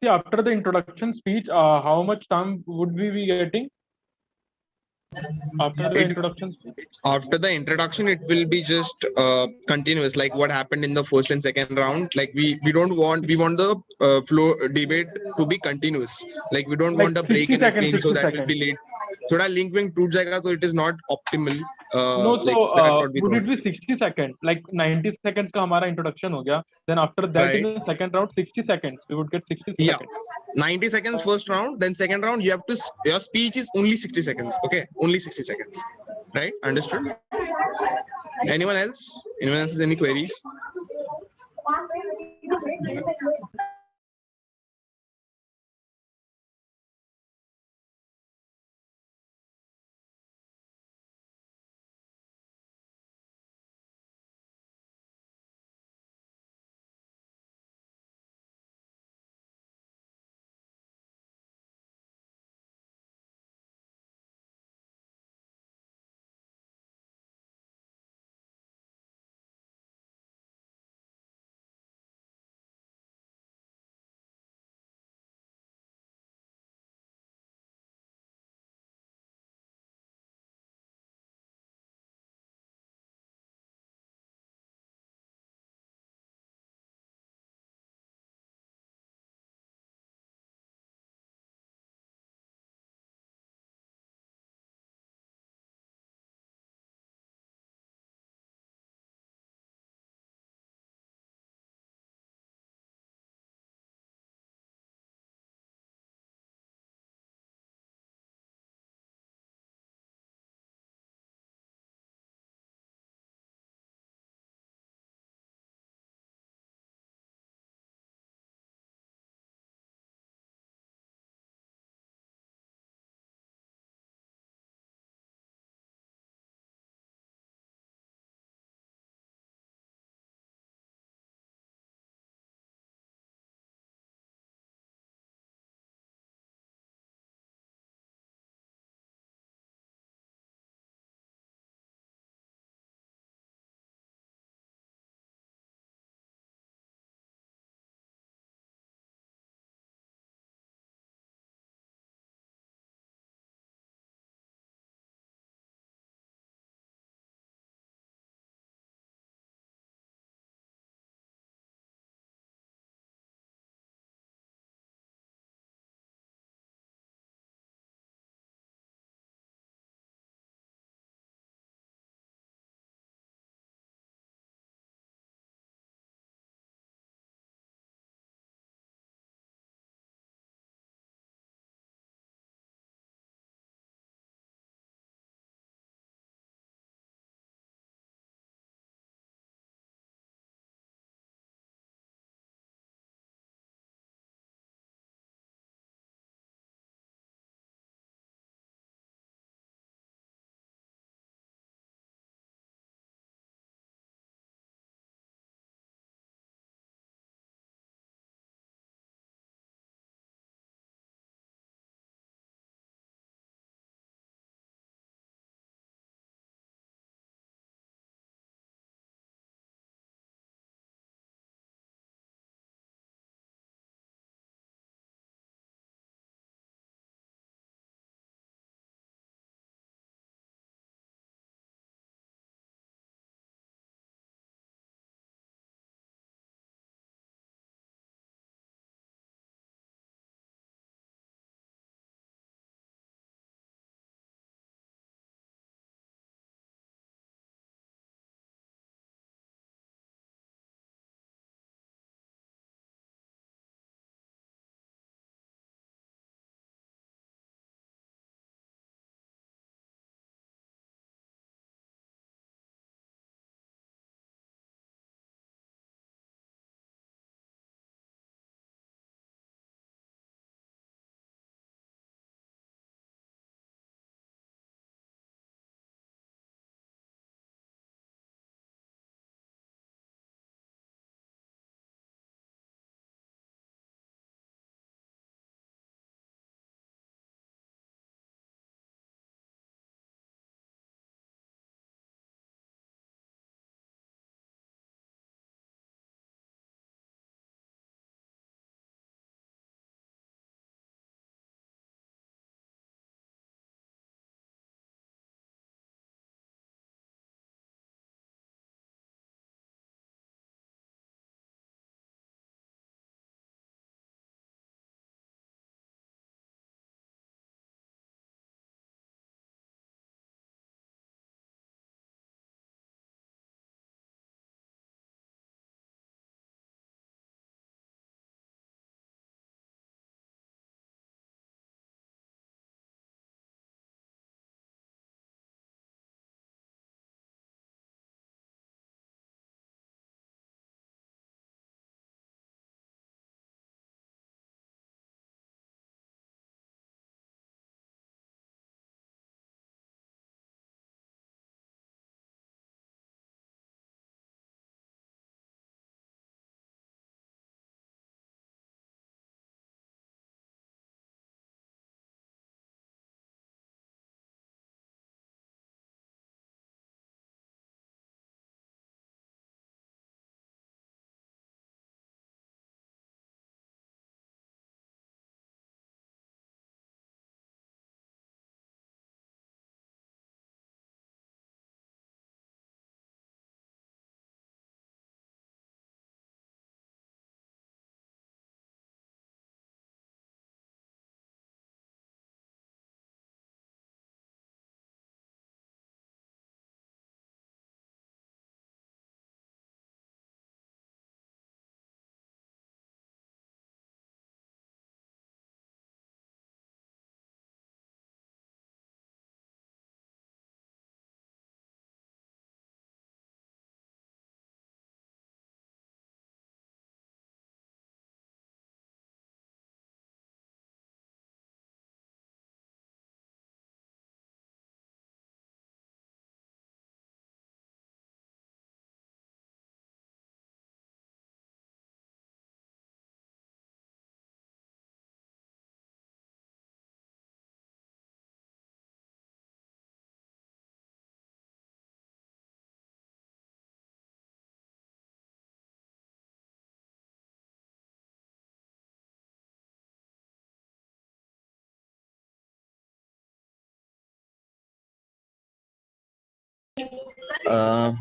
See, after the introduction speech, how much time would we be getting? After the introduction speech? After the introduction, it will be just continuous, like what happened in the first and second round. Like we don't want, we want the flow debate to be continuous. Like we don't Like want a break 60 in seconds, between, so 60 that will be seconds. late. थोड़ा link wing टूट जाएगा, so it is not optimal. No, Like so that's what we would thought. it be 60 seconds? Like 90 seconds का हमारा introduction हो गया. Then after that in Right. the second round, 60 seconds. We would get 60 Yeah, seconds. 90 seconds first round, then second round you have to your speech is only 60 seconds. Okay, only 60 seconds. Right? Understood? Anyone else? Anyone else has any queries?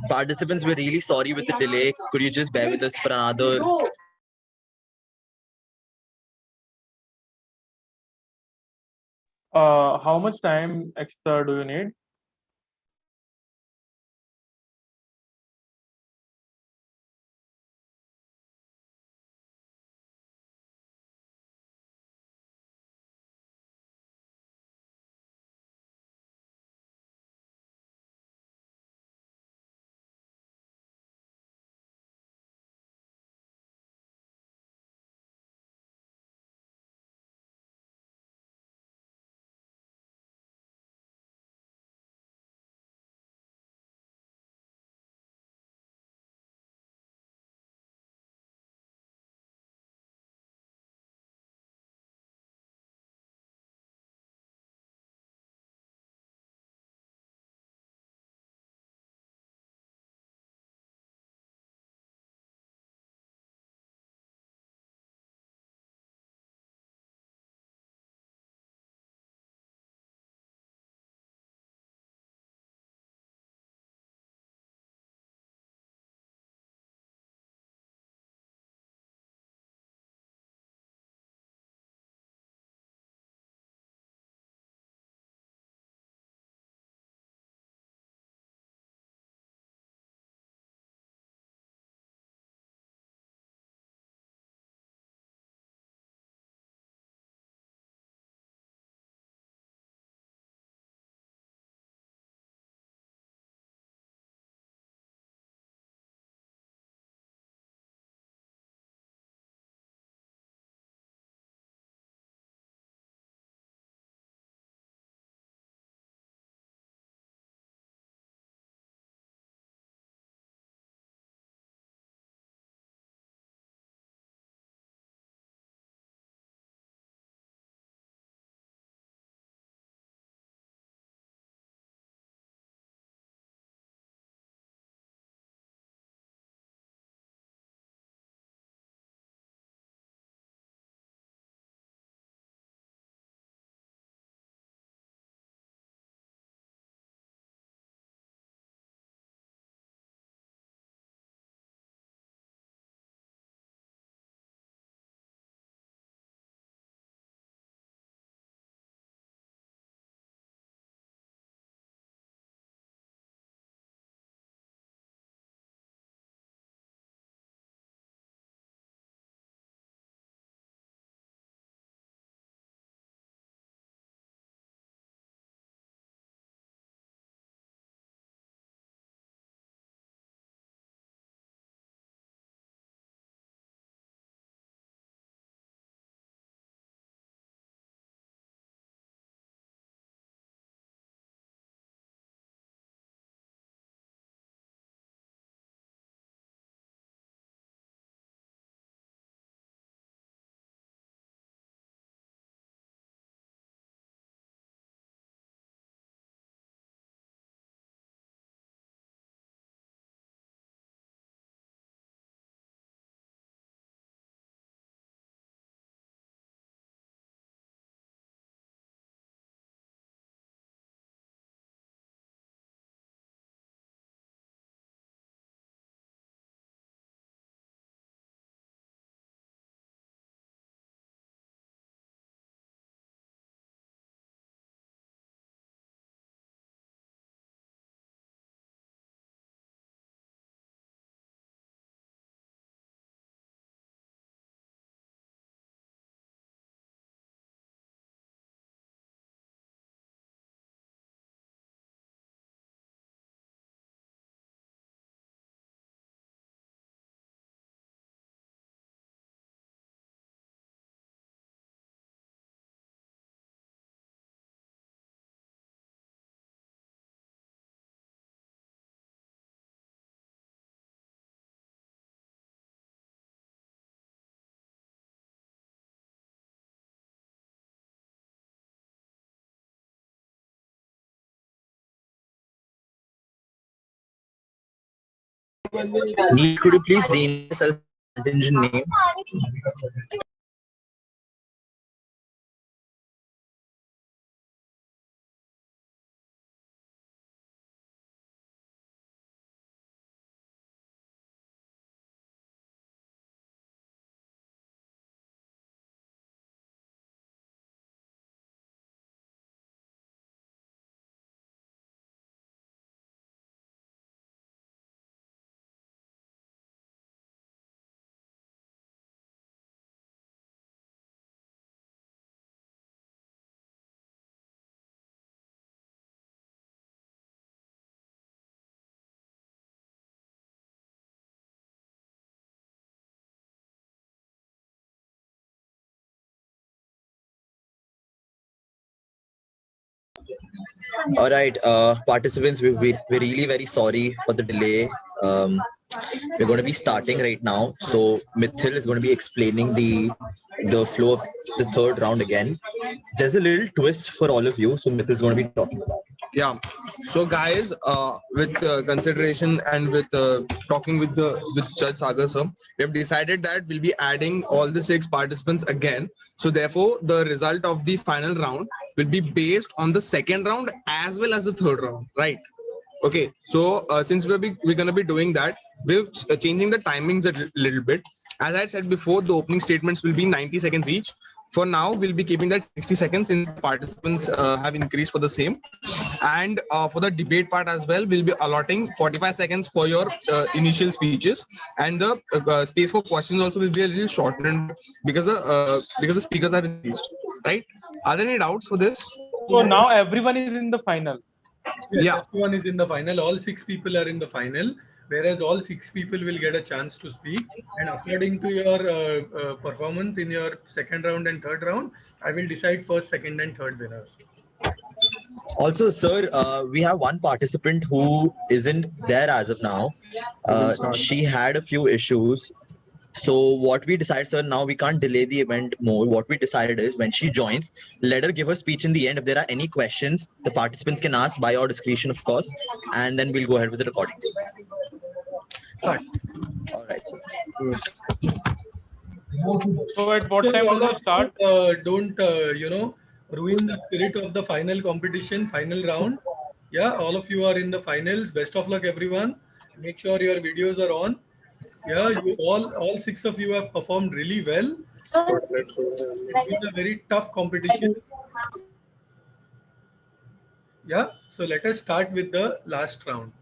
Participants, we're really sorry with the delay. Could you just bear with us for another? How much time extra do you need? Neil, could you please rename yourself contingent name? All right, participants, we're really very sorry for the delay. We're going to be starting right now. So Mithil is going to be explaining the flow of the third round again. There's a little twist for all of you. So Mithil is going to be talking about it. Yeah. So guys, with consideration and with talking with Judge Sagar sir, we have decided that we'll be adding all the 6 participants again. So therefore, the result of the final round will be based on the second round as well as the third round, right? Okay. So since we're gonna be doing that, we're changing the timings a little bit. As I said before, the opening statements will be 90 seconds each. For now, we'll be keeping that 60 seconds since participants have increased for the same. And for the debate part as well, we'll be allotting 45 seconds for your initial speeches. And the space for questions also will be a little shortened because the speakers are increased, right? Are there any doubts for this? So now everyone is in the final. Yes, Yeah. everyone is in the final. All 6 people are in the final, whereas all 6 people will get a chance to speak. And according to your performance in your second round and third round, I will decide first, second, and third winners. Also, sir, we have one participant who isn't there as of now. She had a few issues. So what we decided, sir, now we can't delay the event more. What we decided is when she joins, let her give her speech in the end. If there are any questions, the participants can ask by your discretion, of course, and then we'll go ahead with the recording. All right. So at what time will you start? Don't ruin the spirit of the final competition, final round. Yeah, all of you are in the finals. Best of luck, everyone. Make sure your videos are on. Yeah, you all 6 of you have performed really well. It's been a very tough competition. Yeah, so let us start with the last round.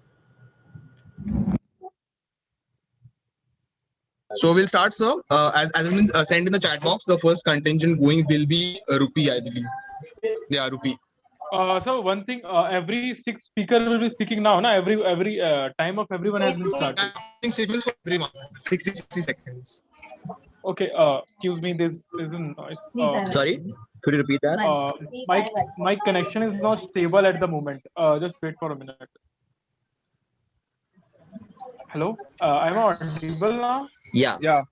So we'll start, sir. As has been sent in the chat box, the first contingent going will be Rupi, I believe. Yeah, Rupi. So one thing, every 6 speaker will be speaking now. Na? Every time of everyone has been started. Statements for everyone. 60 seconds. Okay. Excuse me. There's a noise. Sorry, could you repeat that? My connection is not stable at the moment. Just wait for a minute. Hello. I'm audible now. Yeah.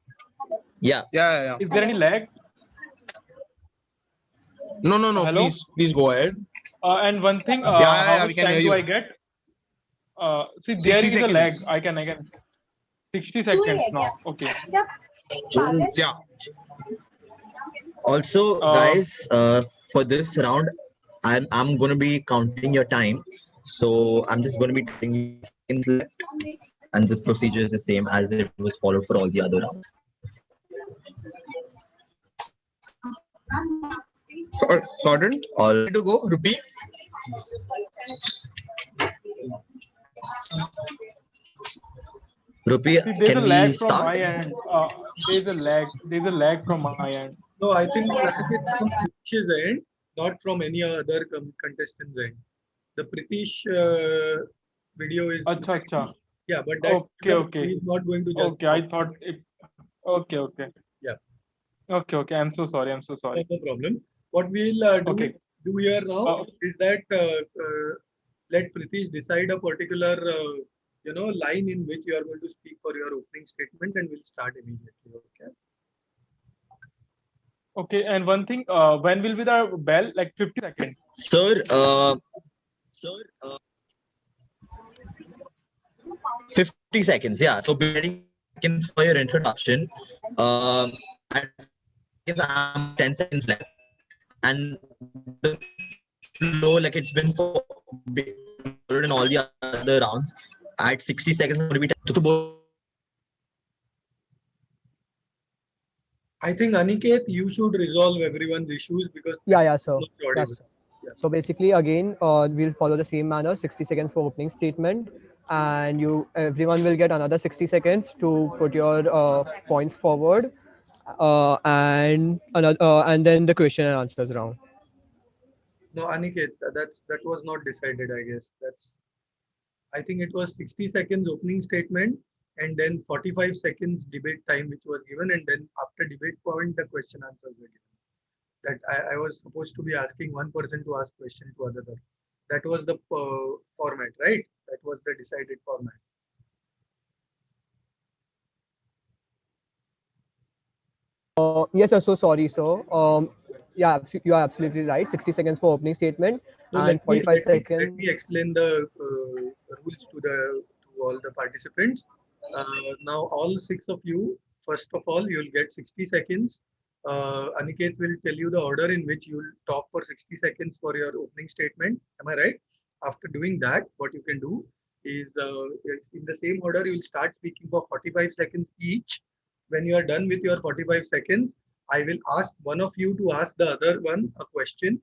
Is there any lag? No. Hello? Please go ahead. And one thing, we how much can time hear do you. I get? See, there 60 is a lag. seconds. I can. 60 seconds now. Okay. Yeah. Also, guys, for this round, I'm going to be counting your time. So I'm just going to be telling you seconds left, and the procedure is the same as it was followed for all the other rounds. Sorted. All to go, Rupi. Rupi, See, there's a can lag we from start? my end. There's a lag. There's a lag from my end. No, I think that is from Pritish's end, not from any other contestant's end. The Pritish video is. Acha. Yeah, but that Okay. he's not going to just. Okay, I thought it. Okay. Yeah. Okay. I'm so sorry. No problem. What we'll do here now is that let Pritish decide a particular line in which you are going to speak for your opening statement, and we'll start immediately. Okay. Okay, and one thing, when will be the bell? Like 50 seconds. Sir, 50 seconds. Yeah. So 20 seconds for your introduction. And 10 seconds left. And the flow, like it's been for in all the other rounds. At 60 seconds, going to be to the board. I think Aniket, you should resolve everyone's issues because Yeah, sir. not Yes, audible. sir. So basically, again, we'll follow the same manner. 60 seconds for opening statement, and everyone will get another 60 seconds to put your points forward, and then the question and answers round. No, Aniket, that was not decided. I guess I think it was 60 seconds opening statement, and then 45 seconds debate time which was given, and then after debate point the question answers were given. that I was supposed to be asking one person to ask question to another. That was the format, right? That was the decided format. Yes, sir. So sorry, sir. Yeah, you are absolutely right. 60 seconds for opening statement So and 45 let seconds. me explain the rules to all the participants. Now all 6 of you, first of all, you will get 60 seconds. Aniket will tell you the order in which you will talk for 60 seconds for your opening statement. Am I right? After doing that, what you can do is in the same order, you will start speaking for 45 seconds each. When you are done with your 45 seconds, I will ask one of you to ask the other one a question.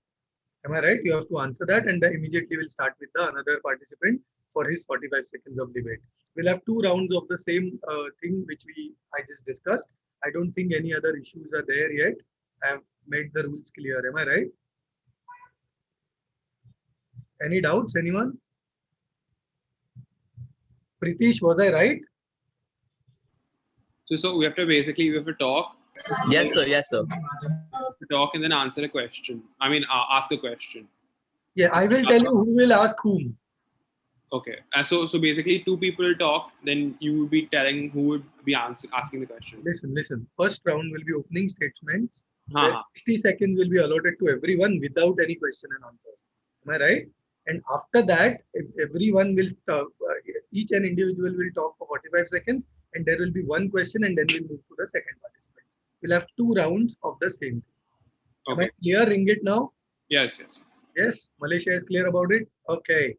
Am I right? You have to answer that, and then immediately we'll start with the another participant for his 45 seconds of debate. We'll have 2 rounds of the same thing which I just discussed. I don't think any other issues are there yet. I have made the rules clear. Am I right? Any doubts, anyone? Pritish, was I right? So we have to talk. Yes, sir. Yes, sir. Talk and then answer a question. Ask a question. Yeah, I will tell you who will ask whom. Okay. So basically, 2 people talk, then you will be telling who would be asking the question. Listen. First round will be opening statements. Uh-huh. 60 seconds will be allotted to everyone without any question and answer. Am I right? And after that, everyone will each and individual will talk for 45 seconds, and there will be one question, and then we'll move to the second participant. We'll have 2 rounds of the same thing. Okay. Am I clear, Ringit, now? Yes. Yes, Malaysia is clear about it? Okay.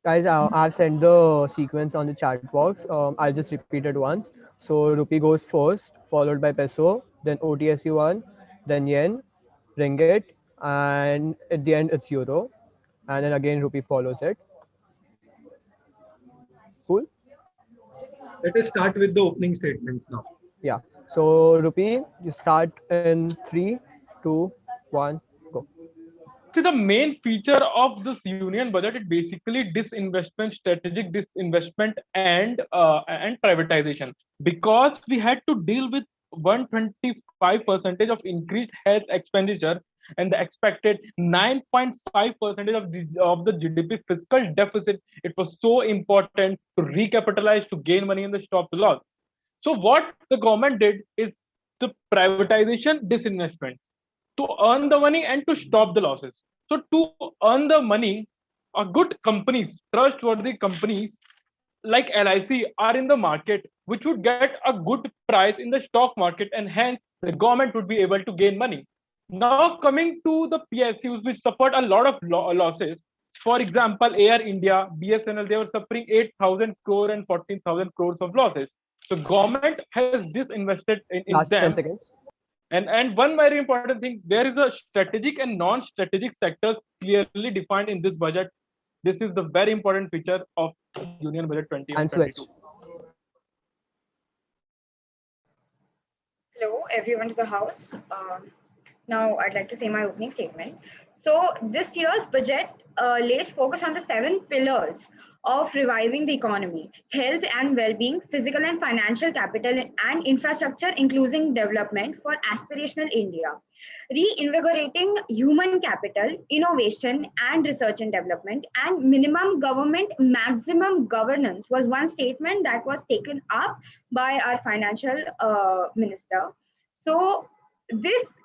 Guys, I've sent the sequence on the chat box. I'll just repeat it once. So rupee goes first, followed by peso, then OTSU1, then yen, ringgit, and at the end it's euro, and then again rupee follows it. Cool. Let us start with the opening statements now. Yeah. So rupee, you start in 3, 2, 1, go. See, the main feature of this union budget is basically disinvestment, strategic disinvestment, and privatization, because we had to deal with 125% of increased health expenditure and the expected 9.5% of the GDP fiscal deficit. It was so important to recapitalize, to gain money in the stop loss. So what the government did is the privatization, disinvestment, to earn the money and to stop the losses. So to earn the money, good companies, trustworthy companies like LIC are in the market, which would get a good price in the stock market, and hence the government would be able to gain money. Now coming to the PSUs, which suffered a lot of losses. For example, Air India, BSNL, they were suffering 8,000 crore and 14,000 crores of losses. So government has disinvested in Last them. 10 seconds. And one very important thing, there is a strategic and non-strategic sectors clearly defined in this budget. This is the very important feature of Union Budget 2022. Hello, everyone to the house. Now, I'd like to say my opening statement. So, this year's budget lays focus on the 7 pillars of reviving the economy: health and well-being, physical and financial capital, and infrastructure, including development for aspirational India. Reinvigorating human capital, innovation, and research and development, and minimum government, maximum governance was one statement that was taken up by our financial minister. So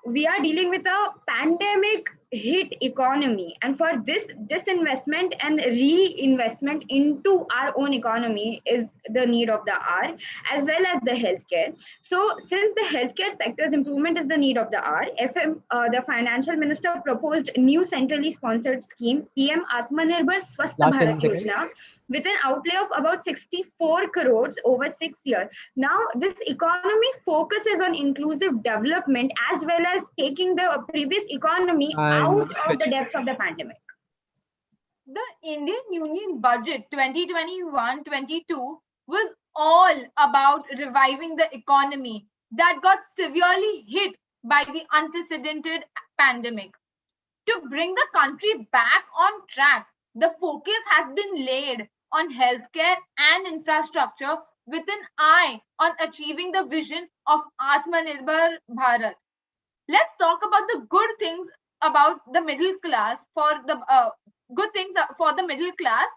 we are dealing with a pandemic hit economy, and for this disinvestment and reinvestment into our own economy is the need of the hour, as well as the healthcare. So since the healthcare sector's improvement is the need of the hour, the financial minister proposed new centrally sponsored scheme, PM Atmanirbhar Swasth Bharat Yojana, with an outlay of about 64 crores over 6 years. Now, this economy focuses on inclusive development as well as taking the previous economy out of the depths of the pandemic. The Indian Union budget 2021-22 was all about reviving the economy that got severely hit by the unprecedented pandemic. To bring the country back on track, the focus has been laid on healthcare and infrastructure with an eye on achieving the vision of Atmanirbhar Bharat. Let's talk about the good things about the middle class good things for the middle class.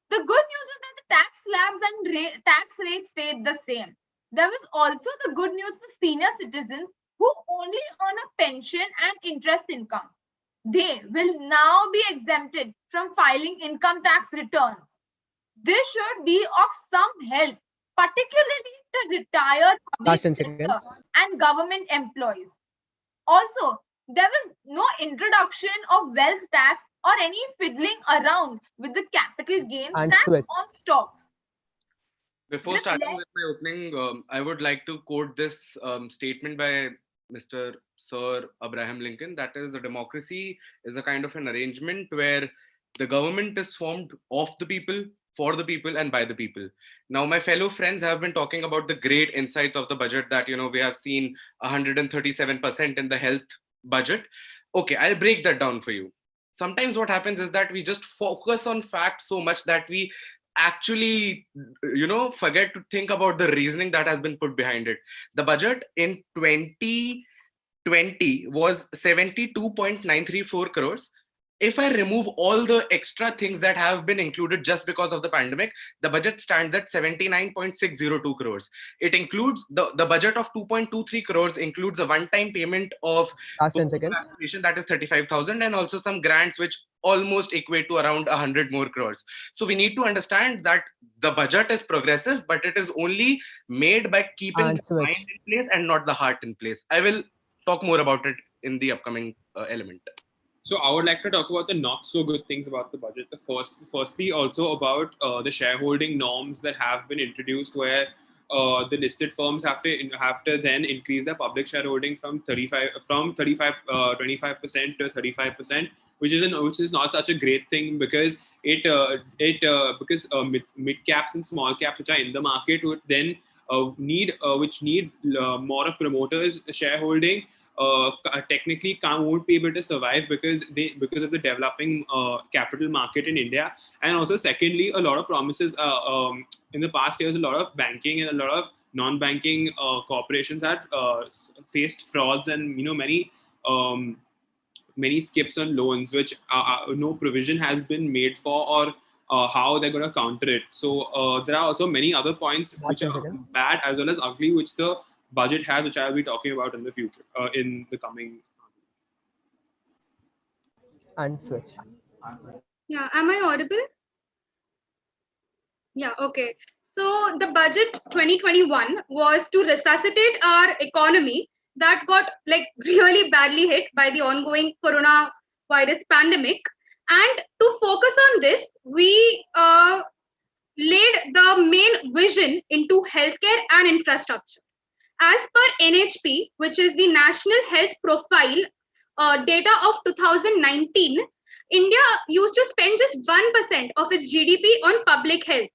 The good news is that the tax slabs and tax rates stayed the same. There was also the good news for senior citizens who only earn a pension and interest income. They will now be exempted from filing income tax returns. This should be of some help, particularly to retired public sector and government employees. Also, there was no introduction of wealth tax or any fiddling around with the capital gains tax on stocks. Before starting with my opening, I would like to quote this statement by Mr. Sir Abraham Lincoln. That is, a democracy is a kind of an arrangement where the government is formed of the people, for the people, and by the people. Now, my fellow friends have been talking about the great insights of the budget that, we have seen 137% in the health budget. Okay, I'll break that down for you. Sometimes what happens is that we just focus on facts so much that we actually forget to think about the reasoning that has been put behind it. The budget in 2020 was 72.934 crores. If I remove all the extra things that have been included just because of the pandemic, the budget stands at 79.602 crores. It includes the budget of 2.23 crores includes a one-time payment of vaccination, that is 35,000, and also some grants which almost equate to around 100 more crores. So we need to understand that the budget is progressive, but it is only made by keeping the mind in place and not the heart in place. I will talk more about it in the upcoming element. So I would like to talk about the not so good things about the budget. Firstly, also about the shareholding norms that have been introduced, where the listed firms have to then increase their public shareholding from 25% to 35%, which is not such a great thing, because because mid caps and small caps which are in the market would then need more of promoters shareholding. Technically won't be able to survive because of the developing capital market in India. And also secondly, a lot of promises in the past years, a lot of banking and a lot of non-banking corporations had faced frauds and many skips on loans, which no provision has been made for, or how they're going to counter it. So there are also many other points which are bad as well as ugly, which the budget has, which I'll be talking about in the future, in the coming. And switch. Yeah, am I audible? Yeah, okay. So the budget 2021 was to resuscitate our economy that got really badly hit by the ongoing coronavirus pandemic. And to focus on this, we laid the main vision into healthcare and infrastructure. As per NHP, which is the National Health Profile data of 2019, India used to spend just 1% of its GDP on public health,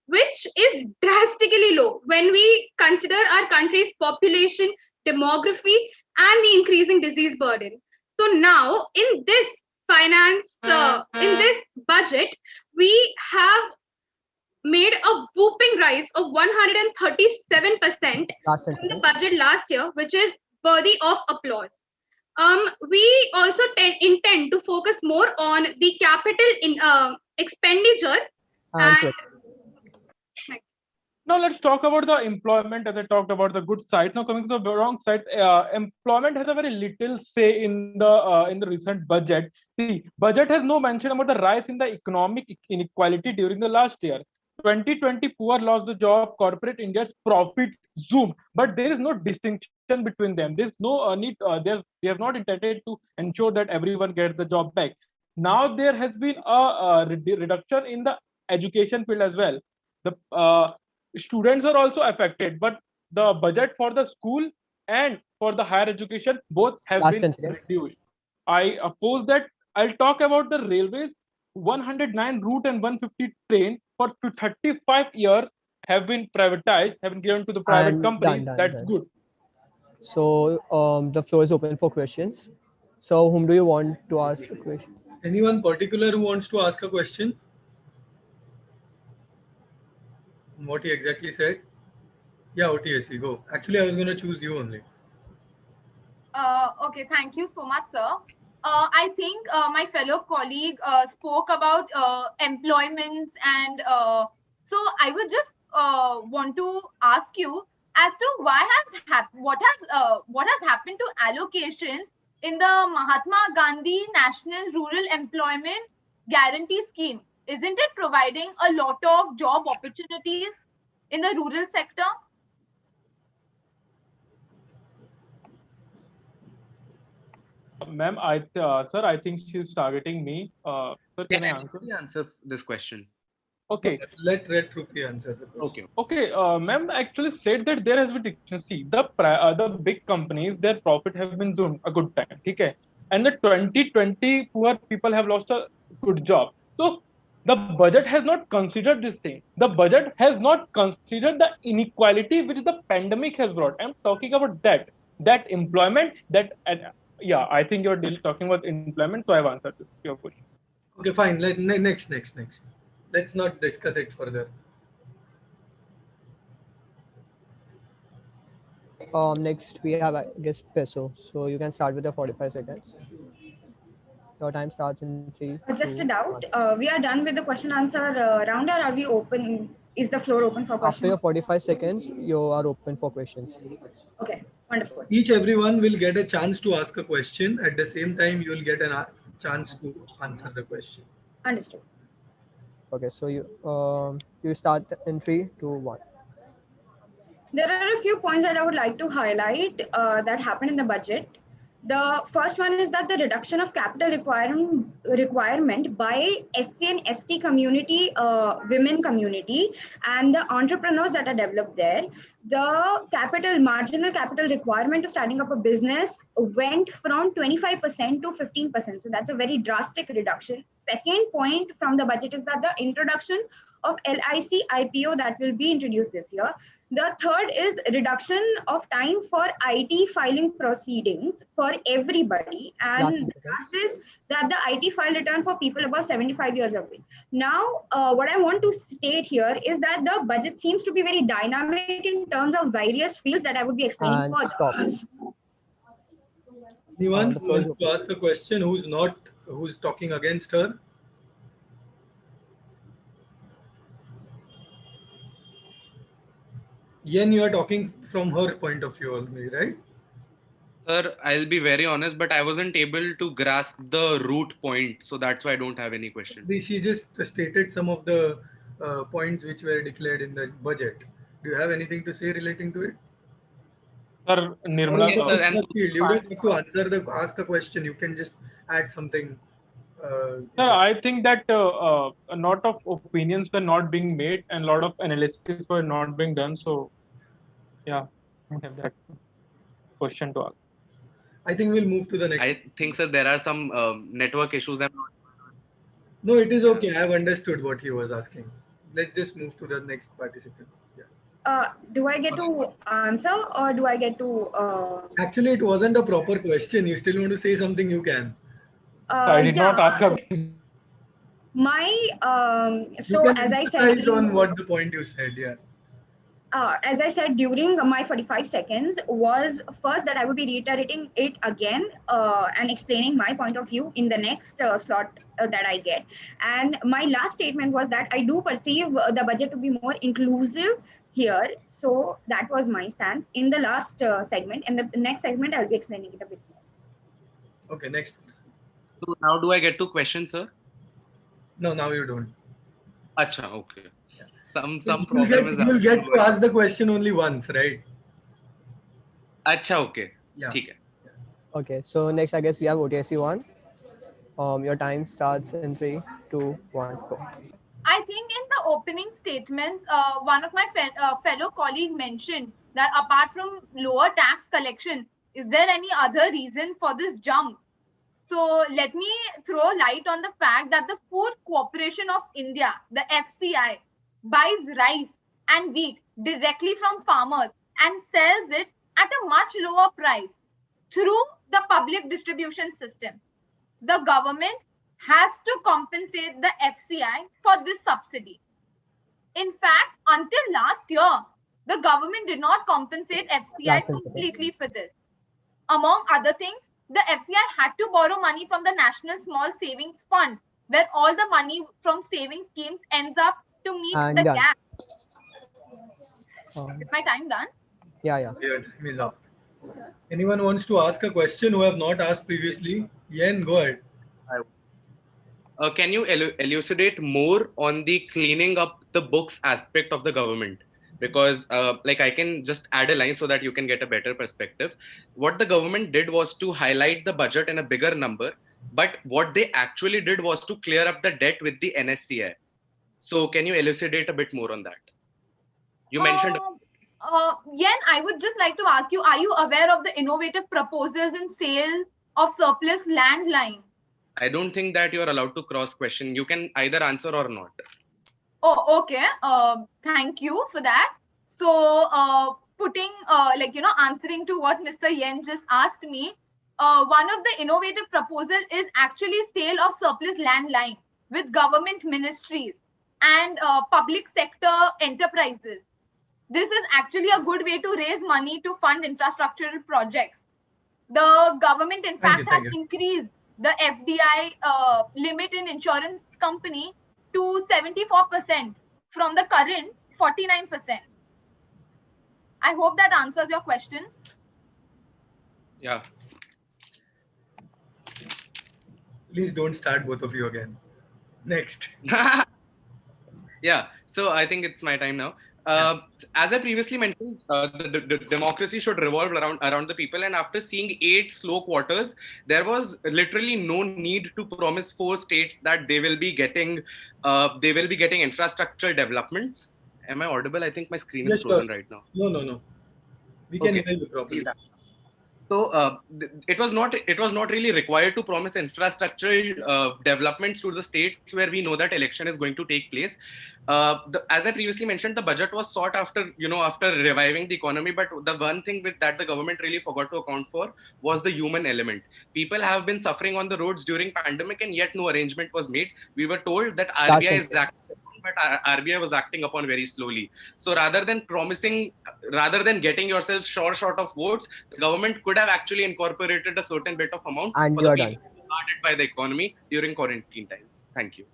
which is drastically low when we consider our country's population, demography, and the increasing disease burden. So now, in this in this budget, we have made a whooping rise of 137% from the budget last year, which is worthy of applause. We also intend to focus more on the capital expenditure. Now let's talk about the employment, as I talked about the good sides. Now coming to the wrong sides, employment has a very little say in the recent budget. See, budget has no mention about the rise in the economic inequality during the last year. 2020 poor lost the job, corporate India's profit zoomed, but there is no distinction between them. There's no need. They have not intended to ensure that everyone gets the job back. Now there has been a reduction in the education field as well. The students are also affected, but the budget for the school and for the higher education both have been reduced. I oppose that. I'll talk about the railways. 109 route and 150 train for 35 years have been privatized, have been given to the private companies. That's good. So the floor is open for questions. So whom do you want to ask the question? Anyone particular who wants to ask a question? What he exactly said? Yeah, OTSC, go. Actually, I was going to choose you only. Okay, thank you so much, sir. I think my fellow colleague spoke about employments, and so I would just want to ask you as to what has happened to allocations in the Mahatma Gandhi National Rural Employment Guarantee Scheme. Isn't it providing a lot of job opportunities in the rural sector? Ma'am, sir, I think she's targeting me. Sir, can I answer? Answer this question. Okay. Let Rupi answer the question. Okay. Ma'am actually said that there has been deficiency. The big companies, their profit has been zoomed a good time. Okay. And the 2020 poor people have lost a good job. So the budget has not considered this thing. The budget has not considered the inequality which the pandemic has brought. I'm talking about that employment, yeah, I think you're talking about employment, so I've answered this your question. Okay, fine. Next. Let's not discuss it further. Next we have, I guess, Peso. So you can start with the 45 seconds. Your time starts in 3. Just a doubt. We are done with the question answer round, or are we open? Is the floor open for questions? After your 45 seconds, you are open for questions. Okay, wonderful. Everyone will get a chance to ask a question. At the same time, you will get a chance to answer the question. Understood. Okay, so you start in 3, 2, 1. There are a few points that I would like to highlight that happened in the budget. The first one is that the reduction of capital requirement by SC and ST community, women community, and the entrepreneurs that are developed there. The marginal capital requirement to starting up a business went from 25% to 15%. So that's a very drastic reduction. Second point from the budget is that the introduction of LIC IPO that will be introduced this year. The third is reduction of time for IT filing proceedings for everybody. And the last is that the IT file return for people above 75 years of age. Now, what I want to state here is that the budget seems to be very dynamic in terms of various fields that I would be explaining further. Stop. Anyone who wants to ask a question who's talking against her? Yen, you are talking from her point of view only, right? Sir, I'll be very honest, but I wasn't able to grasp the root point, so that's why I don't have any question. She just stated some of the points which were declared in the budget. Do you have anything to say relating to it? Sir, Nirmala, yes, sir, and you don't have to ask a question. You can just add something. Sir, I think that a lot of opinions were not being made and a lot of analysis were not being done. So, yeah, I don't have that question to ask. I think we'll move to the next. I think, sir, there are some network issues. No, it is okay. I have understood what he was asking. Let's just move to the next participant. Yeah. Do I get to answer or do I get to? Actually, it wasn't a proper question. You still want to say something, you can. I did not ask her. So as I said, on what the point you said, yeah. As I said during my 45 seconds was first that I would be reiterating it again and explaining my point of view in the next slot that I get. And my last statement was that I do perceive the budget to be more inclusive here. So that was my stance in the last segment. In the next segment, I'll be explaining it a bit more. Okay, next. So now do I get to question, sir? No, now you don't. Acha, okay. Some problem is you'll get to ask the question only once, right? Acha, okay. Yeah. Okay. Okay, so next I guess we have OTSC 1. Your time starts in 3, 2, 1, go. I think in the opening statements, one of my fellow colleague mentioned that apart from lower tax collection, is there any other reason for this jump? So let me throw light on the fact that the Food Corporation of India, the FCI, buys rice and wheat directly from farmers and sells it at a much lower price through the public distribution system. The government has to compensate the FCI for this subsidy. In fact, until last year, The government did not compensate FCI completely for this. Among other things, the FCI had to borrow money from the National Small Savings Fund, where all the money from saving schemes ends up to meet the done. gap. Is my time done? Yeah. Yeah, time is up. Anyone wants to ask a question who have not asked previously? Yen, go ahead. Can you elucidate more on the cleaning up the books aspect of the government? Because like I can just add a line so that you can get a better perspective. What the government did was to highlight the budget in a bigger number, but what they actually did was to clear up the debt with the NSCI. So can you elucidate a bit more on that? You mentioned. Yen, I would just like to ask you, are you aware of the innovative proposals in sale of surplus land line? I don't think that you're allowed to cross question. You can either answer or not. Oh, okay. Thank you for that. So, answering to what Mr. Yen just asked me, one of the innovative proposal is actually sale of surplus land line with government ministries and public sector enterprises. This is actually a good way to raise money to fund infrastructural projects. The government, in fact, has increased the FDI limit in insurance company to 74% from the current 49%. I hope that answers your question. Yeah. Please don't start both of you again. Next. Yeah. So I think it's my time now. As I previously mentioned, the democracy should revolve around the people. And after seeing 8 slow quarters, there was literally no need to promise 4 states that they will be getting infrastructural developments. Am I audible? I think my screen is frozen right now. No. We can hear you properly. So it was not really required to promise infrastructural developments to the states where we know that election is going to take place. As I previously mentioned, the budget was sought after reviving the economy. But the one thing that the government really forgot to account for was the human element. People have been suffering on the roads during pandemic, and yet no arrangement was made. We were told that RBI is acting, but RBI was acting upon very slowly. So rather than getting yourself short of votes, the government could have actually incorporated a certain bit of amount And for you the are people done. guarded by the economy during quarantine times. Thank you.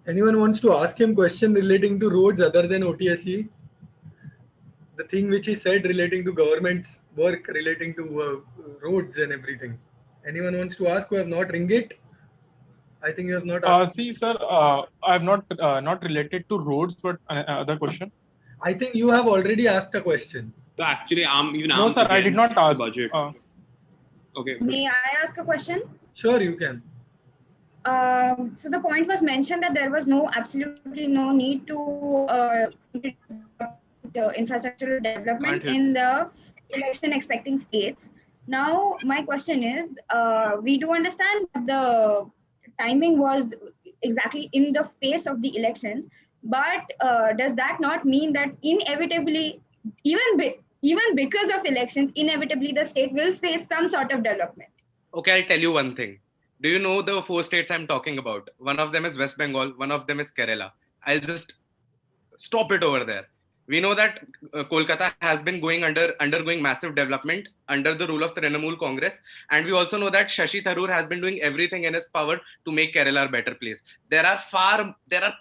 Anyone wants to ask him question relating to roads other than OTSE? The thing which he said relating to government's work relating to roads and everything. Anyone wants to ask who have not ring it? I think you have not asked. See, sir, I have not related to roads, but other question. I think you have already asked a question. So actually, No, sir, I did not ask. Budget. Okay. May I ask a question? Sure, you can. So the point was mentioned that there was absolutely no need to infrastructural development in the election expecting states. Now, my question is, we do understand that the timing was exactly in the face of the elections, but does that not mean that inevitably, even because of elections, inevitably the state will face some sort of development? Okay, I'll tell you one thing. Do you know the 4 states I'm talking about? One of them is West Bengal, one of them is Kerala. I'll just stop it over there. We know that Kolkata has been undergoing massive development under the rule of the Trinamool Congress. And we also know that Shashi Tharoor has been doing everything in his power to make Kerala a better place. There are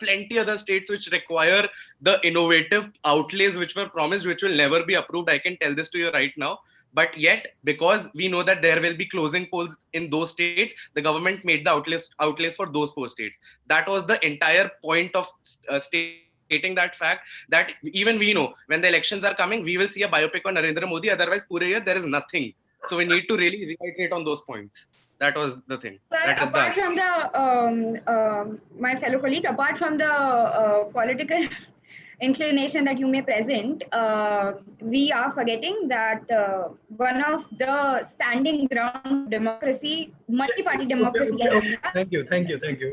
plenty other states which require the innovative outlays which were promised, which will never be approved. I can tell this to you right now. But yet, because we know that there will be closing polls in those states, the government made the outlays for those 4 states. That was the entire point of stating that fact, that even we know when the elections are coming, we will see a biopic on Narendra Modi. Otherwise, pure year, there is nothing. So we need to really reiterate on those points. That was the thing. Sir, apart from the, my fellow colleague, apart from the political inclination that you may present, we are forgetting that one of the standing ground democracy, multi-party democracy. Okay. Thank you.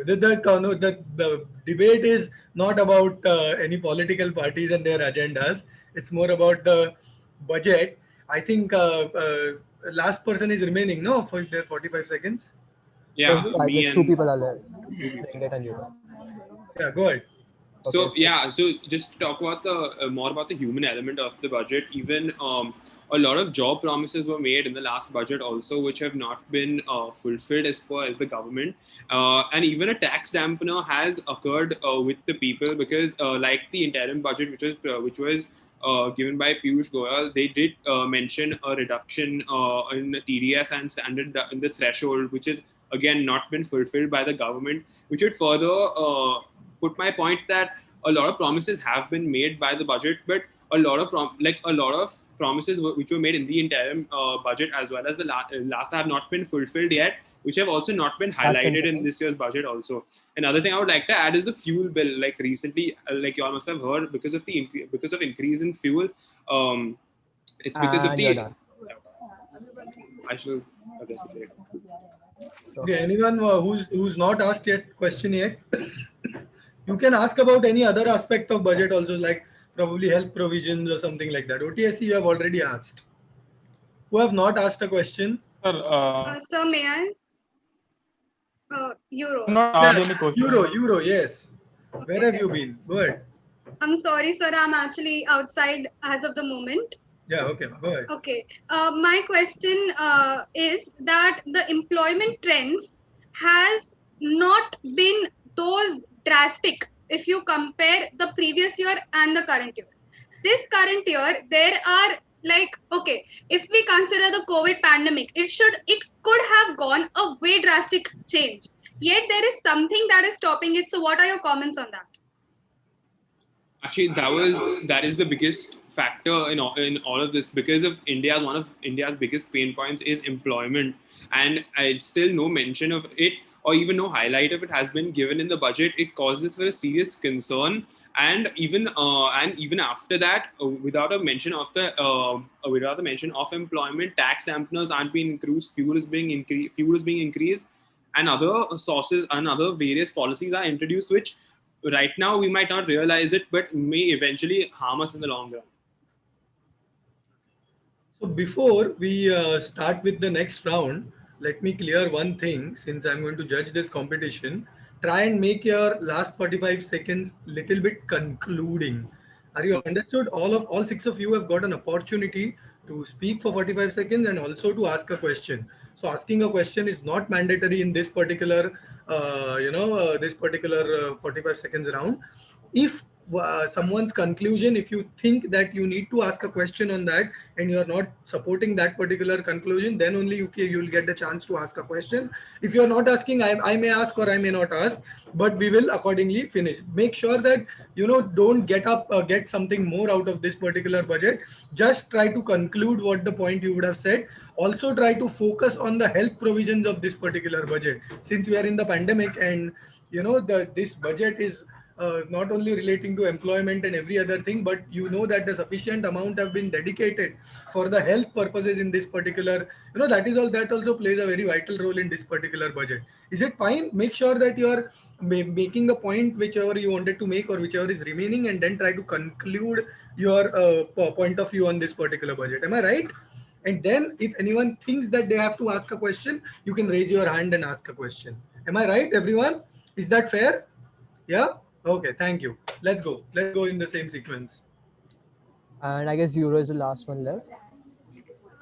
The debate is not about any political parties and their agendas. It's more about the budget. I think last person is remaining, no, for their 45 seconds. Yeah, I guess 2 people are there. Yeah, go ahead. So yeah, so just to talk about the more about the human element of the budget, even a lot of job promises were made in the last budget also, which have not been fulfilled as per as the government, and even a tax dampener has occurred with the people because like the interim budget, which was given by Piyush Goyal, they did mention a reduction in the TDS and standard in the threshold, which is again not been fulfilled by the government, which would further put my point that a lot of promises have been made by the budget, but a lot of promises which were made in the interim budget as well as the last have not been fulfilled yet, which have also not been highlighted in this year's budget also. Another thing I would like to add is the fuel bill. Like recently, like you all must have heard, because of increase in fuel, it's because of And you're the. done. I should address it later. Okay, anyone who's not asked yet question yet, you can ask about any other aspect of budget also, like probably health provisions or something like that. OTSC you have already asked. Who have not asked a question? Sir, may I? Euro. Not asked any question. Euro, yes. Where have you been? Go ahead. I'm sorry, sir. I'm actually outside as of the moment. Yeah, okay, go ahead. Okay. My question is that the employment trends has not been those drastic if you compare the previous year and the current year. This current year, there are like, okay, if we consider the COVID pandemic, it could have gone a way drastic change. Yet there is something that is stopping it. So what are your comments on that? Actually, that is the biggest factor in all of this, because of one of India's biggest pain points is employment, and it's still no mention of it or even no highlight of it has been given in the budget. It causes for a serious concern, and even after that, without a mention of employment, tax dampeners aren't being increased, fuel is being increased, and other sources and other various policies are introduced, which right now we might not realize it, but may eventually harm us in the long run. So before we start with the next round, let me clear one thing. Since I'm going to judge this competition, try and make your last 45 seconds little bit concluding. Are you understood? All six of you have got an opportunity to speak for 45 seconds and also to ask a question. So asking a question is not mandatory in this particular 45 seconds round. If someone's conclusion, if you think that you need to ask a question on that and you're not supporting that particular conclusion, then only you'll get the chance to ask a question. If you're not asking, I may ask or I may not ask, but we will accordingly finish. Make sure that don't get up get something more out of this particular budget. Just try to conclude what the point you would have said. Also try to focus on the health provisions of this particular budget, since we are in the pandemic, and this budget is not only relating to employment and every other thing, but that the sufficient amount have been dedicated for the health purposes in this particular, that also plays a very vital role in this particular budget. Is it fine? Make sure that you are making the point whichever you wanted to make or whichever is remaining, and then try to conclude your point of view on this particular budget. Am I right? And then if anyone thinks that they have to ask a question, you can raise your hand and ask a question. Am I right, everyone? Is that fair? Yeah? Okay, thank you. Let's go in the same sequence. And I guess Euro is the last one left.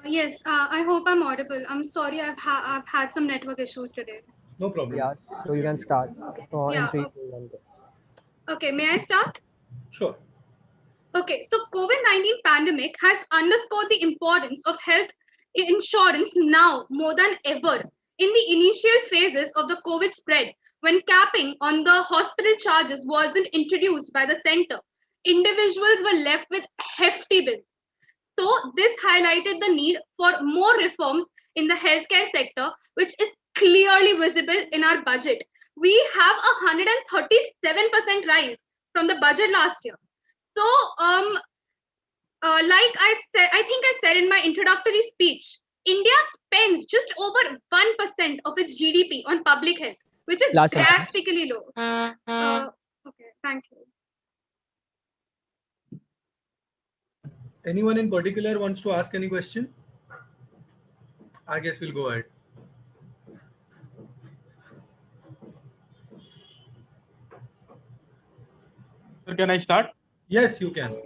Yes, I hope I'm audible. I'm sorry, I've had some network issues today. No problem. Yeah, so you can start. Yeah, In 3, 2, 1, go. Okay, may I start? Sure. Okay, so COVID-19 pandemic has underscored the importance of health insurance now more than ever. In the initial phases of the COVID spread, when capping on the hospital charges wasn't introduced by the center, individuals were left with hefty bills. So this highlighted the need for more reforms in the healthcare sector, which is clearly visible in our budget. We have a 137% rise from the budget last year. So, like I think I said in my introductory speech, India spends just over 1% of its GDP on public health, which is drastically low. Okay, thank you. Anyone in particular wants to ask any question? I guess we'll go ahead. can I start? Yes, you can.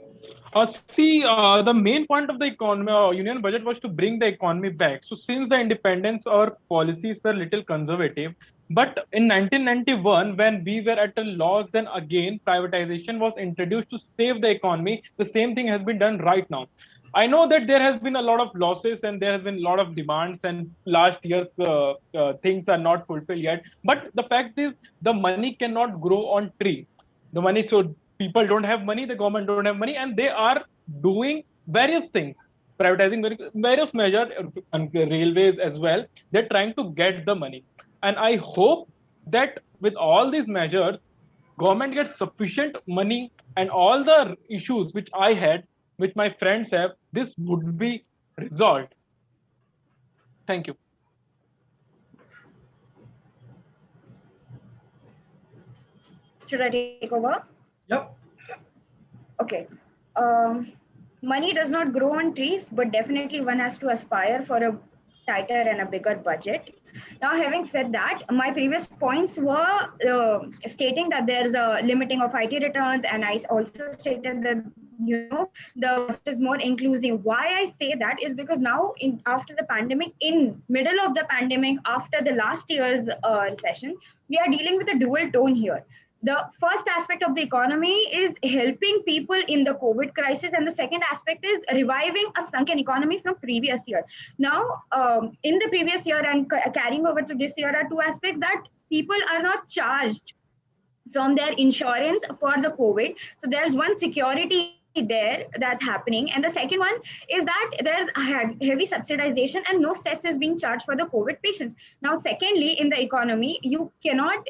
The main point of the economy union budget was to bring the economy back. So since the independence, our policies were little conservative. But in 1991, when we were at a loss, then again privatization was introduced to save the economy. The same thing has been done right now. I know that there has been a lot of losses and there has been a lot of demands, and last year's things are not fulfilled yet. But the fact is, the money cannot grow on tree. The money, so people don't have money, the government don't have money, and they are doing various things, privatizing various measures, and railways as well. They're trying to get the money. And I hope that with all these measures, government gets sufficient money, and all the issues which I had, which my friends have, this would be resolved. Thank you. Should I take over? Yep. Okay. Money does not grow on trees, but definitely one has to aspire for a tighter and a bigger budget. Now, having said that, my previous points were stating that there's a limiting of IT returns, and I also stated that the budget is more inclusive. Why I say that is because now, after the pandemic, in middle of the pandemic, after the last year's recession, we are dealing with a dual tone here. The first aspect of the economy is helping people in the COVID crisis, and the second aspect is reviving a sunken economy from previous year. Now, in the previous year and carrying over to this year are two aspects that people are not charged from their insurance for the COVID. So there's one security there that's happening, and the second one is that there's heavy subsidization and no cess is being charged for the COVID patients. Now, secondly, in the economy, you cannot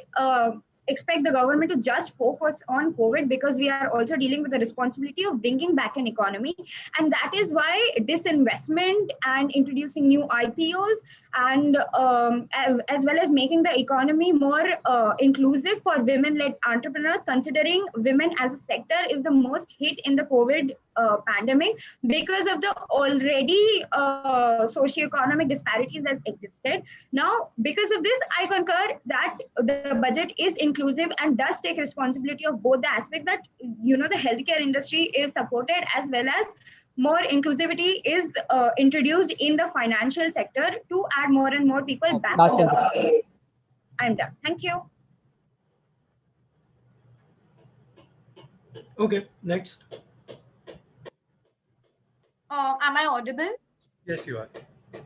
expect the government to just focus on COVID, because we are also dealing with the responsibility of bringing back an economy. And that is why disinvestment and introducing new IPOs and as well as making the economy more inclusive for women-led entrepreneurs, considering women as a sector is the most hit in the COVID pandemic because of the already socioeconomic disparities that existed. Now, because of this, I concur that the budget is inclusive and does take responsibility of both the aspects, that the healthcare industry is supported, as well as more inclusivity is introduced in the financial sector to add more and more people back. I'm done. Thank you. Okay, next. Am I audible? Yes, you are.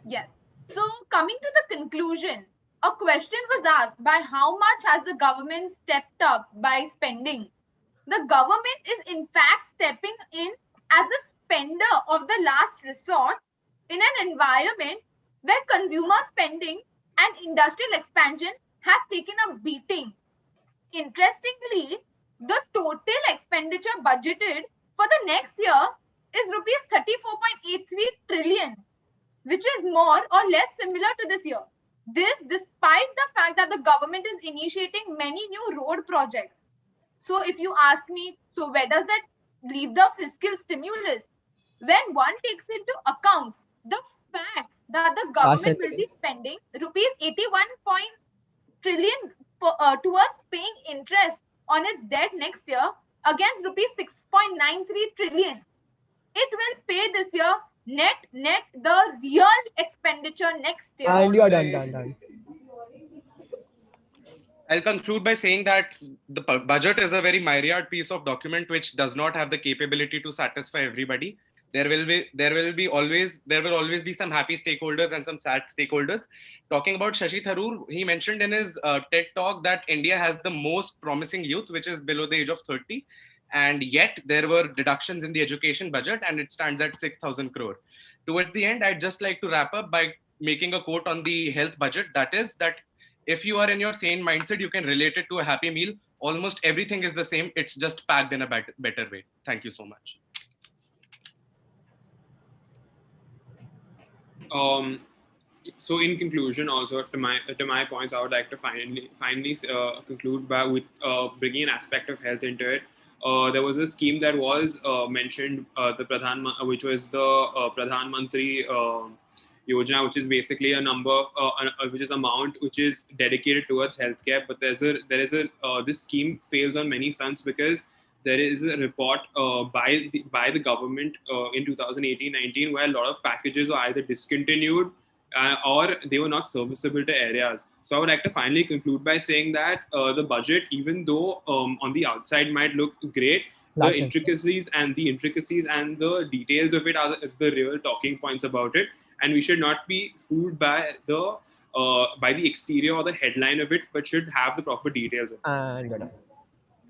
Yes. So coming to the conclusion, a question was asked by how much has the government stepped up by spending. The government is in fact stepping in as the spender of the last resort in an environment where consumer spending and industrial expansion has taken a beating. Interestingly, the total expenditure budgeted for the next year is rupees 34.83 trillion, which is more or less similar to this year. This despite the fact that the government is initiating many new road projects. So if you ask me, so where does that leave the fiscal stimulus? When one takes into account the fact that the government will be spending rupees 81 trillion towards paying interest on its debt next year against rupees 6.93 trillion. It will pay this year net the real expenditure next year. And you are done. I'll conclude by saying that the budget is a very myriad piece of document which does not have the capability to satisfy everybody. There will always be some happy stakeholders and some sad stakeholders. Talking about Shashi Tharoor, he mentioned in his TED talk that India has the most promising youth, which is below the age of 30. And yet there were deductions in the education budget and it stands at 6,000 crore. Towards the end, I'd just like to wrap up by making a quote on the health budget. That is that if you are in your sane mindset, you can relate it to a happy meal. Almost everything is the same. It's just packed in a better way. Thank you so much. So in conclusion, also to my points, I would like to finally conclude with bringing an aspect of health into it. There was a scheme that was mentioned, which was the Pradhan Mantri Yojana, which is basically a number, which is amount which is dedicated towards healthcare. But this scheme fails on many fronts because there is a report by the government in 2018-19 where a lot of packages were either discontinued or they were not serviceable to areas. So I would like to finally conclude by saying that the budget, even though on the outside might look great, the intricacies and the details of it are the real talking points about it. And we should not be fooled by the exterior or the headline of it, but should have the proper details of it. And you're done.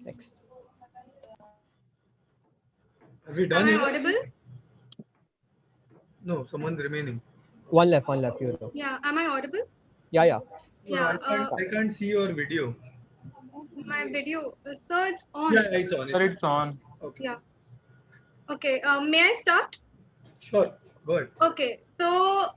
Next. Have we done Am it? I audible? No, someone's remaining. One left, you know. Yeah. Am I audible? Yeah. No, Yeah. I can't see your video. My video. So it's on. Yeah, it's on. It's on. Okay. Yeah. Okay. May I start? Sure. Go ahead. Okay. So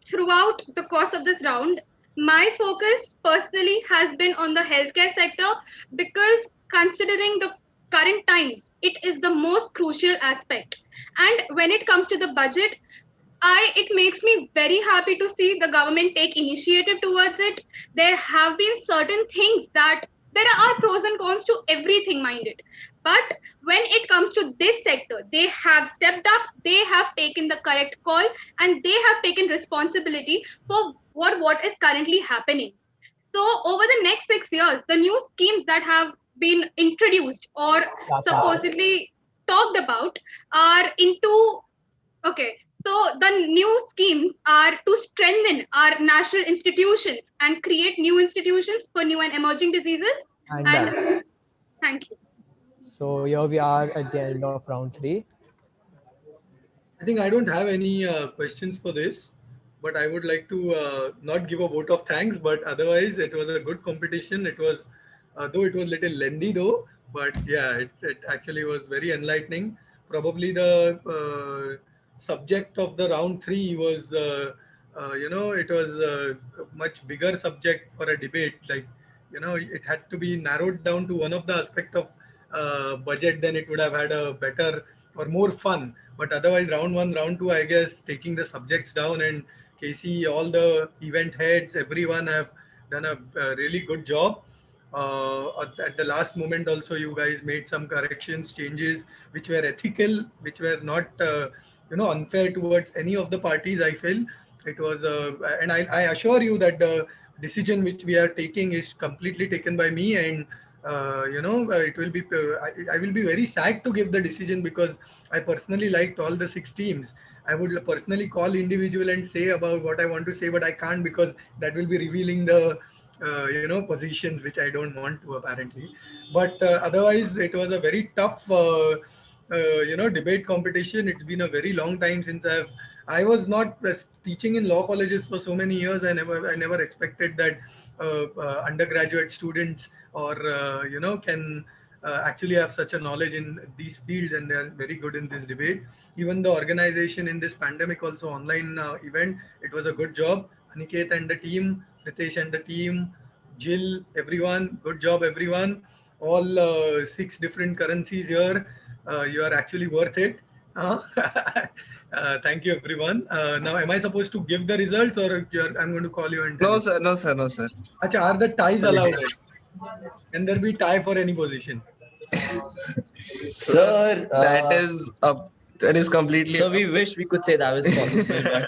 throughout the course of this round, my focus personally has been on the healthcare sector because considering the current times, it is the most crucial aspect. And when it comes to the budget, it makes me very happy to see the government take initiative towards it. There have been certain things that there are pros and cons to everything, mind it. But when it comes to this sector, they have stepped up, they have taken the correct call, and they have taken responsibility for what is currently happening. So over the next 6 years, the new schemes that have been introduced or supposedly talked about are into, okay, so the new schemes are to strengthen our national institutions and create new institutions for new and emerging diseases. And thank you. So here we are at the end of round 3. I think I don't have any questions for this, but I would like to not give a vote of thanks, but otherwise it was a good competition. It was, though it was a little lengthy though, but yeah, it actually was very enlightening. Probably the subject of the round 3 was, it was a much bigger subject for a debate. Like, it had to be narrowed down to one of the aspect of budget, then it would have had a better or more fun. But otherwise, round 1, round 2, I guess, taking the subjects down, and Casey, all the event heads, everyone have done a really good job. At the last moment also, you guys made some corrections, changes, which were ethical, which were not, unfair towards any of the parties, I feel. It was, and I assure you that the decision which we are taking is completely taken by me, and it will be, I will be very sad to give the decision because I personally liked all the 6 teams. I would personally call individual and say about what I want to say, but I can't because that will be revealing the, positions which I don't want to apparently. But otherwise, it was a very tough, debate competition. It's been a very long time since I was not teaching in law colleges for so many years. I never expected that undergraduate students or can actually have such a knowledge in these fields, and they are very good in this debate. Even the organization in this pandemic, also online event, it was a good job. Aniket and the team, Ritesh and the team, Jill, everyone, good job everyone. All 6 different currencies here. You are actually worth it. Thank you, everyone. Now, am I supposed to give the results, or I'm going to call you and tell No, you? sir. No, sir. No, sir. Achha, are the ties allowed? Can there be tie for any position? Sir, that is completely. So we wish we could say that was possible,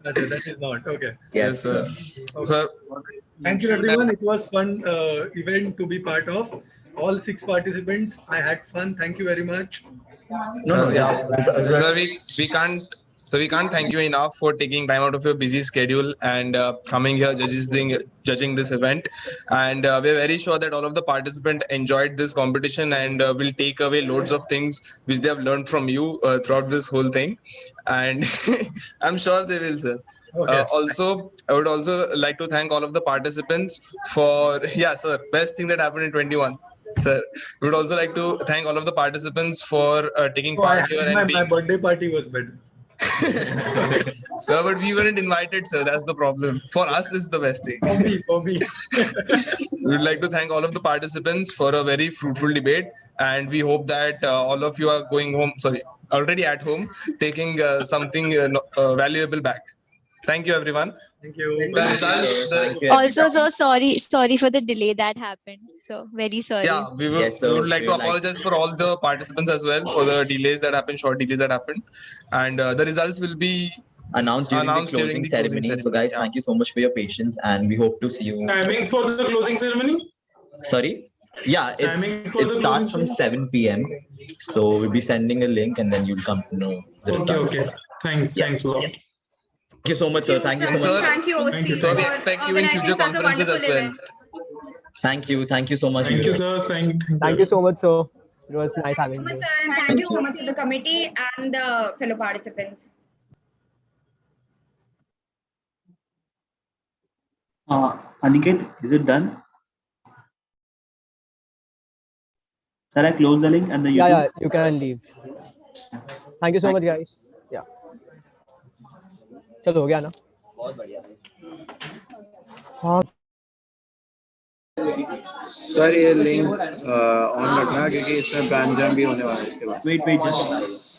but that is not. Okay. Yes, sir. Okay. Sir, Thank you, everyone. It was fun event to be part of. All 6 participants, I had fun. Thank you very much. Sir, we can't thank you enough for taking time out of your busy schedule and coming here judging this event. And we're very sure that all of the participants enjoyed this competition and will take away loads of things which they have learned from you throughout this whole thing. And I'm sure they will, sir. Okay. Also, I would also like to thank all of the participants for, best thing that happened in 21. Sir, we would also like to thank all of the participants for taking part here. And my birthday party was better. Sir, but we weren't invited, sir. That's the problem. For us, this is the best thing. For me. We would like to thank all of the participants for a very fruitful debate. And we hope that all of you are going home, already at home, taking something valuable back. Thank you, everyone. Thank you. The results, Also, so sorry for the delay that happened. So very sorry. yeah, we Yes, sir. would like to We would like- apologize for all the participants as well for the delays that happened, short delays that happened, and the results will be announced during the closing ceremony. So, guys, thank you so much for your patience, and we hope to see you. Timings for the closing ceremony? Sorry? Yeah, Timing for it the starts closing from 7 p.m. So we'll be sending a link, and then you'll come to know the Okay, results. okay. Thanks a lot. Thank you so much, sir. Thank you so much. Thank you, OC, So we for expect you in organizing future such a conferences as wonderful well. event. Thank you so much. Thank you, sir. Thank you so much, sir. It was nice having you. And thank you so much to the committee and the fellow participants. Aniket, is it done? Shall I close the link and the YouTube? Yeah, you can leave. Thank you so much, guys. Yeah. चलो हो गया ना? बहुत बढ़िया। हाँ। Sir ये link on रखना क्योंकि इसमें बैन जैम भी होने वाला है इसके बाद। Wait, just